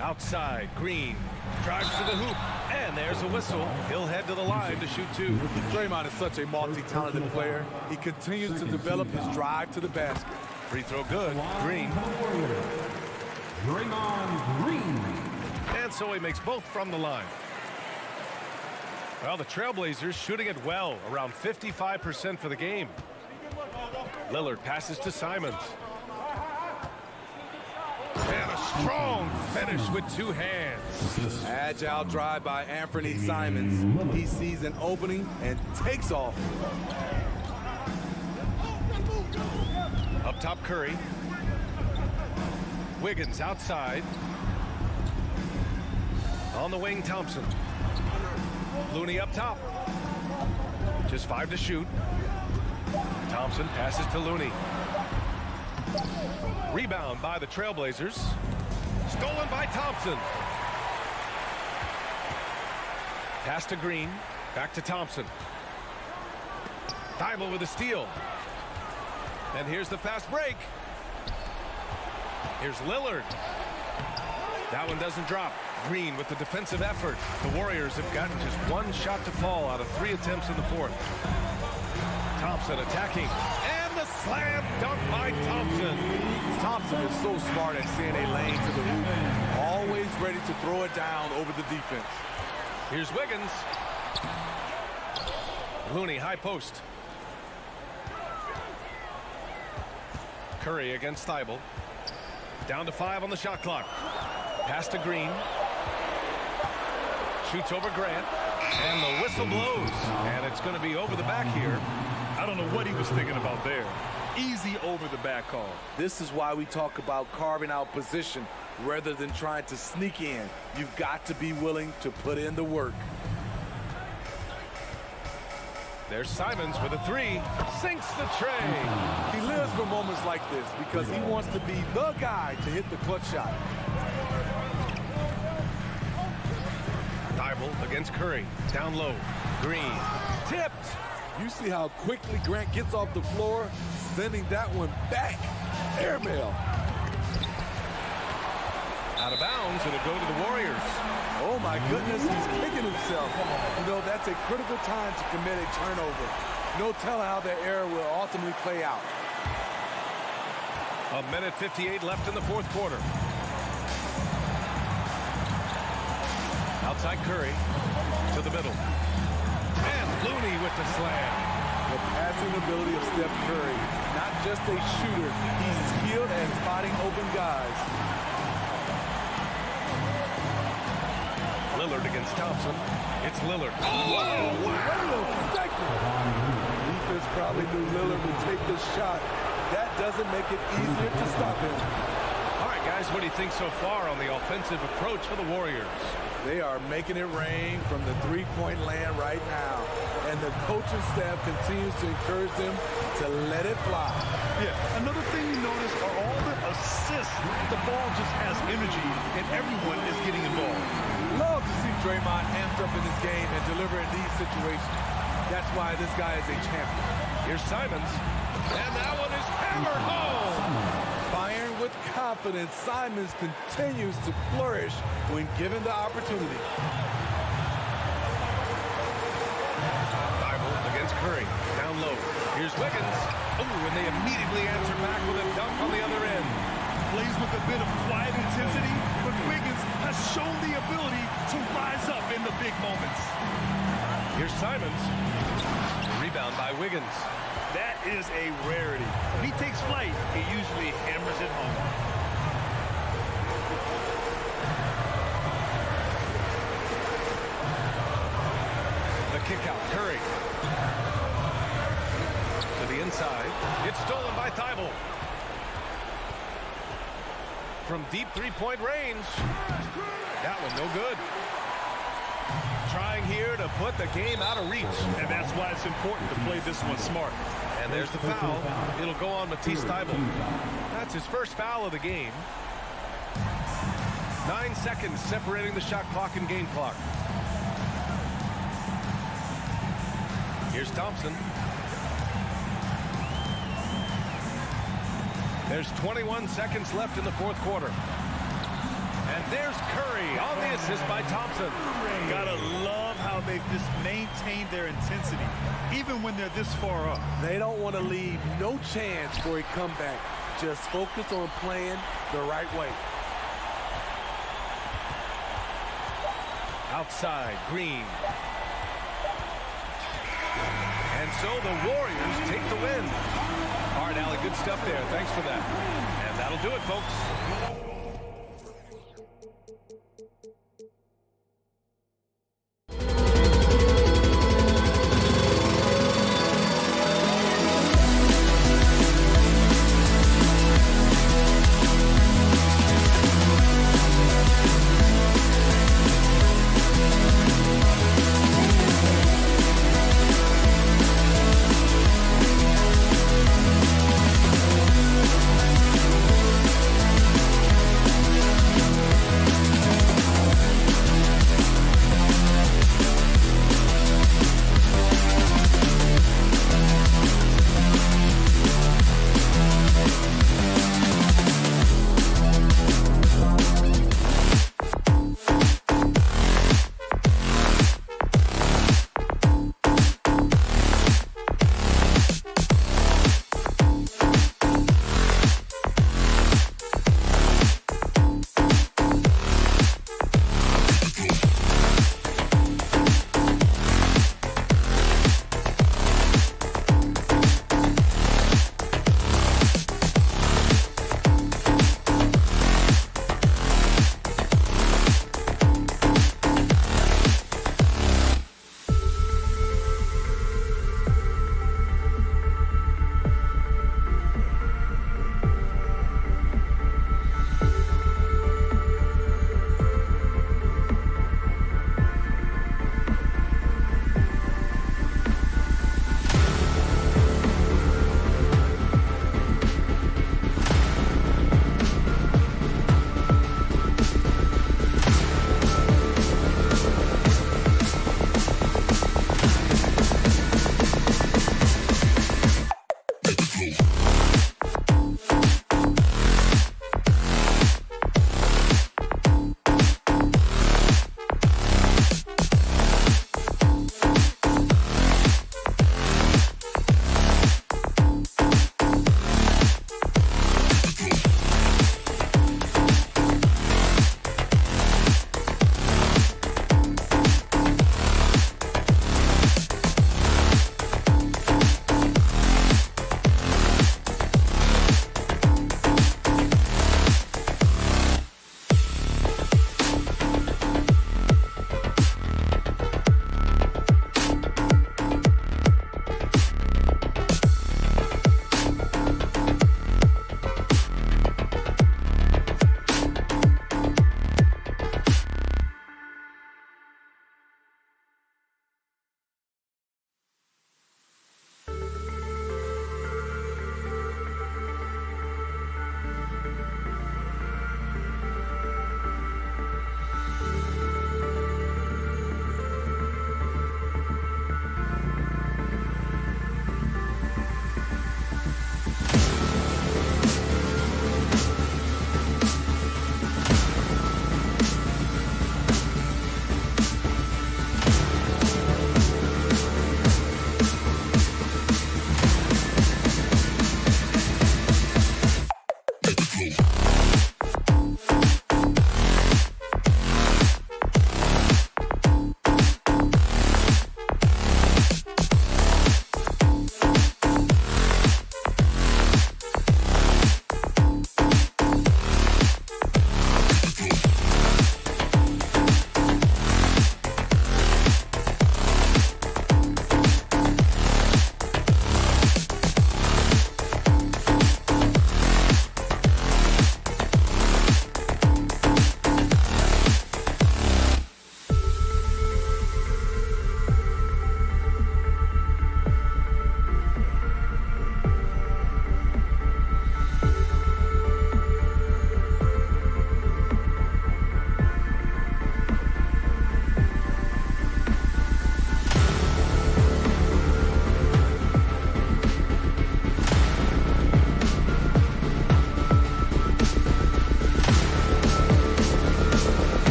Speaker 6: Outside, Green drives to the hoop, and there's a whistle. He'll head to the line to shoot 2.
Speaker 12: Draymond is such a multi-talented player. He continues to develop his drive to the basket.
Speaker 6: Free throw good. Green.
Speaker 4: Draymond Green.
Speaker 6: And so he makes both from the line. Well, the Trailblazers shooting it well, around 55% for the game. Lillard passes to Simons. And a strong finish with 2 hands.
Speaker 12: Agile drive by Anthony Simons. He sees an opening and takes off.
Speaker 6: Up top, Curry. Wiggins outside. On the wing, Thompson. Looney up top. Just 5 to shoot. Thompson passes to Looney. Rebound by the Trailblazers. Stolen by Thompson. Pass to Green. Back to Thompson. Thibault with a steal. And here's the fast break. Here's Lillard. That one doesn't drop. Green with the defensive effort. The Warriors have gotten just 1 shot to fall out of 3 attempts in the 4th. Thompson attacking. And the slam dunk by Thompson.
Speaker 12: Thompson is so smart at seeing a lane to the hoop. Always ready to throw it down over the defense.
Speaker 6: Here's Wiggins. Looney, high post. Curry against Thibault. Down to 5 on the shot clock. Pass to Green. Shoots over Grant. And the whistle blows. And it's going to be over the back here.
Speaker 7: I don't know what he was thinking about there. Easy over the back call.
Speaker 12: This is why we talk about carving out position rather than trying to sneak in. You've got to be willing to put in the work.
Speaker 6: There's Simons with a 3. Sinks the tray.
Speaker 12: He lives for moments like this because he wants to be the guy to hit the clutch shot.
Speaker 6: Thibault against Curry. Down low. Green. Tipped.
Speaker 12: You see how quickly Grant gets off the floor, sending that one back. Airmail.
Speaker 6: Out of bounds. It'll go to the Warriors.
Speaker 12: Oh my goodness, he's kicking himself. You know, that's a critical time to commit a turnover. No telling how that error will ultimately play out.
Speaker 6: 1:58 left in the 4th quarter. Outside Curry to the middle. And Looney with the slam.
Speaker 12: The passing ability of Steph Curry. Not just a shooter, he's skilled at spotting open guys.
Speaker 6: Lillard against Thompson. It's Lillard. Oh,
Speaker 12: wow. Wait a second. Defense probably knew Lillard would take this shot. That doesn't make it easier to stop him.
Speaker 6: All right, guys, what do you think so far on the offensive approach for the Warriors?
Speaker 12: They are making it rain from the three-point land right now. And the coaching staff continues to encourage them to let it fly.
Speaker 7: Yeah, another thing you notice are all the assists. The ball just has energy, and everyone is getting involved.
Speaker 12: Love to see Draymond amped up in this game and deliver in these situations. That's why this guy is a champion.
Speaker 6: Here's Simons, and that one is hammered home.
Speaker 12: Firing with confidence, Simons continues to flourish when given the opportunity.
Speaker 6: Thibault against Curry, down low. Here's Wiggins. Oh, and they immediately answer back with a dunk on the other end.
Speaker 7: Plays with a bit of quiet intensity, but Wiggins has shown the ability to rise up in the big moments.
Speaker 6: Here's Simons. Rebound by Wiggins.
Speaker 7: That is a rarity. When he takes flight, he usually hammers it home.
Speaker 6: The kick out, Curry. To the inside. It's stolen by Thibault. From deep three-point range. That one no good. Trying here to put the game out of reach.
Speaker 7: And that's why it's important to play this one smart.
Speaker 6: And there's the foul. It'll go on Matisse Thibault. That's his first foul of the game. 9 seconds separating the shot clock and game clock. Here's Thompson. There's 21 seconds left in the fourth quarter. And there's Curry on the assist by Thompson.
Speaker 7: Gotta love how they've just maintained their intensity, even when they're this far up.
Speaker 12: They don't want to leave no chance for a comeback. Just focus on playing the right way.
Speaker 6: Outside, Green. And so the Warriors take the win. All right, Allie, good stuff there. Thanks for that. And that'll do it, folks.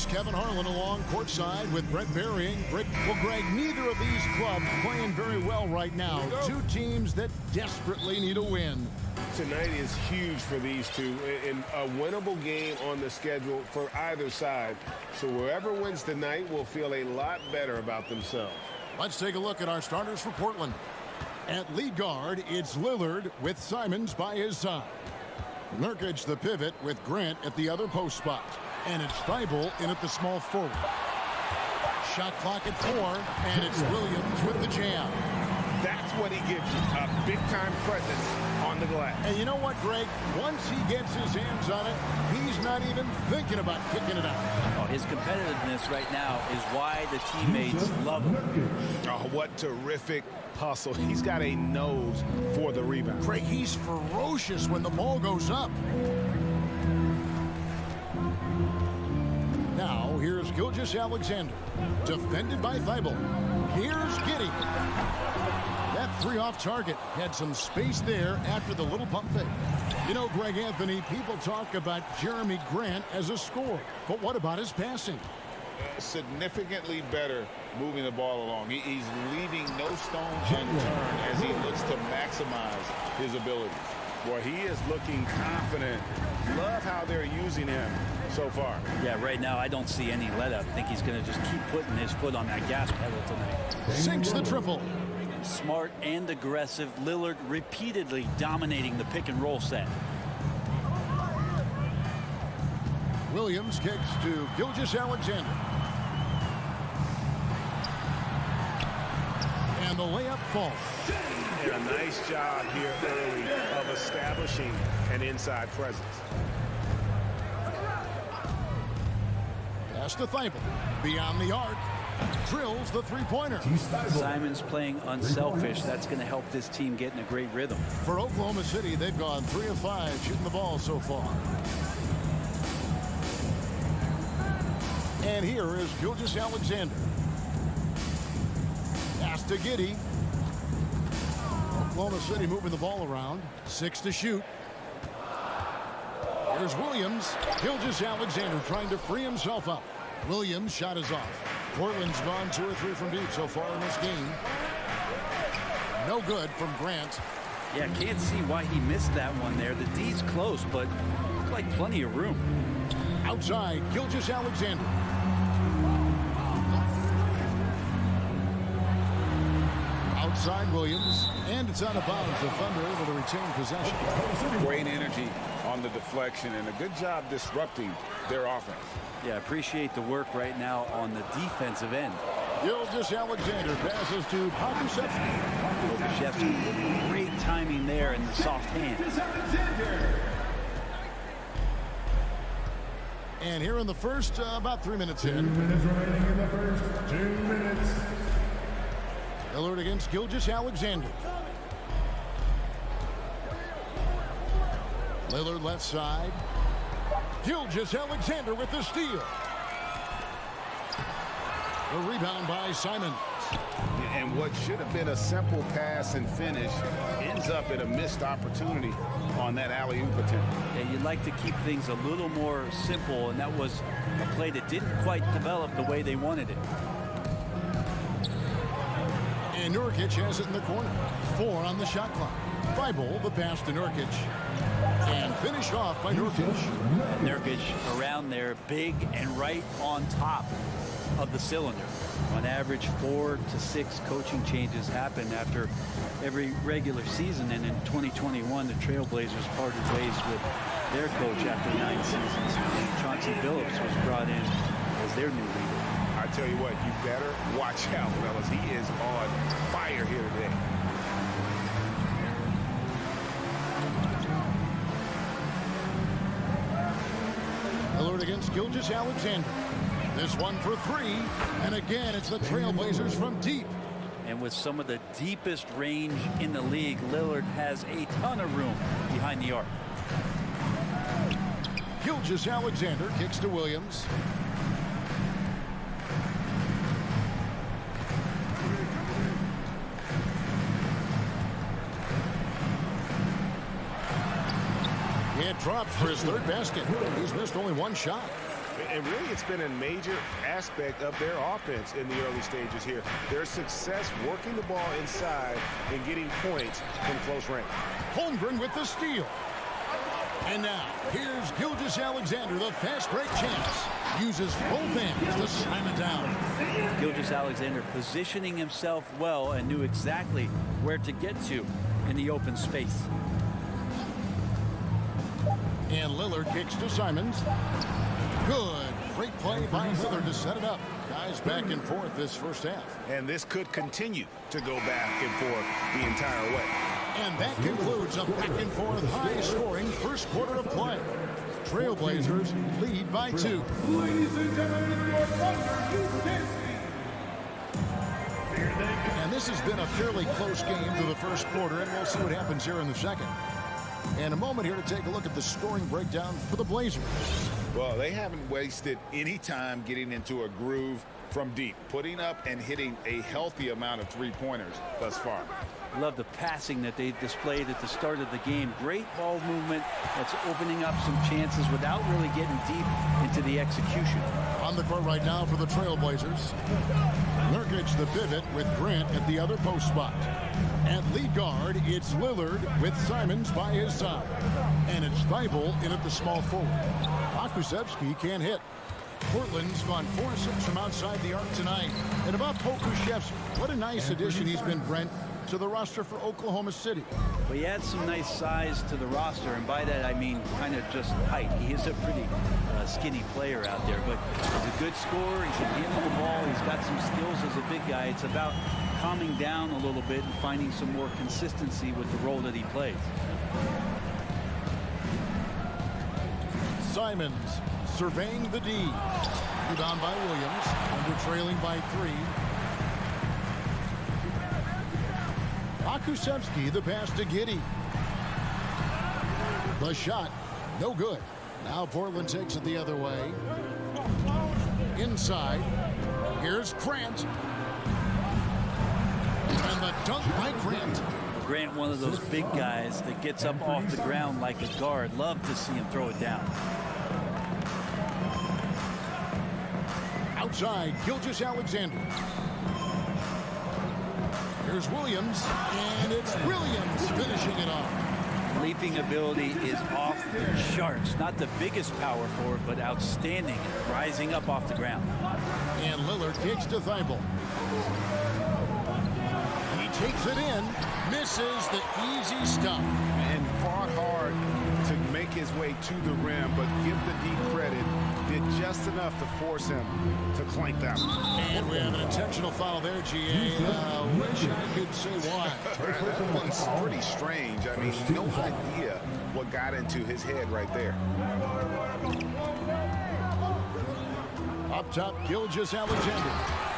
Speaker 1: is Kevin Harlan along courtside with Brett Berry. Well, Greg, neither of these clubs playing very well right now. Two teams that desperately need a win.
Speaker 3: Tonight is huge for these two, in a winnable game on the schedule for either side. So whoever wins tonight will feel a lot better about themselves.
Speaker 1: Let's take a look at our starters for Portland. At lead guard, it's Lillard with Simons by his side. Nurkic the pivot with Grant at the other post spot. And it's Thibault in at the small forward. Shot clock at 4, and it's Williams with the jam.
Speaker 3: That's what he gives you, a big-time presence on the glass.
Speaker 1: And you know what, Greg? Once he gets his hands on it, he's not even thinking about kicking it out.
Speaker 2: Oh, his competitiveness right now is why the teammates love him.
Speaker 3: Oh, what terrific hustle. He's got a nose for the rebound.
Speaker 1: Greg, he's ferocious when the ball goes up. Now, here's Gilgeous-Alexander, defended by Thibault. Here's Giddey. That three off target had some space there after the little pump fake. You know, Greg Anthony, people talk about Jeremy Grant as a scorer, but what about his passing?
Speaker 3: Significantly better moving the ball along. He's leaving no stone unturned as he looks to maximize his abilities. Boy, he is looking confident. Love how they're using him so far.
Speaker 2: Yeah, right now I don't see any let up. I think he's going to just keep putting his foot on that gas pedal tonight.
Speaker 1: Sinks the triple.
Speaker 2: Smart and aggressive. Lillard repeatedly dominating the pick and roll set.
Speaker 1: Williams kicks to Gilgeous-Alexander. And the layup falls.
Speaker 3: And a nice job here early of establishing an inside presence.
Speaker 1: Pass to Thibault. Beyond the arc. Drills the three-pointer.
Speaker 2: Simons playing unselfish. That's going to help this team get in a great rhythm.
Speaker 1: For Oklahoma City, they've gone 3 of 5 shooting the ball so far. And here is Gilgeous-Alexander. Pass to Giddey. Oklahoma City moving the ball around. 6 to shoot. Here's Williams. Gilgeous-Alexander trying to free himself up. Williams' shot is off. Portland's gone 2 or 3 from deep so far in this game. No good from Grant.
Speaker 2: Yeah, can't see why he missed that one there. The D's close, but looked like plenty of room.
Speaker 1: Outside, Gilgeous-Alexander. Outside Williams, and it's out of bounds. The Thunder able to retain possession.
Speaker 3: Great energy on the deflection, and a good job disrupting their offense.
Speaker 2: Yeah, appreciate the work right now on the defensive end.
Speaker 1: Gilgeous-Alexander passes to
Speaker 2: Chef's great timing there in the soft hands.
Speaker 1: And here in the first, about 3 minutes in.
Speaker 4: 2 minutes remaining in the first 2 minutes.
Speaker 1: Lillard against Gilgeous-Alexander. Lillard left side. Gilgeous-Alexander with the steal. The rebound by Simons.
Speaker 3: And what should have been a simple pass and finish ends up at a missed opportunity on that alley-oop attempt.
Speaker 2: Yeah, you'd like to keep things a little more simple, and that was a play that didn't quite develop the way they wanted it.
Speaker 1: And Nurkic has it in the corner. 4 on the shot clock. Thibault, the pass to Nurkic. And finished off by Nurkic.
Speaker 2: Nurkic around there, big and right on top of the cylinder. On average, 4 to 6 coaching changes happen after every regular season. And in 2021, the Trailblazers parted ways with their coach after 9 seasons. And Chauncey Billups was brought in as their new leader.
Speaker 3: I tell you what, you better watch out, fellas. He is on fire here today.
Speaker 1: Lillard against Gilgeous-Alexander. This one for 3. And again, it's the Trailblazers from deep.
Speaker 2: And with some of the deepest range in the league, Lillard has a ton of room behind the arc.
Speaker 1: Gilgeous-Alexander kicks to Williams. It drops for his 3rd basket. He's missed only 1 shot.
Speaker 3: And really, it's been a major aspect of their offense in the early stages here. Their success working the ball inside and getting points from close range.
Speaker 1: Holmgren with the steal. And now, here's Gilgeous-Alexander, the fast break champs. Uses both hands to slam it down.
Speaker 2: Gilgeous-Alexander positioning himself well and knew exactly where to get to in the open space.
Speaker 1: And Lillard kicks to Simons. Good. Great play by Lillard to set it up. Guys back and forth this first half.
Speaker 3: And this could continue to go back and forth the entire way.
Speaker 1: And that concludes a back-and-forth, high-scoring first quarter of play. Trailblazers lead by 2.
Speaker 4: Ladies and gentlemen, your number
Speaker 1: And this has been a fairly close game through the first quarter, and we'll see what happens here in the second. And a moment here to take a look at the scoring breakdown for the Blazers.
Speaker 3: Well, they haven't wasted any time getting into a groove from deep, putting up and hitting a healthy amount of three-pointers thus far.
Speaker 2: Love the passing that they displayed at the start of the game. Great ball movement that's opening up some chances without really getting deep into the execution.
Speaker 1: On the court right now for the Trailblazers. Nurkic the pivot with Grant at the other post spot. At lead guard, it's Lillard with Simons by his side. And it's Thibault in at the small forward. Pokusevski can't hit. Portland's gone 4-6 from outside the arc tonight. And about Pokusevski, what a nice addition he's been, Brent, to the roster for Oklahoma City.
Speaker 2: But he adds some nice size to the roster, and by that I mean kind of just height. He is a pretty skinny player out there, but he's a good scorer. He can handle the ball. He's got some skills as a big guy. It's about calming down a little bit and finding some more consistency with the role that he plays.
Speaker 1: Simons surveying the D. Rebound by Williams. Under trailing by 3. Pokusevski, the pass to Giddey. The shot, no good. Now Portland takes it the other way. Inside, here's Grant. And the dunk by Grant.
Speaker 2: Grant, one of those big guys that gets up off the ground like a guard. Love to see him throw it down.
Speaker 1: Outside, Gilgeous-Alexander. Here's Williams, and it's Williams finishing it off.
Speaker 2: Leaping ability is off the charts. Not the biggest power forward, but outstanding, rising up off the ground.
Speaker 1: And Lillard kicks to Thibault. He takes it in, misses the easy stuff.
Speaker 3: And fought hard to make his way to the rim, but give the D credit, did just enough to force him to clank that one.
Speaker 1: And we have an intentional foul there, GA. Wish I could say why.
Speaker 3: It's pretty strange. I mean, no idea what got into his head right there.
Speaker 1: Up top, Gilgeous-Alexander.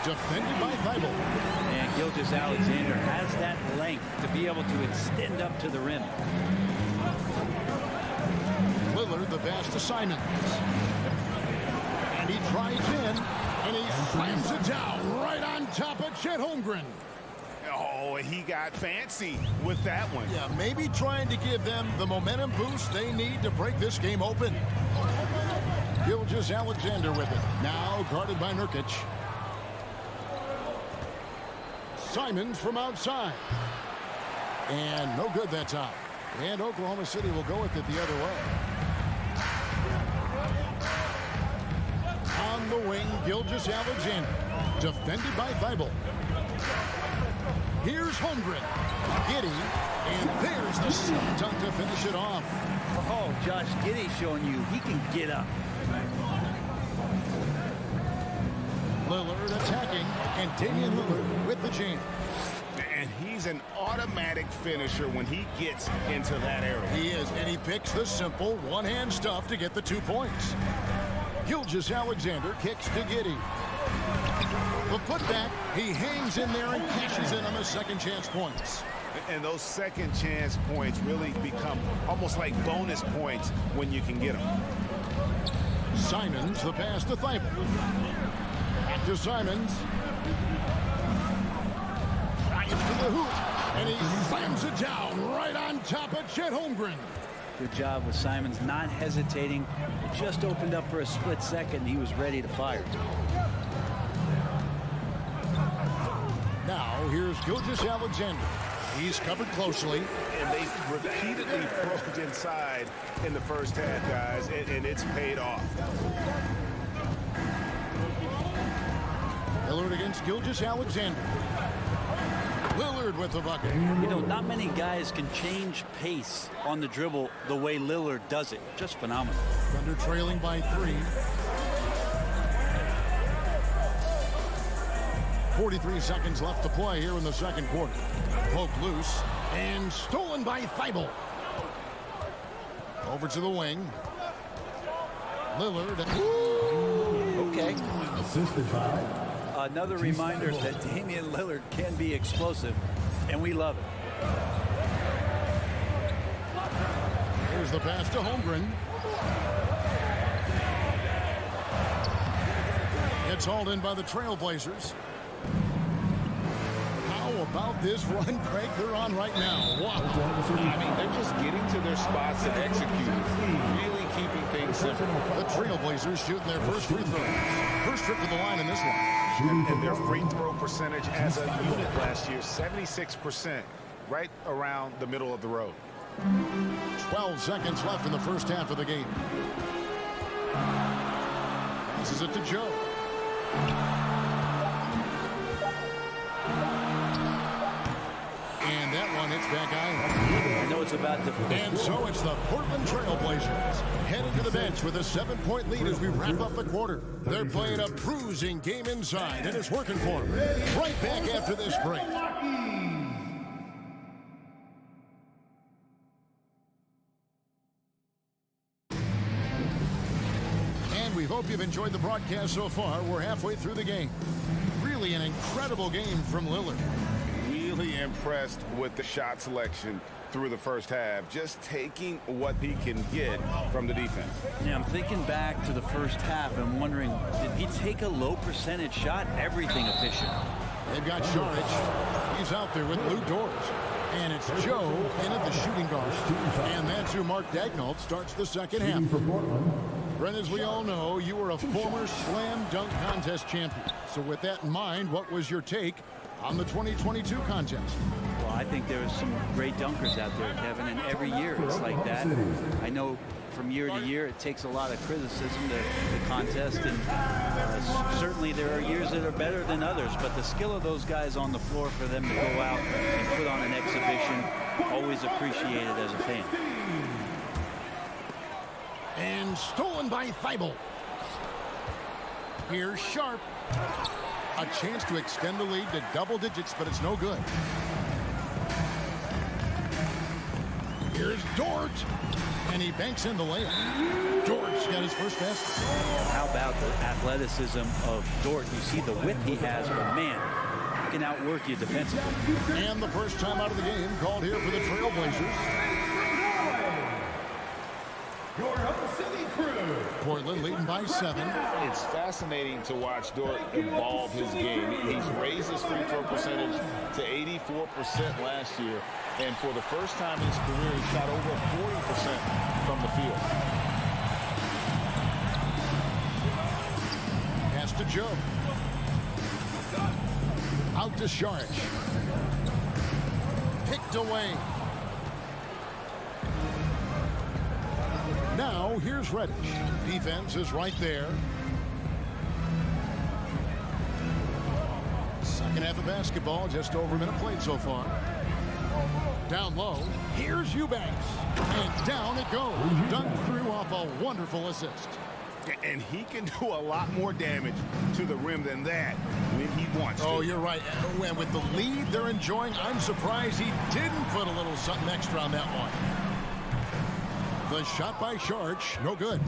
Speaker 1: Defended by Thibault.
Speaker 2: And Gilgeous-Alexander has that length to be able to extend up to the rim.
Speaker 1: Lillard, the pass to Simons. And he drives in, and he slams it down right on top of Chet Holmgren.
Speaker 3: Oh, he got fancy with that one.
Speaker 1: Yeah, maybe trying to give them the momentum boost they need to break this game open. Gilgeous-Alexander with it. Now guarded by Nurkic. Simons from outside. And no good that time. And Oklahoma City will go with it the other way. On the wing, Gilgeous-Alexander. Defended by Thibault. Here's Holmgren. Giddey. And there's the slam dunk to finish it off.
Speaker 2: Oh, Josh Giddey showing you he can get up.
Speaker 1: Lillard attacking, and Damian Lillard with the jam.
Speaker 3: And he's an automatic finisher when he gets into that area.
Speaker 1: He is, and he picks the simple one-hand stuff to get the 2 points. Gilgeous-Alexander kicks to Giddey. The putback, he hangs in there and cashes in on the second chance points.
Speaker 3: And those second chance points really become almost like bonus points when you can get them.
Speaker 1: Simons, the pass to Thibault. Back to Simons. Drives to the hoop, and he slams it down right on top of Chet Holmgren.
Speaker 2: Good job with Simons not hesitating. It just opened up for a split second, and he was ready to fire.
Speaker 1: Now, here's Gilgeous-Alexander. He's covered closely.
Speaker 3: And they repeatedly broke inside in the first half, guys, and it's paid off.
Speaker 1: Lillard against Gilgeous-Alexander. Lillard with the bucket.
Speaker 2: You know, not many guys can change pace on the dribble the way Lillard does it. Just phenomenal.
Speaker 1: Thunder trailing by 3. 43 seconds left to play here in the second quarter. Poked loose and stolen by Thibault. Over to the wing. Lillard.
Speaker 2: Okay.
Speaker 12: Assisted by
Speaker 2: another reminder that Damian Lillard can be explosive, and we love it.
Speaker 1: Here's the pass to Holmgren. It's hauled in by the Trailblazers. How about this run break they're on right now? Wow.
Speaker 3: I mean, they're just getting to their spots and executing, really keeping things simple.
Speaker 1: The Trailblazers shooting their first free throw. First trip to the line in this one.
Speaker 3: And their free throw percentage as a unit last year, 76%, right around the middle of the road.
Speaker 1: 12 seconds left in the first half of the game. Passes it to Joe. And that one hits back out.
Speaker 2: I know it's about to...
Speaker 1: And so it's the Portland Trailblazers heading to the bench with a 7-point lead as we wrap up the quarter. They're playing a bruising game inside, and it's working for them. Right back after this break. And we hope you've enjoyed the broadcast so far. We're halfway through the game. Really an incredible game from Lillard.
Speaker 3: Really impressed with the shot selection through the first half, just taking what he can get from the defense.
Speaker 2: Yeah, I'm thinking back to the first half and wondering, did he take a low percentage shot? Everything efficient.
Speaker 1: They've got Saric. He's out there with Lou Dort. And it's Joe in at the shooting guard. And that's who Mark Daignault starts the second half. Brent, as we all know, you were a former slam dunk contest champion. So with that in mind, what was your take on the 2022 contest?
Speaker 2: Well, I think there's some great dunkers out there, Kevin, and every year it's like that. I know from year to year it takes a lot of criticism to the contest, and certainly there are years that are better than others, but the skill of those guys on the floor for them to go out and put on an exhibition, always appreciated as a fan.
Speaker 1: And stolen by Thibault. Here's Sharp. A chance to extend the lead to double digits, but it's no good. Here's Dort. And he banks in the layup. Dort's got his first basket.
Speaker 2: How about the athleticism of Dort? You see the width he has, but man, he can outwork you defensively.
Speaker 1: And the first time out of the game called here for the Trailblazers. Portland leading by 7.
Speaker 3: It's fascinating to watch Dort evolve his game. He's raised his free throw percentage to 84% last year. And for the first time in his career, he shot over 40% from the field.
Speaker 1: Pass to Joe. Out to Saric. Picked away. Now, here's Reddish. Defense is right there. Second half of basketball, just over a minute played so far. Down low, here's Eubanks. And down it goes. Dunk through off a wonderful assist.
Speaker 3: And he can do a lot more damage to the rim than that when he wants to.
Speaker 1: Oh, you're right. And with the lead they're enjoying, I'm surprised he didn't put a little something extra on that one. The shot by Saric, no good.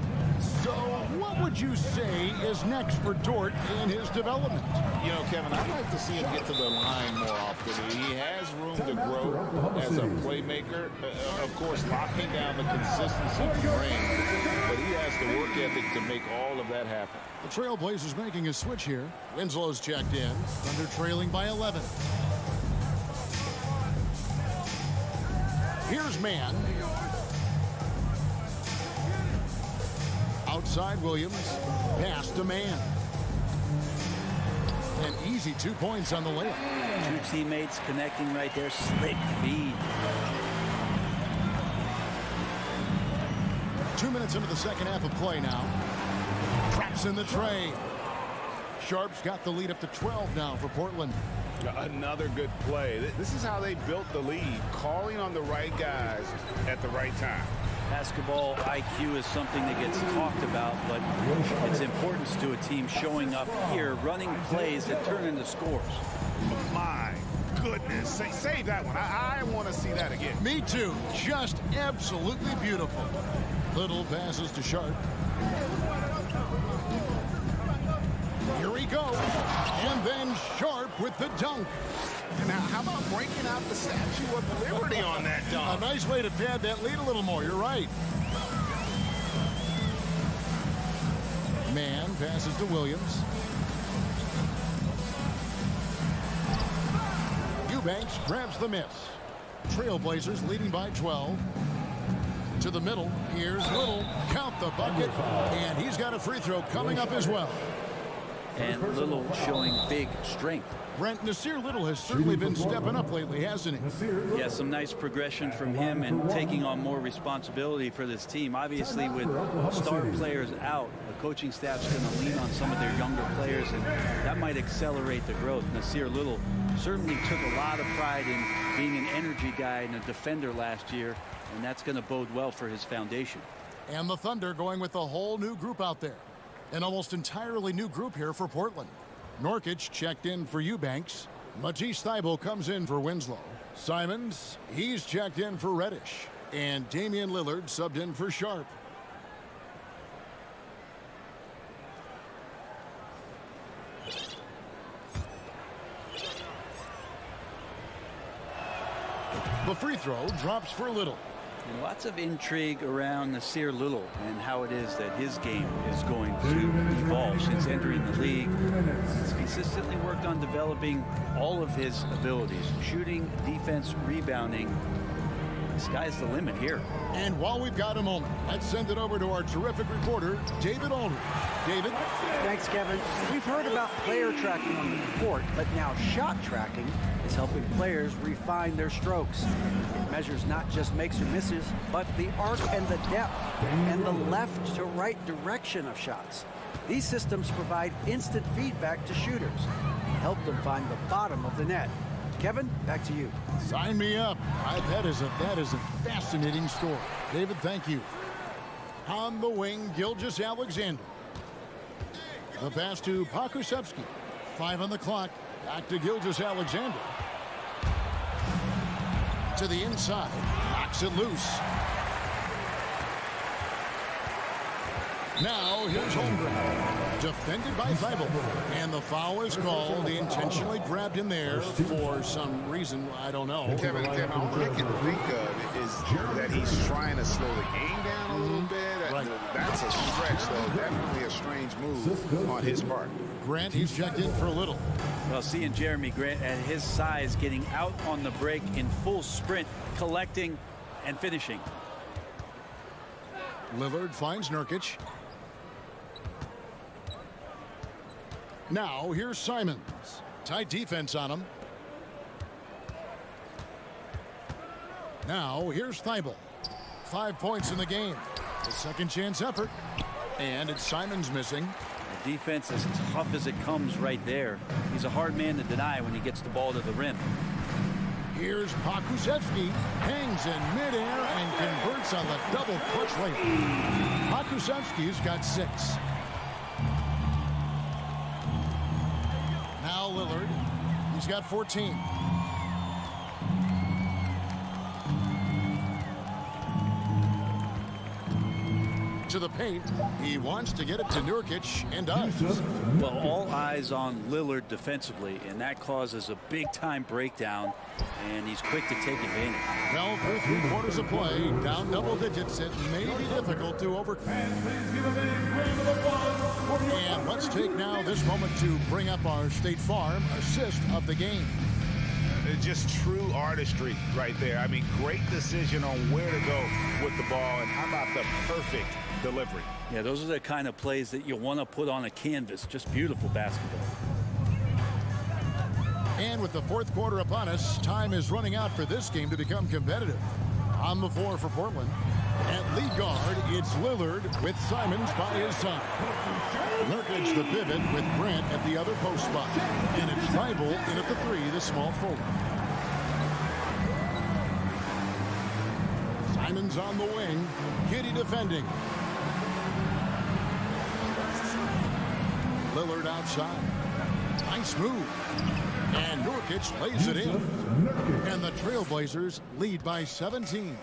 Speaker 1: So what would you say is next for Dort in his development?
Speaker 3: You know, Kevin, I'd like to see him get to the line more often. He has room to grow as a playmaker. Of course, locking down the consistency from range. But he has the work ethic to make all of that happen.
Speaker 1: The Trailblazers making a switch here. Winslow's checked in. Thunder trailing by 11. Here's Mann. Outside Williams, pass to man. An easy 2 points on the layup.
Speaker 2: Two teammates connecting right there. Slick feed.
Speaker 1: 2 minutes into the second half of play now. Traps in the tray. Sharp's got the lead up to 12 now for Portland.
Speaker 3: Another good play. This is how they built the lead, calling on the right guys at the right time.
Speaker 2: Basketball IQ is something that gets talked about, but its importance to a team showing up here, running plays that turn into scores.
Speaker 3: My goodness. Save that one. I want to see that again.
Speaker 1: Me too. Just absolutely beautiful. Little passes to Sharp. Here he goes. And then Sharp with the dunk.
Speaker 3: Now, how about breaking out the Statue of Liberty on that dunk?
Speaker 1: A nice way to pad that lead a little more. You're right. Man passes to Williams. Eubanks grabs the miss. Trailblazers leading by 12. To the middle. Here's Little. Count the bucket. And he's got a free throw coming up as well.
Speaker 2: And Little showing big strength.
Speaker 1: Brent, Nasir Little has certainly been stepping up lately, hasn't he?
Speaker 2: Yeah, some nice progression from him and taking on more responsibility for this team. Obviously, with star players out, the coaching staff's going to lean on some of their younger players, and that might accelerate the growth. Nasir Little certainly took a lot of pride in being an energy guy and a defender last year, and that's going to bode well for his foundation.
Speaker 1: And the Thunder going with a whole new group out there. An almost entirely new group here for Portland. Norkic checked in for Eubanks. Matisse Thybulle comes in for Winslow. Simons, he's checked in for Reddish. And Damian Lillard subbed in for Sharp. The free throw drops for Little.
Speaker 2: And lots of intrigue around Nasir Little and how it is that his game is going to evolve since entering the league. He's consistently worked on developing all of his abilities, shooting, defense, rebounding. The sky's the limit here.
Speaker 1: And while we've got a moment, let's send it over to our terrific reporter, David Aldridge. David?
Speaker 5: Thanks, Kevin. We've heard about player tracking on the court, but now shot tracking is helping players refine their strokes. It measures not just makes or misses, but the arc and the depth and the left to right direction of shots. These systems provide instant feedback to shooters and help them find the bottom of the net. Kevin, back to you.
Speaker 1: Sign me up. That is a fascinating story. David, thank you. On the wing, Gilgeous-Alexander. The pass to Pokusevski. 5 on the clock. Back to Gilgeous-Alexander. To the inside. Knocks it loose. Now here's Holmgren. Defended by Thybulle. And the foul is called. He intentionally grabbed him there for some reason. I don't know.
Speaker 3: Kevin, all I can think of is that he's trying to slow the game down a little bit.
Speaker 1: Right.
Speaker 3: That's a stretch, though. Definitely a strange move on his part.
Speaker 1: Grant, he's checked in for Little.
Speaker 2: Well, seeing Jeremy Grant at his size getting out on the break in full sprint, collecting and finishing.
Speaker 1: Lillard finds Nurkic. Now here's Simons. Tight defense on him. Now here's Thybulle. 5 points in the game. A second chance effort. And it's Simons missing.
Speaker 2: The defense is tough as it comes right there. He's a hard man to deny when he gets the ball to the rim.
Speaker 1: Here's Pokusevski. Hangs in midair and converts on the double clutch layup. Pokusevski's got 6. Now Lillard. He's got 14. To the paint. He wants to get it to Nurkic and does.
Speaker 2: Well, all eyes on Lillard defensively, and that causes a big-time breakdown, and he's quick to take advantage.
Speaker 1: Well, for 3 quarters of play, down double digits, it may be difficult to overcome. And let's take now this moment to bring up our State Farm assist of the game.
Speaker 3: Just true artistry right there. I mean, great decision on where to go with the ball, and how about the perfect delivery.
Speaker 2: Yeah, those are the kind of plays that you want to put on a canvas. Just beautiful basketball.
Speaker 1: And with the fourth quarter upon us, time is running out for this game to become competitive. On the floor for Portland. At lead guard, it's Lillard with Simons by his side. Nurkic the pivot with Grant at the other post spot. And it's Thibault in at the 3, the small forward. Simons on the wing. Giddey defending. Lillard outside. Nice move. And Nurkic lays it in. And the Trailblazers lead by 17.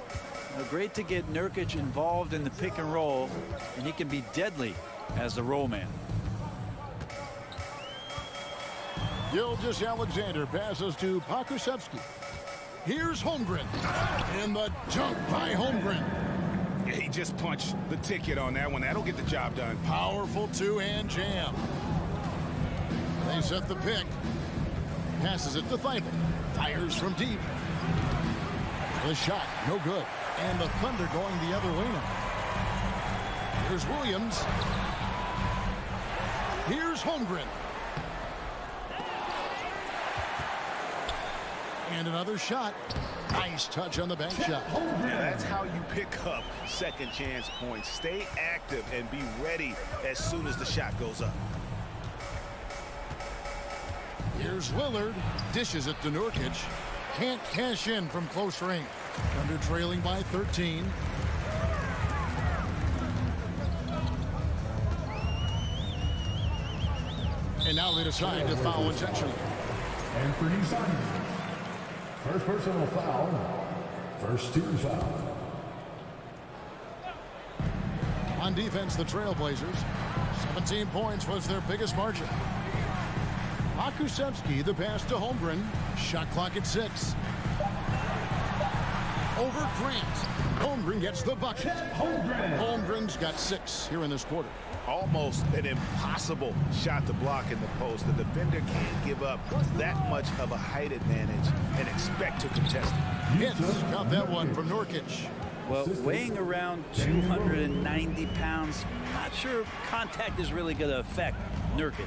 Speaker 2: Great to get Nurkic involved in the pick and roll, and he can be deadly as the roll man.
Speaker 1: Gilgeous-Alexander passes to Pokusevski. Here's Holmgren. And the jump by Holmgren.
Speaker 3: Yeah, he just punched the ticket on that one. That'll get the job done.
Speaker 1: Powerful two-hand jam. They set the pick. Passes it to Thibault. Fires from deep. The shot, no good. And the Thunder going the other way now. Here's Williams. Here's Holmgren. And another shot. Nice touch on the bank shot.
Speaker 3: Yeah, that's how you pick up second chance points. Stay active and be ready as soon as the shot goes up.
Speaker 1: Here's Lillard. Dishes it to Nurkic. Can't cash in from close range. Thunder trailing by 13. And now they decide to foul intentionally.
Speaker 4: Anthony Simons. First personal foul. First team foul.
Speaker 1: On defense, the Trailblazers. 17 points was their biggest margin. Pokusevski, the pass to Holmgren. Shot clock at 6. Over Grant. Holmgren gets the bucket. Holmgren's got 6 here in this quarter.
Speaker 3: Almost an impossible shot to block in the post. The defender can't give up that much of a height advantage and expect to contest it.
Speaker 1: Hits. Got that one from Nurkic.
Speaker 2: Well, weighing around 290 pounds, not sure contact is really going to affect Nurkic.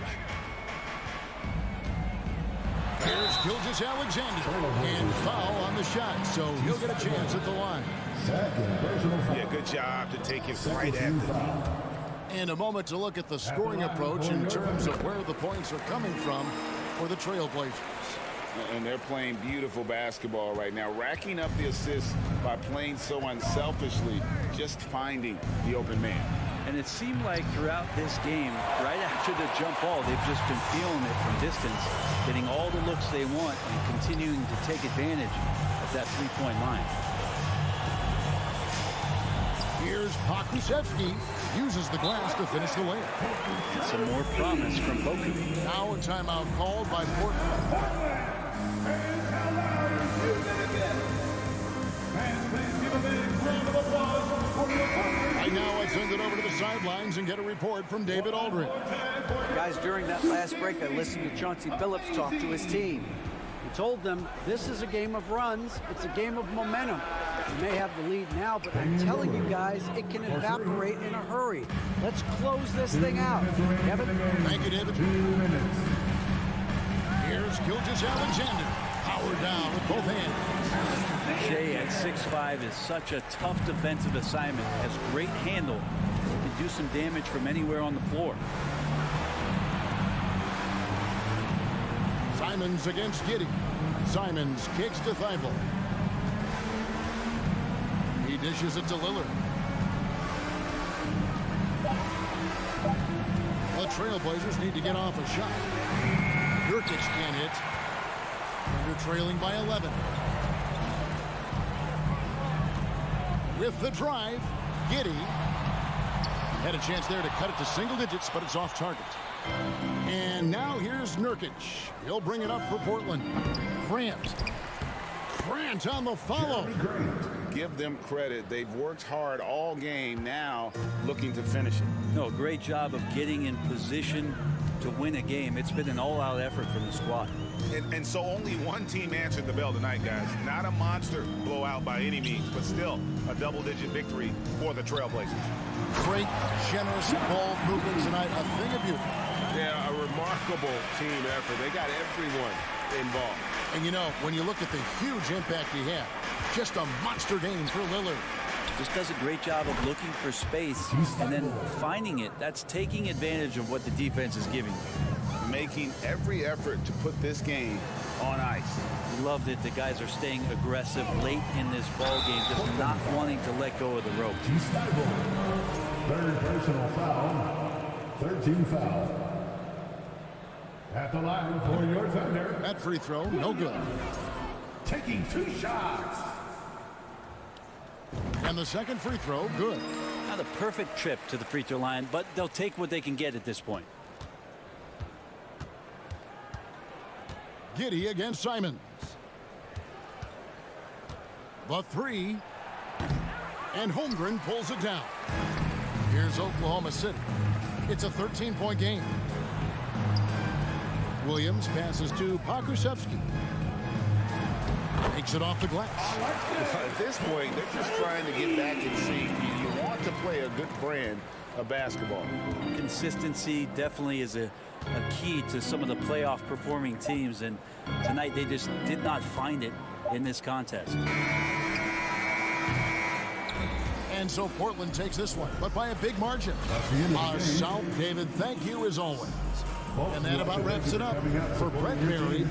Speaker 1: Here's Gilgeous-Alexander. And foul on the shot, so he'll get a chance at the line.
Speaker 3: Yeah, good job to take it right at the knee.
Speaker 1: And a moment to look at the scoring approach in terms of where the points are coming from for the Trailblazers.
Speaker 3: And they're playing beautiful basketball right now, racking up the assists by playing so unselfishly, just finding the open man.
Speaker 2: And it seemed like throughout this game, right after the jump ball, they've just been feeling it from distance, getting all the looks they want and continuing to take advantage of that three-point line.
Speaker 1: Here's Pokusevski. Uses the glass to finish the layup.
Speaker 2: Some more promise from Boku.
Speaker 1: Now a timeout called by Portland. Right now, I send it over to the sidelines and get a report from David Aldridge.
Speaker 5: Guys, during that last break, I listened to Chauncey Billups talk to his team. He told them this is a game of runs. It's a game of momentum. You may have the lead now, but I'm telling you guys, it can evaporate in a hurry. Let's close this thing out. Kevin?
Speaker 1: Thank you, David. Here's Gilgeous-Alexander. Power down with both hands.
Speaker 2: Shea at 6'5" is such a tough defensive assignment. Has great handle. He can do some damage from anywhere on the floor.
Speaker 1: Simons against Giddey. Simons kicks to Thibault. He dishes it to Lillard. The Trailblazers need to get off a shot. Nurkic can't hit. They're trailing by 11. With the drive, Giddey had a chance there to cut it to single digits, but it's off target. And now here's Nurkic. He'll bring it up for Portland. Grant on the follow.
Speaker 3: Give them credit. They've worked hard all game, now looking to finish it.
Speaker 2: No, great job of getting in position to win a game. It's been an all-out effort from the squad.
Speaker 3: And so only one team answered the bell tonight, guys. Not a monster blowout by any means, but still a double-digit victory for the Trailblazers.
Speaker 1: Great, generous ball movement tonight. A thing of beauty.
Speaker 3: Yeah, a remarkable team effort. They got everyone involved.
Speaker 1: And you know, when you look at the huge impact he had, just a monster game for Lillard.
Speaker 2: Just does a great job of looking for space and then finding it. That's taking advantage of what the defense is giving.
Speaker 3: Making every effort to put this game on ice.
Speaker 2: Love that the guys are staying aggressive late in this ball game, just not wanting to let go of the rope.
Speaker 4: Third personal foul. 13 foul. At the line for your Thunder.
Speaker 1: That free throw, no good.
Speaker 4: Taking 2 shots.
Speaker 1: And the second free throw, good.
Speaker 2: Not a perfect trip to the free throw line, but they'll take what they can get at this point.
Speaker 1: Giddey against Simons. The three. And Holmgren pulls it down. Here's Oklahoma City. It's a 13-point game. Williams passes to Pokusevski. Takes it off the glass.
Speaker 3: At this point, they're just trying to get back in sync. You want to play a good brand of basketball.
Speaker 2: Consistency definitely is a key to some of the playoff performing teams, and tonight they just did not find it in this contest.
Speaker 1: And so Portland takes this one, but by a big margin. South, David, thank you as always. And that about wraps it up for Brett Berry.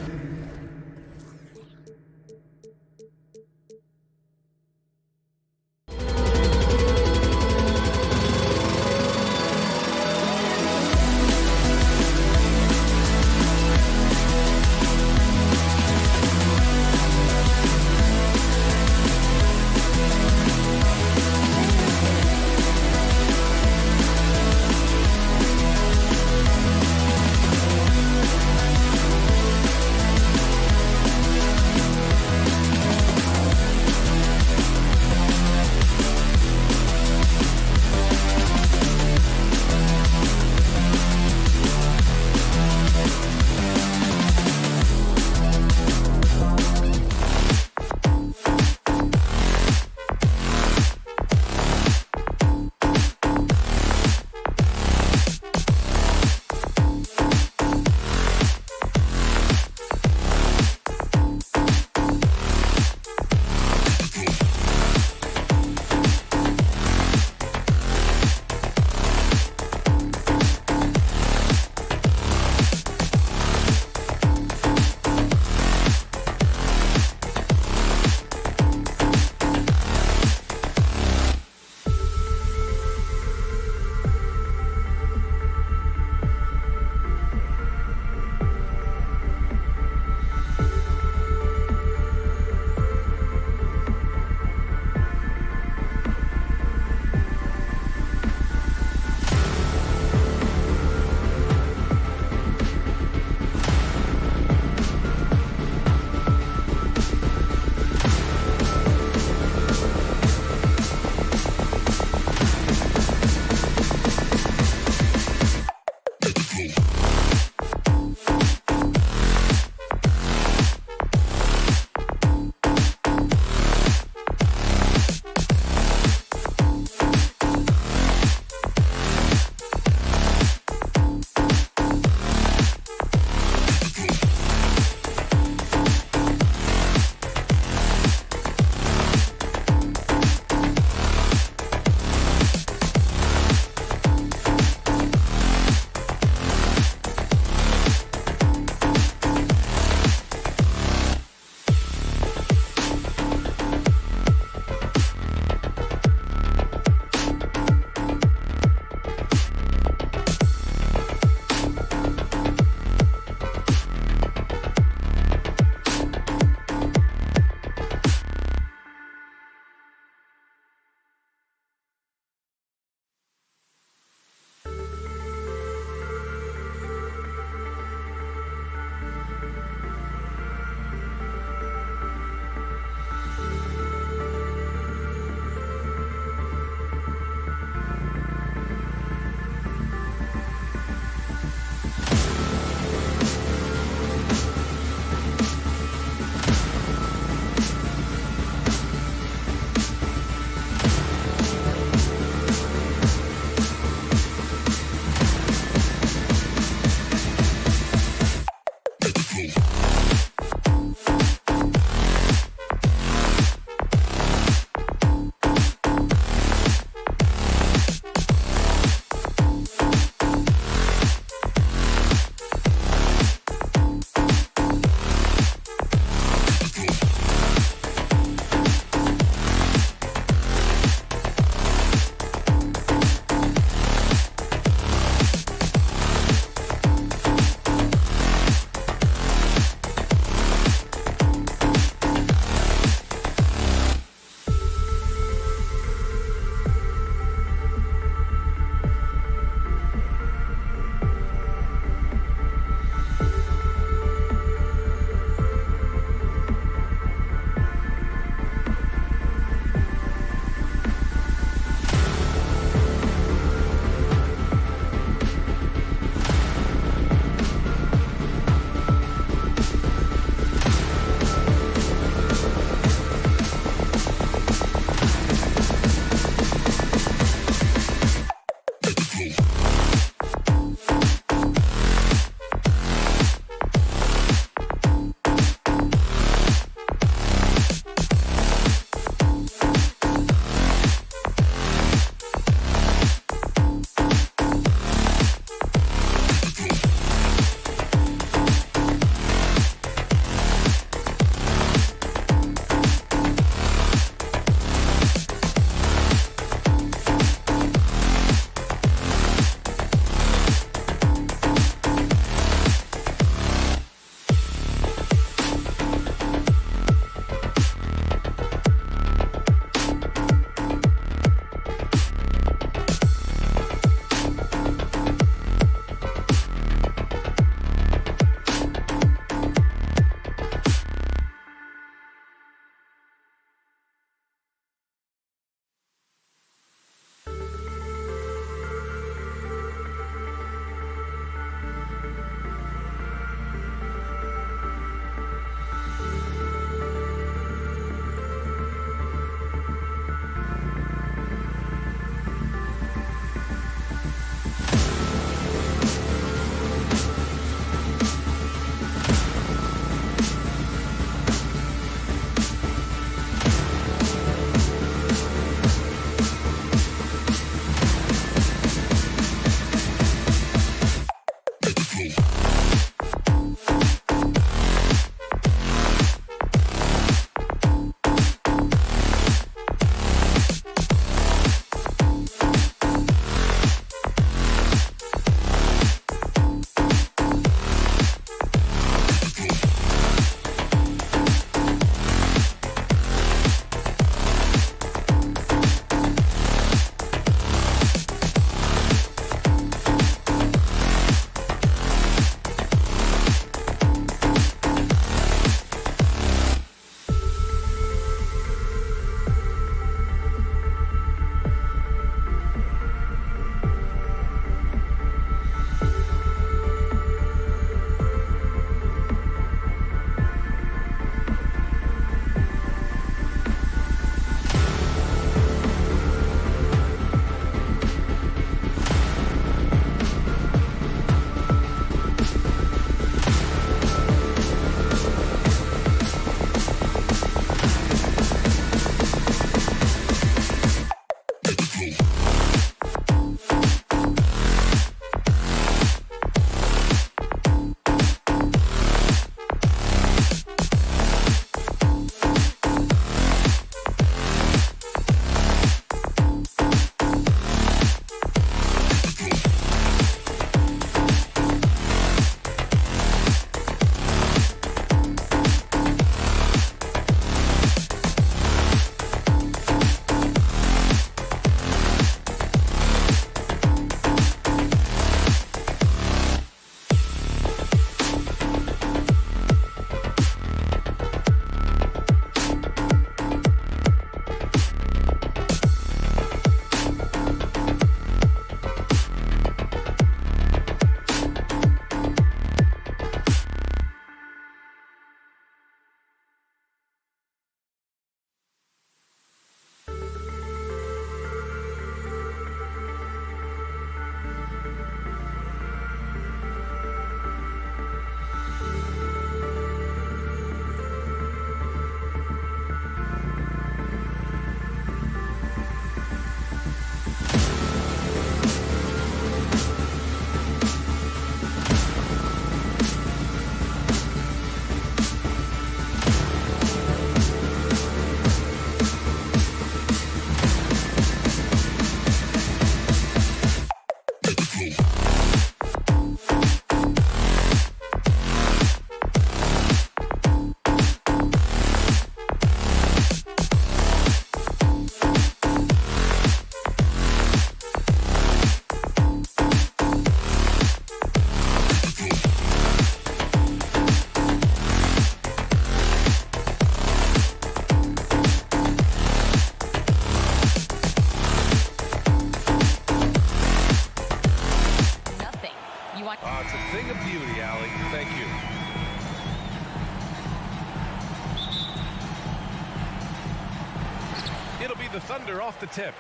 Speaker 6: It'll be the Thunder off the tip.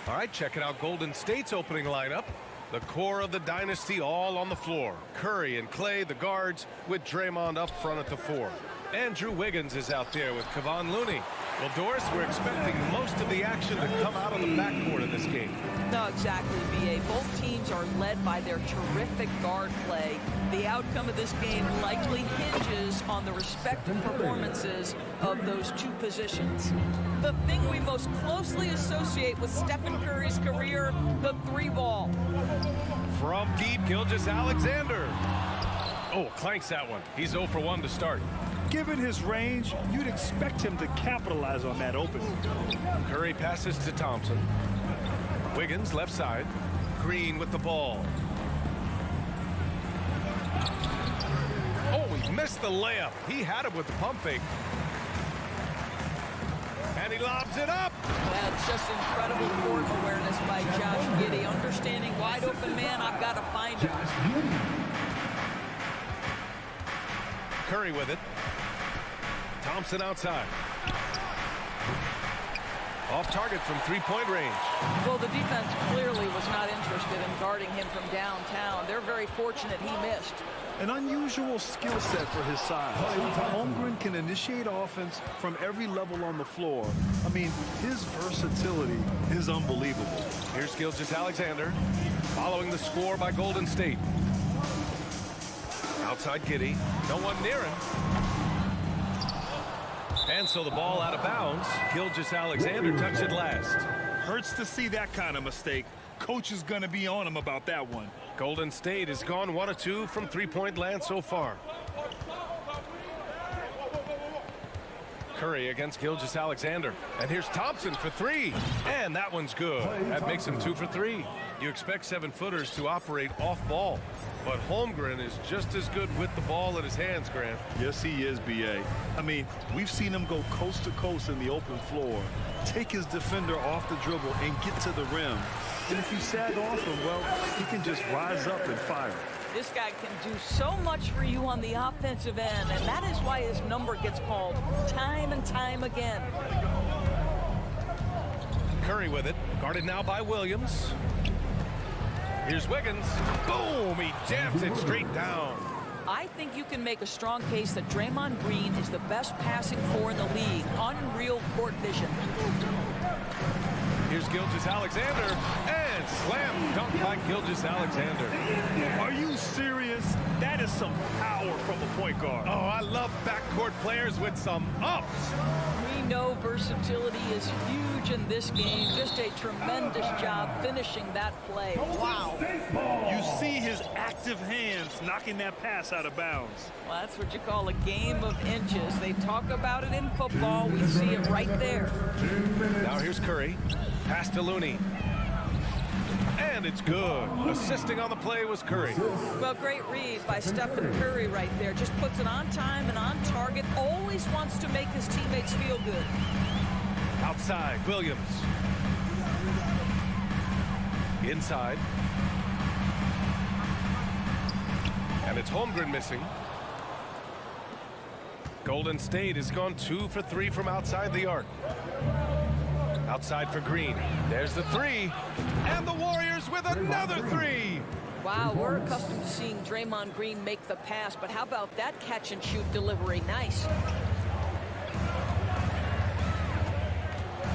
Speaker 6: All right, checking out Golden State's opening lineup. The core of the dynasty all on the floor. Curry and Clay, the guards, with Draymond up front at the 4. Andrew Wiggins is out there with Kevon Looney. Well, Doris, we're expecting most of the action to come out of the backcourt in this game.
Speaker 8: No, exactly, B.A. Both teams are led by their terrific guard play. The outcome of this game likely hinges on the respective performances of those two positions. The thing we most closely associate with Stephen Curry's career, the 3-ball.
Speaker 6: From deep, Gilgeous-Alexander. Oh, clanks that one. He's 0 for 1 to start.
Speaker 7: Given his range, you'd expect him to capitalize on that opening.
Speaker 6: Curry passes to Thompson. Wiggins left side. Green with the ball. Oh, he missed the layup. He had it with the pump fake. And he lobs it up.
Speaker 8: That's just incredible court awareness by Josh Giddey. Understanding wide open man, I've got to find him.
Speaker 6: Curry with it. Thompson outside. Off target from three-point range.
Speaker 8: Well, the defense clearly was not interested in guarding him from downtown. They're very fortunate he missed.
Speaker 7: An unusual skill set for his size. Holmgren can initiate offense from every level on the floor. I mean, his versatility is unbelievable.
Speaker 6: Here's Gilgeous-Alexander. following the score by Golden State. Outside Giddey, no one near him. And so the ball out of bounds. Gilgeous-Alexander tucks it last.
Speaker 7: Hurts to see that kind of mistake. Coach is going to be on him about that one.
Speaker 6: Golden State has gone 1 of 2 from three-point land so far. Curry against Gilgeous-Alexander. And here's Thompson for 3. And that one's good. That makes him 2 for 3. You expect 7-footers to operate off ball. But Holmgren is just as good with the ball in his hands, Grant.
Speaker 7: Yes, he is, B.A. I mean, we've seen him go coast to coast in the open floor, take his defender off the dribble, and get to the rim. And if you sag off him, well, he can just rise up and fire.
Speaker 8: This guy can do so much for you on the offensive end, and that is why his number gets called time and time again.
Speaker 6: Curry with it, guarded now by Williams. Here's Wiggins. Boom! He jams it straight down.
Speaker 8: I think you can make a strong case that Draymond Green is the best passing four in the league. Unreal court vision.
Speaker 6: Here's Gilgeous-Alexander, and slam dunk by Gilgeous-Alexander.
Speaker 7: Are you serious? That is some power from a point guard.
Speaker 6: Oh, I love backcourt players with some ups.
Speaker 8: We know versatility is huge in this game. Just a tremendous job finishing that play. Wow.
Speaker 7: You see his active hands knocking that pass out of bounds.
Speaker 8: Well, that's what you call a game of inches. They talk about it in football. We see it right there.
Speaker 6: Now here's Curry. Pass to Looney. And it's good. Assisting on the play was Curry.
Speaker 8: Well, great read by Stephen Curry right there. Just puts it on time and on target. Always wants to make his teammates feel good.
Speaker 6: Outside, Williams. Inside. And it's Holmgren missing. Golden State has gone 2 for 3 from outside the arc. Outside for Green. There's the 3. And the Warriors with another 3.
Speaker 8: Wow, we're accustomed to seeing Draymond Green make the pass, but how about that catch and shoot delivery? Nice.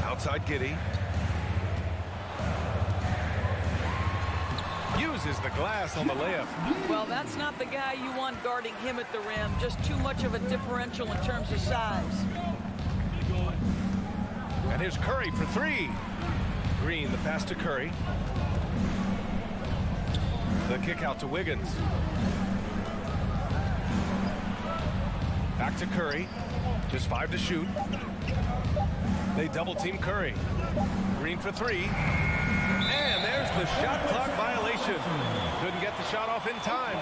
Speaker 6: Outside Giddey. Uses the glass on the layup.
Speaker 8: Well, that's not the guy you want guarding him at the rim. Just too much of a differential in terms of size.
Speaker 6: And here's Curry for 3. Green, the pass to Curry. The kick out to Wiggins. Back to Curry. Just 5 to shoot. They double team Curry. Green for 3. And there's the shot clock violation. Couldn't get the shot off in time.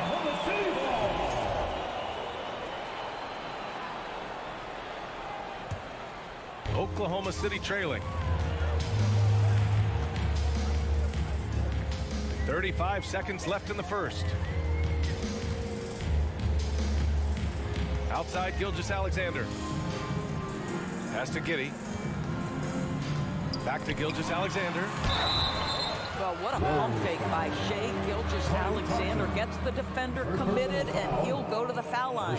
Speaker 6: Oklahoma City trailing. 35 seconds left in the first. Outside Gilgeous-Alexander. Pass to Giddey. Back to Gilgeous-Alexander.
Speaker 8: Well, what a pump fake by Shai Gilgeous-Alexander. Gets the defender committed, and he'll go to the foul line.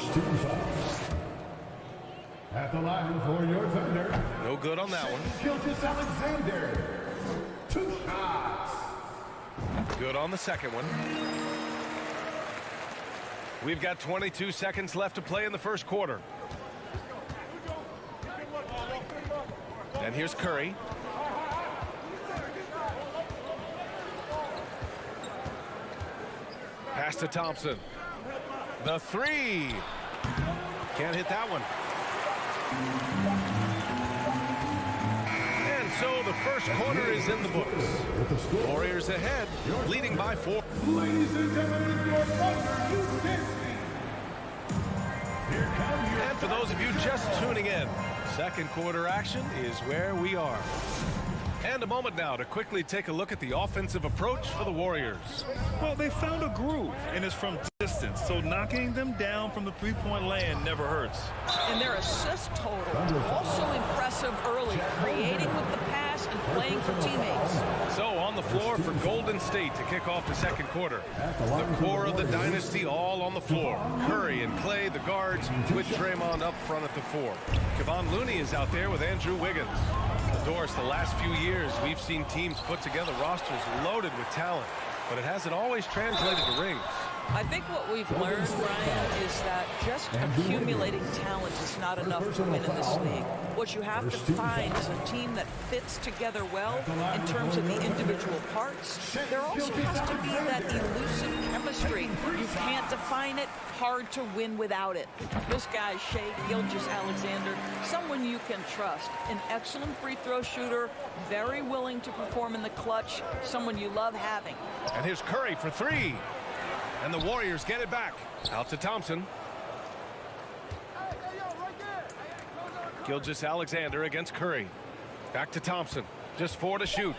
Speaker 4: At the line for your thunder.
Speaker 6: No good on that one.
Speaker 4: Gilgeous-Alexander. 2 shots.
Speaker 6: Good on the second one. We've got 22 seconds left to play in the first quarter. And here's Curry. Pass to Thompson. The 3. Can't hit that one. And so the first quarter is in the books. Warriors ahead, leading by 4.
Speaker 4: Ladies and gentlemen, your thunder, you can see. Here comes your
Speaker 6: And for those of you just tuning in, second quarter action is where we are. And a moment now to quickly take a look at the offensive approach for the Warriors.
Speaker 7: Well, they found a groove, and it's from distance, so knocking them down from the three-point land never hurts.
Speaker 8: And their assist total also impressive early, creating with the pass and playing for teammates.
Speaker 6: So on the floor for Golden State to kick off the second quarter. The core of the dynasty all on the floor. Curry and Clay, the guards, with Draymond up front at the 4. Kevon Looney is out there with Andrew Wiggins. Doris, the last few years, we've seen teams put together rosters loaded with talent. but it hasn't always translated to rings.
Speaker 8: I think what we've learned, Ryan, is that just accumulating talent is not enough to win in this league. What you have to find is a team that fits together well in terms of the individual parts. There also has to be that elusive chemistry. You can't define it. Hard to win without it. This guy, Shai Gilgeous-Alexander, someone you can trust. An excellent free throw shooter, very willing to perform in the clutch, someone you love having.
Speaker 6: And here's Curry for three. And the Warriors get it back. Out to Thompson. Gilgeous-Alexander against Curry. Back to Thompson. Just 4 to shoot.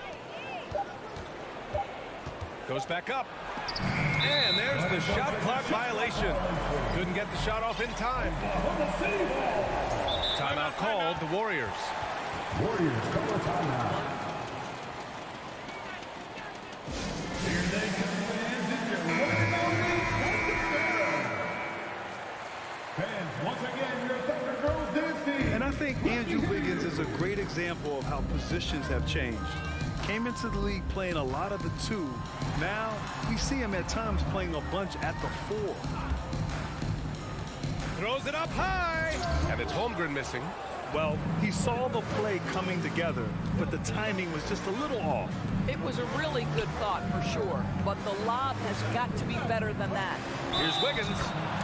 Speaker 6: Goes back up. And there's the shot clock violation. Couldn't get the shot off in time. Timeout called, the Warriors.
Speaker 4: Warriors call a timeout. Here they come, fans, it's your one and only fans, once again, your Thunder Girls dance team.
Speaker 7: And I think Andrew Wiggins is a great example of how positions have changed. Came into the league playing a lot of the 2. Now we see him at times playing a bunch at the 4.
Speaker 6: Throws it up high. And it's Holmgren missing.
Speaker 7: Well, he saw the play coming together, but the timing was just a little off.
Speaker 8: It was a really good thought for sure, but the lob has got to be better than that.
Speaker 6: Here's Wiggins,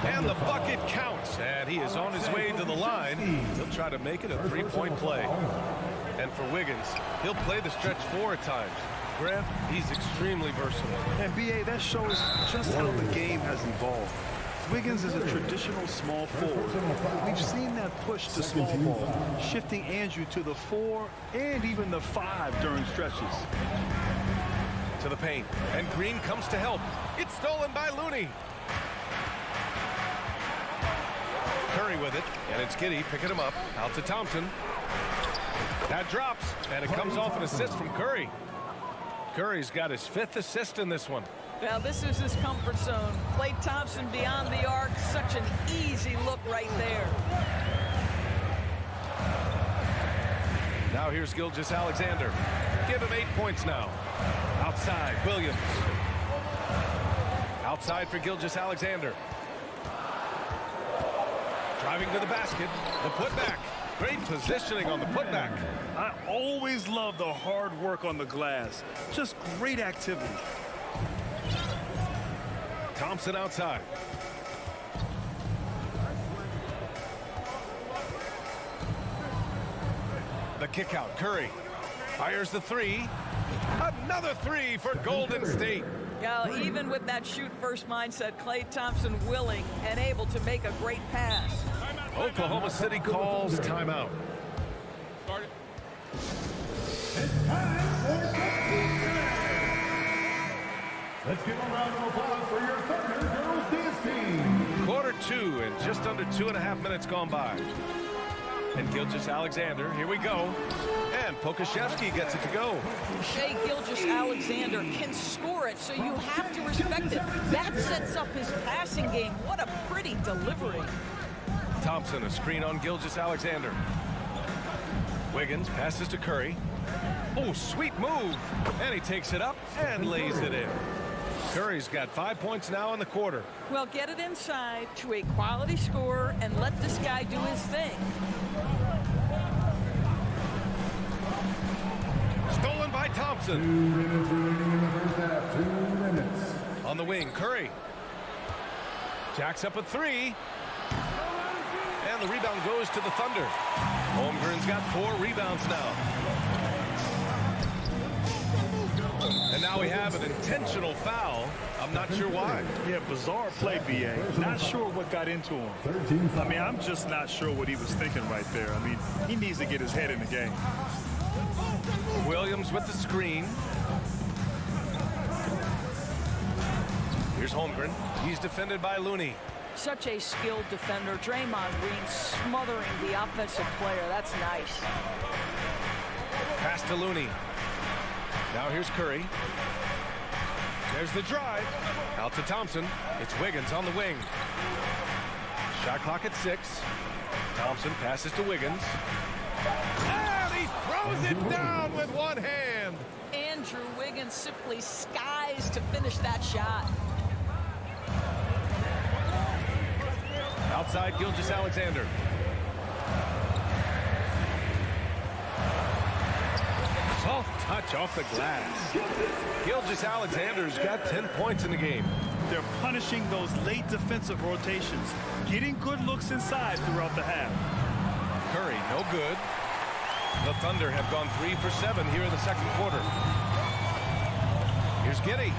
Speaker 6: and the bucket counts, and he is on his way to the line. He'll try to make it a three-point play. And for Wiggins, he'll play the stretch 4 at times. Grant, he's extremely versatile.
Speaker 7: And BA, that shows just how the game has evolved. Wiggins is a traditional small forward. We've seen that push to small ball, shifting Andrew to the 4 and even the 5 during stretches.
Speaker 6: To the paint, and Green comes to help. It's stolen by Looney. Curry with it, and it's Giddey picking him up. Out to Thompson. That drops, and it comes off an assist from Curry. Curry's got his 5th assist in this one.
Speaker 8: Now this is his comfort zone. Klay Thompson beyond the arc, such an easy look right there.
Speaker 6: Now here's Gilgeous-Alexander. Give him 8 points now. Outside, Williams. Outside for Gilgeous-Alexander. Driving to the basket. The putback. Great positioning on the putback.
Speaker 7: I always love the hard work on the glass. Just great activity.
Speaker 6: Thompson outside. The kick out, Curry. Fires the 3. Another 3 for Golden State.
Speaker 8: Now, even with that shoot-first mindset, Klay Thompson willing and able to make a great pass.
Speaker 6: Oklahoma City calls timeout.
Speaker 4: Let's give a round of applause for your Thunder Girls dance team.
Speaker 6: Quarter 2 and just under 2.5 minutes gone by. And Gilgeous-Alexander, here we go. And Pokashevsky gets it to go.
Speaker 8: Shai Gilgeous-Alexander can score it, so you have to respect it. That sets up his passing game. What a pretty delivery.
Speaker 6: Thompson, a screen on Gilgeous-Alexander. Wiggins passes to Curry. Oh, sweet move. And he takes it up and lays it in. Curry's got 5 points now in the quarter.
Speaker 8: Well, get it inside to a quality scorer and let this guy do his thing.
Speaker 6: Stolen by Thompson.
Speaker 4: 2 minutes remaining in the first half. 2 minutes.
Speaker 6: On the wing, Curry. Jacks up a 3. And the rebound goes to the Thunder. Holmgren's got 4 rebounds now. And now we have an intentional foul. I'm not sure why.
Speaker 7: Yeah, bizarre play, BA. Not sure what got into him. I mean, I'm just not sure what he was thinking right there. I mean, he needs to get his head in the game.
Speaker 6: Williams with the screen. Here's Holmgren. He's defended by Looney.
Speaker 8: Such a skilled defender. Draymond Green smothering the offensive player. That's nice.
Speaker 6: Pass to Looney. Now here's Curry. There's the drive. Out to Thompson. It's Wiggins on the wing. Shot clock at 6. Thompson passes to Wiggins. And he throws it down with one hand.
Speaker 8: And Andrew Wiggins simply skies to finish that shot.
Speaker 6: Outside, Gilgeous-Alexander. Soft touch off the glass. Gilgeous-Alexander's got 10 points in the game.
Speaker 7: They're punishing those late defensive rotations, getting good looks inside throughout the half.
Speaker 6: Curry, no good. The Thunder have gone 3 for 7 here in the second quarter. Here's Giddey.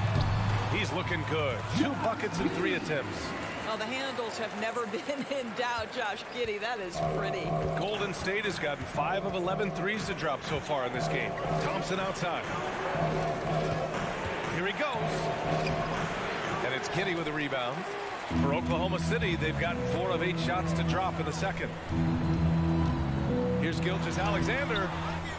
Speaker 6: He's looking good. 2 buckets in 3 attempts.
Speaker 8: Well, the handles have never been in doubt, Josh Giddey. That is pretty.
Speaker 6: Golden State has gotten 5 of 11 threes to drop so far in this game. Thompson outside. Here he goes. And it's Giddey with a rebound. For Oklahoma City, they've gotten 4 of 8 shots to drop in the second. Here's Gilgeous-Alexander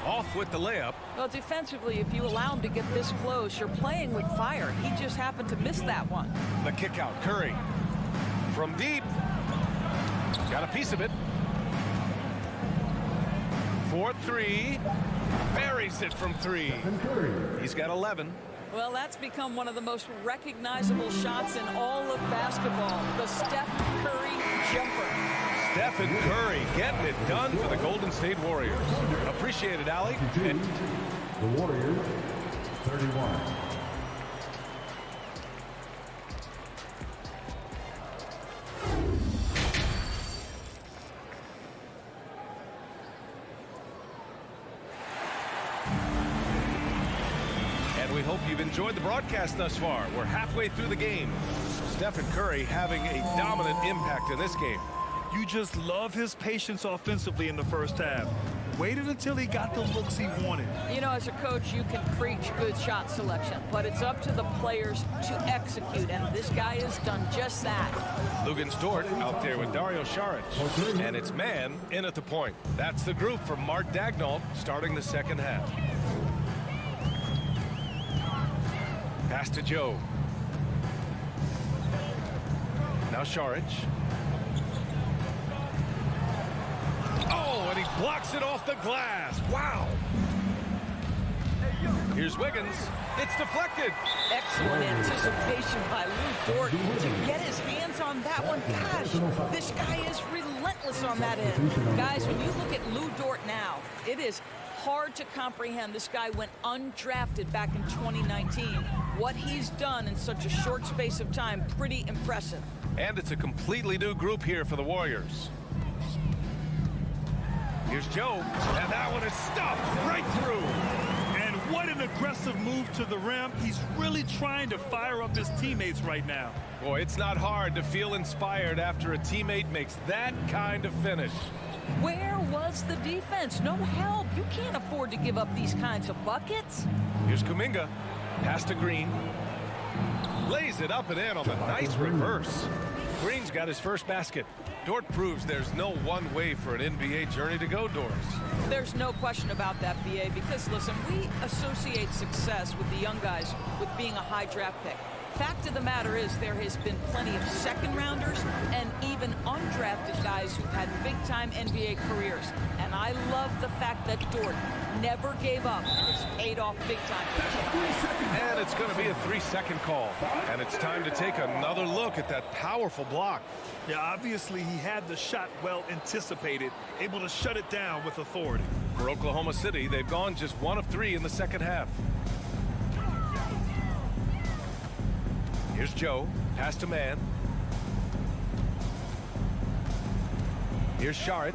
Speaker 6: off with the layup.
Speaker 8: Well, defensively, if you allow him to get this close, you're playing with fire. He just happened to miss that one.
Speaker 6: The kick out, Curry. From deep. Got a piece of it. 4-3. Buries it from 3. He's got 11.
Speaker 8: Well, that's become one of the most recognizable shots in all of basketball. The Steph Curry jumper.
Speaker 6: Stephen Curry getting it done for the Golden State Warriors. Appreciate it, Allie.
Speaker 4: The Warriors, 31.
Speaker 6: And we hope you've enjoyed the broadcast thus far. We're halfway through the game. Stephen Curry having a dominant impact in this game.
Speaker 7: You just love his patience offensively in the first half. Waited until he got the looks he wanted.
Speaker 8: You know, as a coach, you can preach good shot selection, but it's up to the players to execute, and this guy has done just that.
Speaker 6: Luguentz Dort out there with Dario Saric. And it's man in at the point. That's the group for Mark Daigneault starting the second half. Pass to Joe. Now Saric. Oh, and he blocks it off the glass. Wow. Here's Wiggins. It's deflected.
Speaker 8: Excellent anticipation by Lou Dort to get his hands on that one. Gosh, this guy is relentless on that end. Guys, when you look at Lou Dort now, it is hard to comprehend. This guy went undrafted back in 2019. What he's done in such a short space of time, pretty impressive.
Speaker 6: And it's a completely new group here for the Warriors. Here's Joe, and that one is stuffed right through.
Speaker 7: And what an aggressive move to the rim. He's really trying to fire up his teammates right now.
Speaker 6: Boy, it's not hard to feel inspired after a teammate makes that kind of finish.
Speaker 8: Where was the defense? No help. You can't afford to give up these kinds of buckets.
Speaker 6: Here's Kuminga. Pass to Green. Lays it up and in on the nice reverse. Green's got his first basket. Dort proves there's no one way for an NBA journey to go, Doris.
Speaker 8: There's no question about that, BA, because, listen, we associate success with the young guys with being a high draft pick. Fact of the matter is there has been plenty of second-rounders and even undrafted guys who've had big-time NBA careers. And I love the fact that Dort never gave up, and it's paid off big time.
Speaker 6: And it's going to be a 3-second call. And it's time to take another look at that powerful block.
Speaker 7: Yeah, obviously he had the shot well anticipated, able to shut it down with authority.
Speaker 6: For Oklahoma City, they've gone just 1 of 3 in the second half. Here's Joe, pass to man. Here's Saric.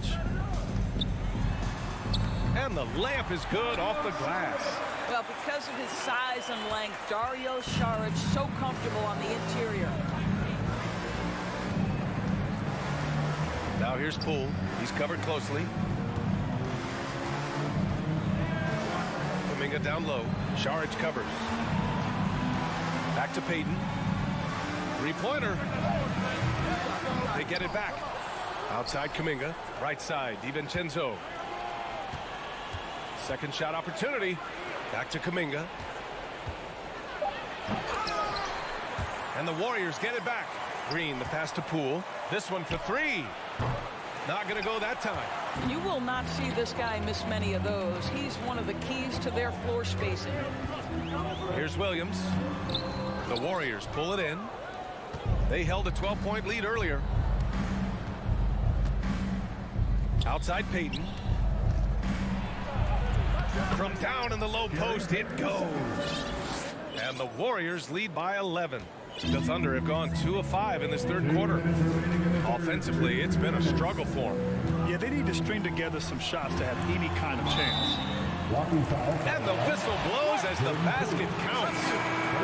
Speaker 6: And the layup is good off the glass.
Speaker 8: Well, because of his size and length, Dario Saric so comfortable on the interior.
Speaker 6: Now here's Poole. He's covered closely. Kuminga down low. Saric covers. Back to Payton. Three-pointer. They get it back. Outside Kuminga. Right side, DiVincenzo. Second shot opportunity. Back to Kuminga. And the Warriors get it back. Green, the pass to Poole. This one for 3. Not going to go that time.
Speaker 8: You will not see this guy miss many of those. He's one of the keys to their floor spacing.
Speaker 6: Here's Williams. The Warriors pull it in. They held a 12-point lead earlier. Outside Payton. From down in the low post, it goes. And the Warriors lead by 11. The Thunder have gone 2 of 5 in this third quarter. Offensively, it's been a struggle for them.
Speaker 7: Yeah, they need to string together some shots to have any kind of chance.
Speaker 6: And the whistle blows as the basket counts.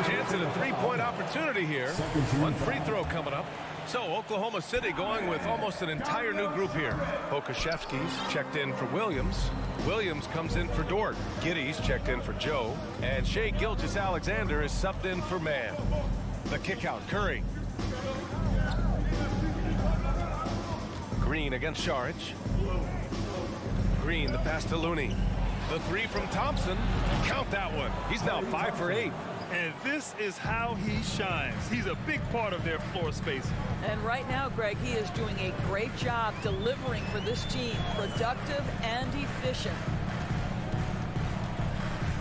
Speaker 6: Chance at a three-point opportunity here. One free throw coming up. So Oklahoma City going with almost an entire new group here. Pokashevsky's checked in for Williams. Williams comes in for Dort. Giddy's checked in for Joe. And Shai Gilgeous-Alexander is subbed in for Mann. The kick out, Curry. Green against Saric. Green, the pass to Looney. The three from Thompson. Count that one. He's now 5 for 8.
Speaker 7: And this is how he shines. He's a big part of their floor spacing.
Speaker 8: And right now, Greg, he is doing a great job delivering for this team. Productive and efficient.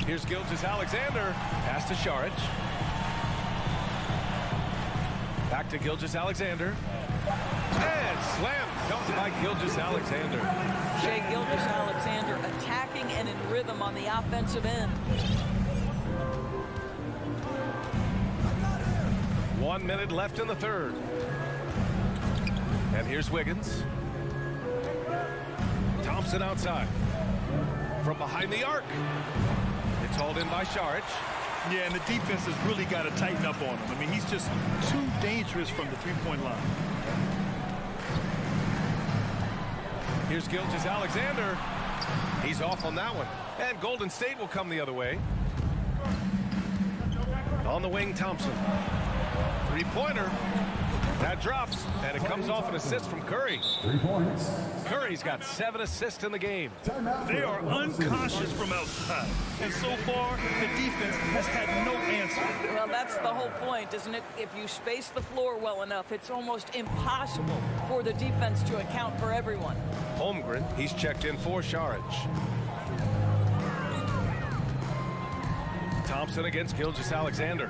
Speaker 6: Here's Gilgeous-Alexander. Pass to Saric. Back to Gilgeous-Alexander. And slam dunked by Gilgeous-Alexander.
Speaker 8: Shai Gilgeous-Alexander attacking and in rhythm on the offensive end.
Speaker 6: 1 minute left in the third. And here's Wiggins. Thompson outside. From behind the arc. It's hauled in by Saric.
Speaker 7: Yeah, and the defense has really got to tighten up on him. I mean, he's just too dangerous from the three-point line.
Speaker 6: Here's Gilgeous-Alexander. He's off on that one. And Golden State will come the other way. On the wing, Thompson. Three-pointer. That drops, and it comes off an assist from Curry.
Speaker 4: 3 points.
Speaker 6: Curry's got 7 assists in the game.
Speaker 7: They are uncautious from outside. And so far, the defense has had no answer.
Speaker 8: Well, that's the whole point, isn't it? If you space the floor well enough, it's almost impossible for the defense to account for everyone.
Speaker 6: Holmgren, he's checked in for Saric. Thompson against Gilgeous-Alexander.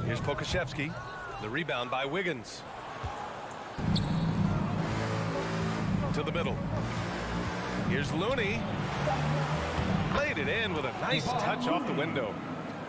Speaker 6: Here's Pokashevsky. The rebound by Wiggins. To the middle. Here's Looney. Laid it in with a nice touch off the window.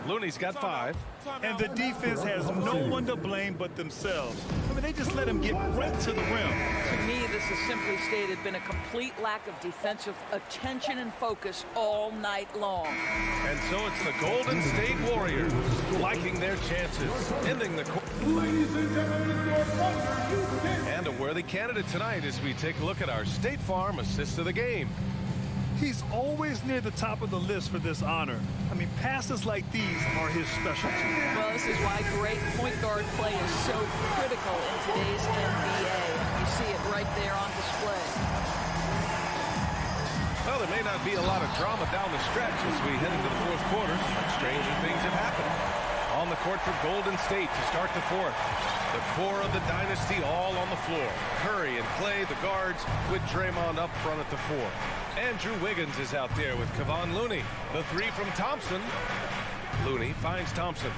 Speaker 6: Looney's got 5.
Speaker 7: And the defense has no one to blame but themselves. I mean, they just let him get right to the rim.
Speaker 8: To me, this has simply stated been a complete lack of defensive attention and focus all night long.
Speaker 6: And so it's the Golden State Warriors liking their chances, ending the quarter. And a worthy candidate tonight as we take a look at our State Farm assist of the game.
Speaker 7: He's always near the top of the list for this honor. I mean, passes like these are his specialty.
Speaker 8: Well, this is why great point guard play is so critical in today's NBA. You see it right there on display.
Speaker 6: Well, there may not be a lot of drama down the stretch as we head into the fourth quarter. Stranger things have happened. On the court for Golden State to start the fourth. The core of the dynasty all on the floor. Curry and Clay, the guards, with Draymond up front at the 4. Andrew Wiggins is out there with Kevon Looney. The 3 from Thompson. Looney finds Thompson.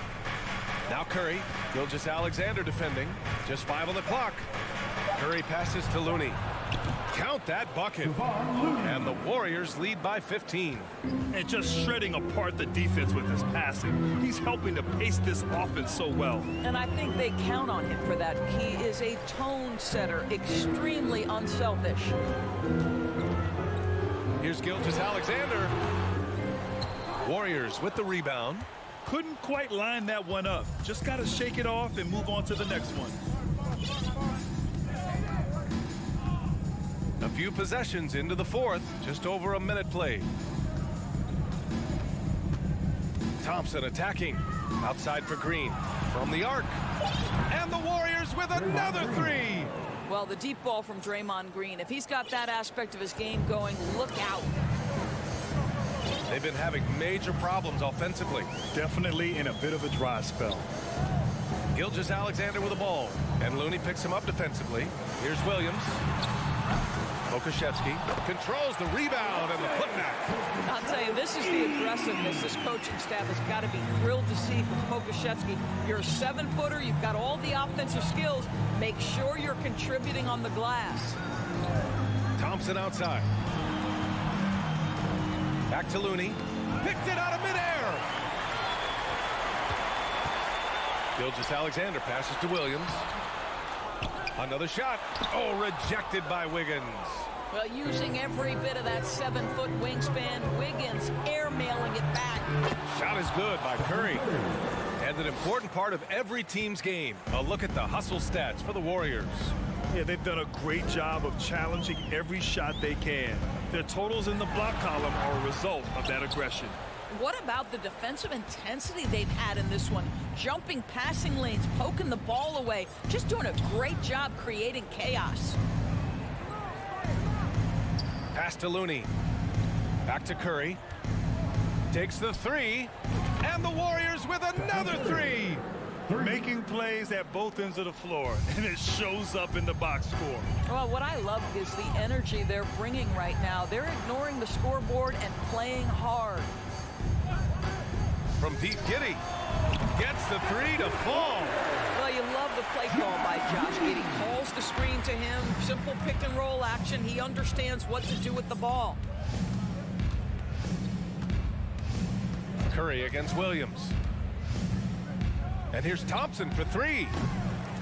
Speaker 6: Now Curry. Gilgeous-Alexander defending. Just 5 on the clock. Curry passes to Looney. Count that bucket. And the Warriors lead by 15.
Speaker 7: And just shredding apart the defense with his passing. He's helping to pace this offense so well.
Speaker 8: And I think they count on him for that. He is a tone setter, extremely unselfish.
Speaker 6: Here's Gilgeous-Alexander. Warriors with the rebound.
Speaker 7: Couldn't quite line that one up. Just got to shake it off and move on to the next one.
Speaker 6: A few possessions into the fourth, just over a minute played. Thompson attacking, outside for Green, from the arc. And the Warriors with another 3.
Speaker 8: Well, the deep ball from Draymond Green, if he's got that aspect of his game going, look out.
Speaker 6: They've been having major problems offensively.
Speaker 7: Definitely in a bit of a dry spell.
Speaker 6: Gilgeous-Alexander with the ball. And Looney picks him up defensively. Here's Williams. Pokashevsky controls the rebound and the putback.
Speaker 8: I'll tell you, this is the aggressiveness this coaching staff has got to be thrilled to see from Pokashevsky. You're a 7-footer. You've got all the offensive skills. Make sure you're contributing on the glass.
Speaker 6: Thompson outside. Back to Looney. Picked it out of midair. Gilgeous-Alexander passes to Williams. Another shot. Oh, rejected by Wiggins.
Speaker 8: Well, using every bit of that 7-foot wingspan, Wiggins airmailing it back.
Speaker 6: Shot is good by Curry. And an important part of every team's game. A look at the hustle stats for the Warriors.
Speaker 7: Yeah, they've done a great job of challenging every shot they can. Their totals in the block column are a result of that aggression.
Speaker 8: What about the defensive intensity they've had in this one? Jumping passing lanes, poking the ball away, just doing a great job creating chaos.
Speaker 6: Pass to Looney. Back to Curry. Takes the three. And the Warriors with another three.
Speaker 7: Making plays at both ends of the floor, and it shows up in the box score.
Speaker 8: Well, what I love is the energy they're bringing right now. They're ignoring the scoreboard and playing hard.
Speaker 6: From deep, Giddey gets the three to fall.
Speaker 8: Well, you love the play call by Josh Giddey. Calls the screen to him, simple pick and roll action. He understands what to do with the ball.
Speaker 6: Curry against Williams. And here's Thompson for three.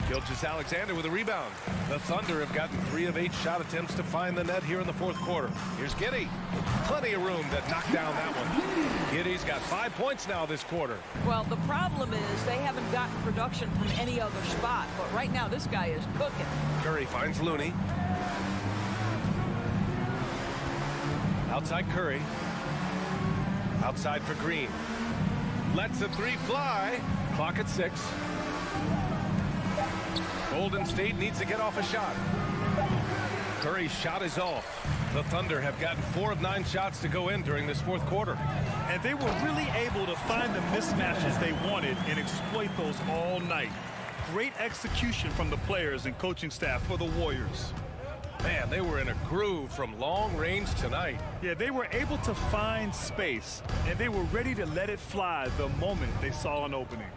Speaker 6: Gilgeous-Alexander with a rebound. The Thunder have gotten 3 of 8 shot attempts to find the net here in the fourth quarter. Here's Giddey. Plenty of room to knock down that one. Giddey's got 5 points now this quarter.
Speaker 8: Well, the problem is they haven't gotten production from any other spot. But right now, this guy is cooking.
Speaker 6: Curry finds Looney. Outside Curry. Outside for Green. Lets the three fly. Clock at 6. Golden State needs to get off a shot. Curry's shot is off. The Thunder have gotten 4 of 9 shots to go in during this fourth quarter.
Speaker 7: And they were really able to find the mismatches they wanted and exploit those all night. Great execution from the players and coaching staff for the Warriors.
Speaker 6: Man, they were in a groove from long range tonight.
Speaker 7: Yeah, they were able to find space, and they were ready to let it fly the moment they saw an opening.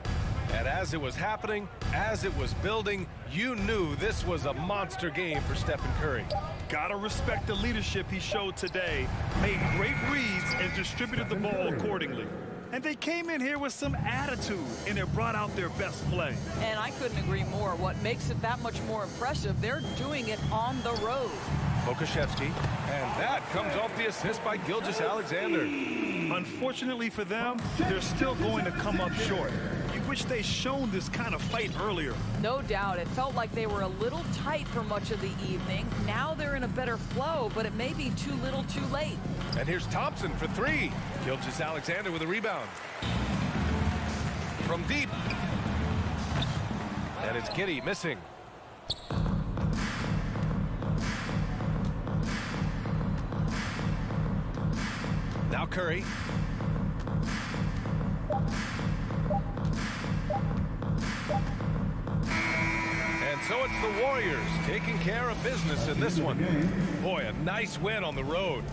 Speaker 6: And as it was happening, as it was building, you knew this was a monster game for Stephen Curry.
Speaker 7: Gotta respect the leadership he showed today. Made great reads and distributed the ball accordingly. And they came in here with some attitude, and it brought out their best play.
Speaker 8: And I couldn't agree more. What makes it that much more impressive, they're doing it on the road.
Speaker 6: Pokashevsky, and that comes off the assist by Gilgeous-Alexander.
Speaker 7: Unfortunately for them, they're still going to come up short. You wish they'd shown this kind of fight earlier.
Speaker 8: No doubt. It felt like they were a little tight for much of the evening. Now they're in a better flow, but it may be too little too late.
Speaker 6: And here's Thompson for 3. Gilgeous-Alexander with a rebound. From deep. And it's Giddey missing. Now Curry. And so it's the Warriors taking care of business in this one. Boy, a nice win on the road.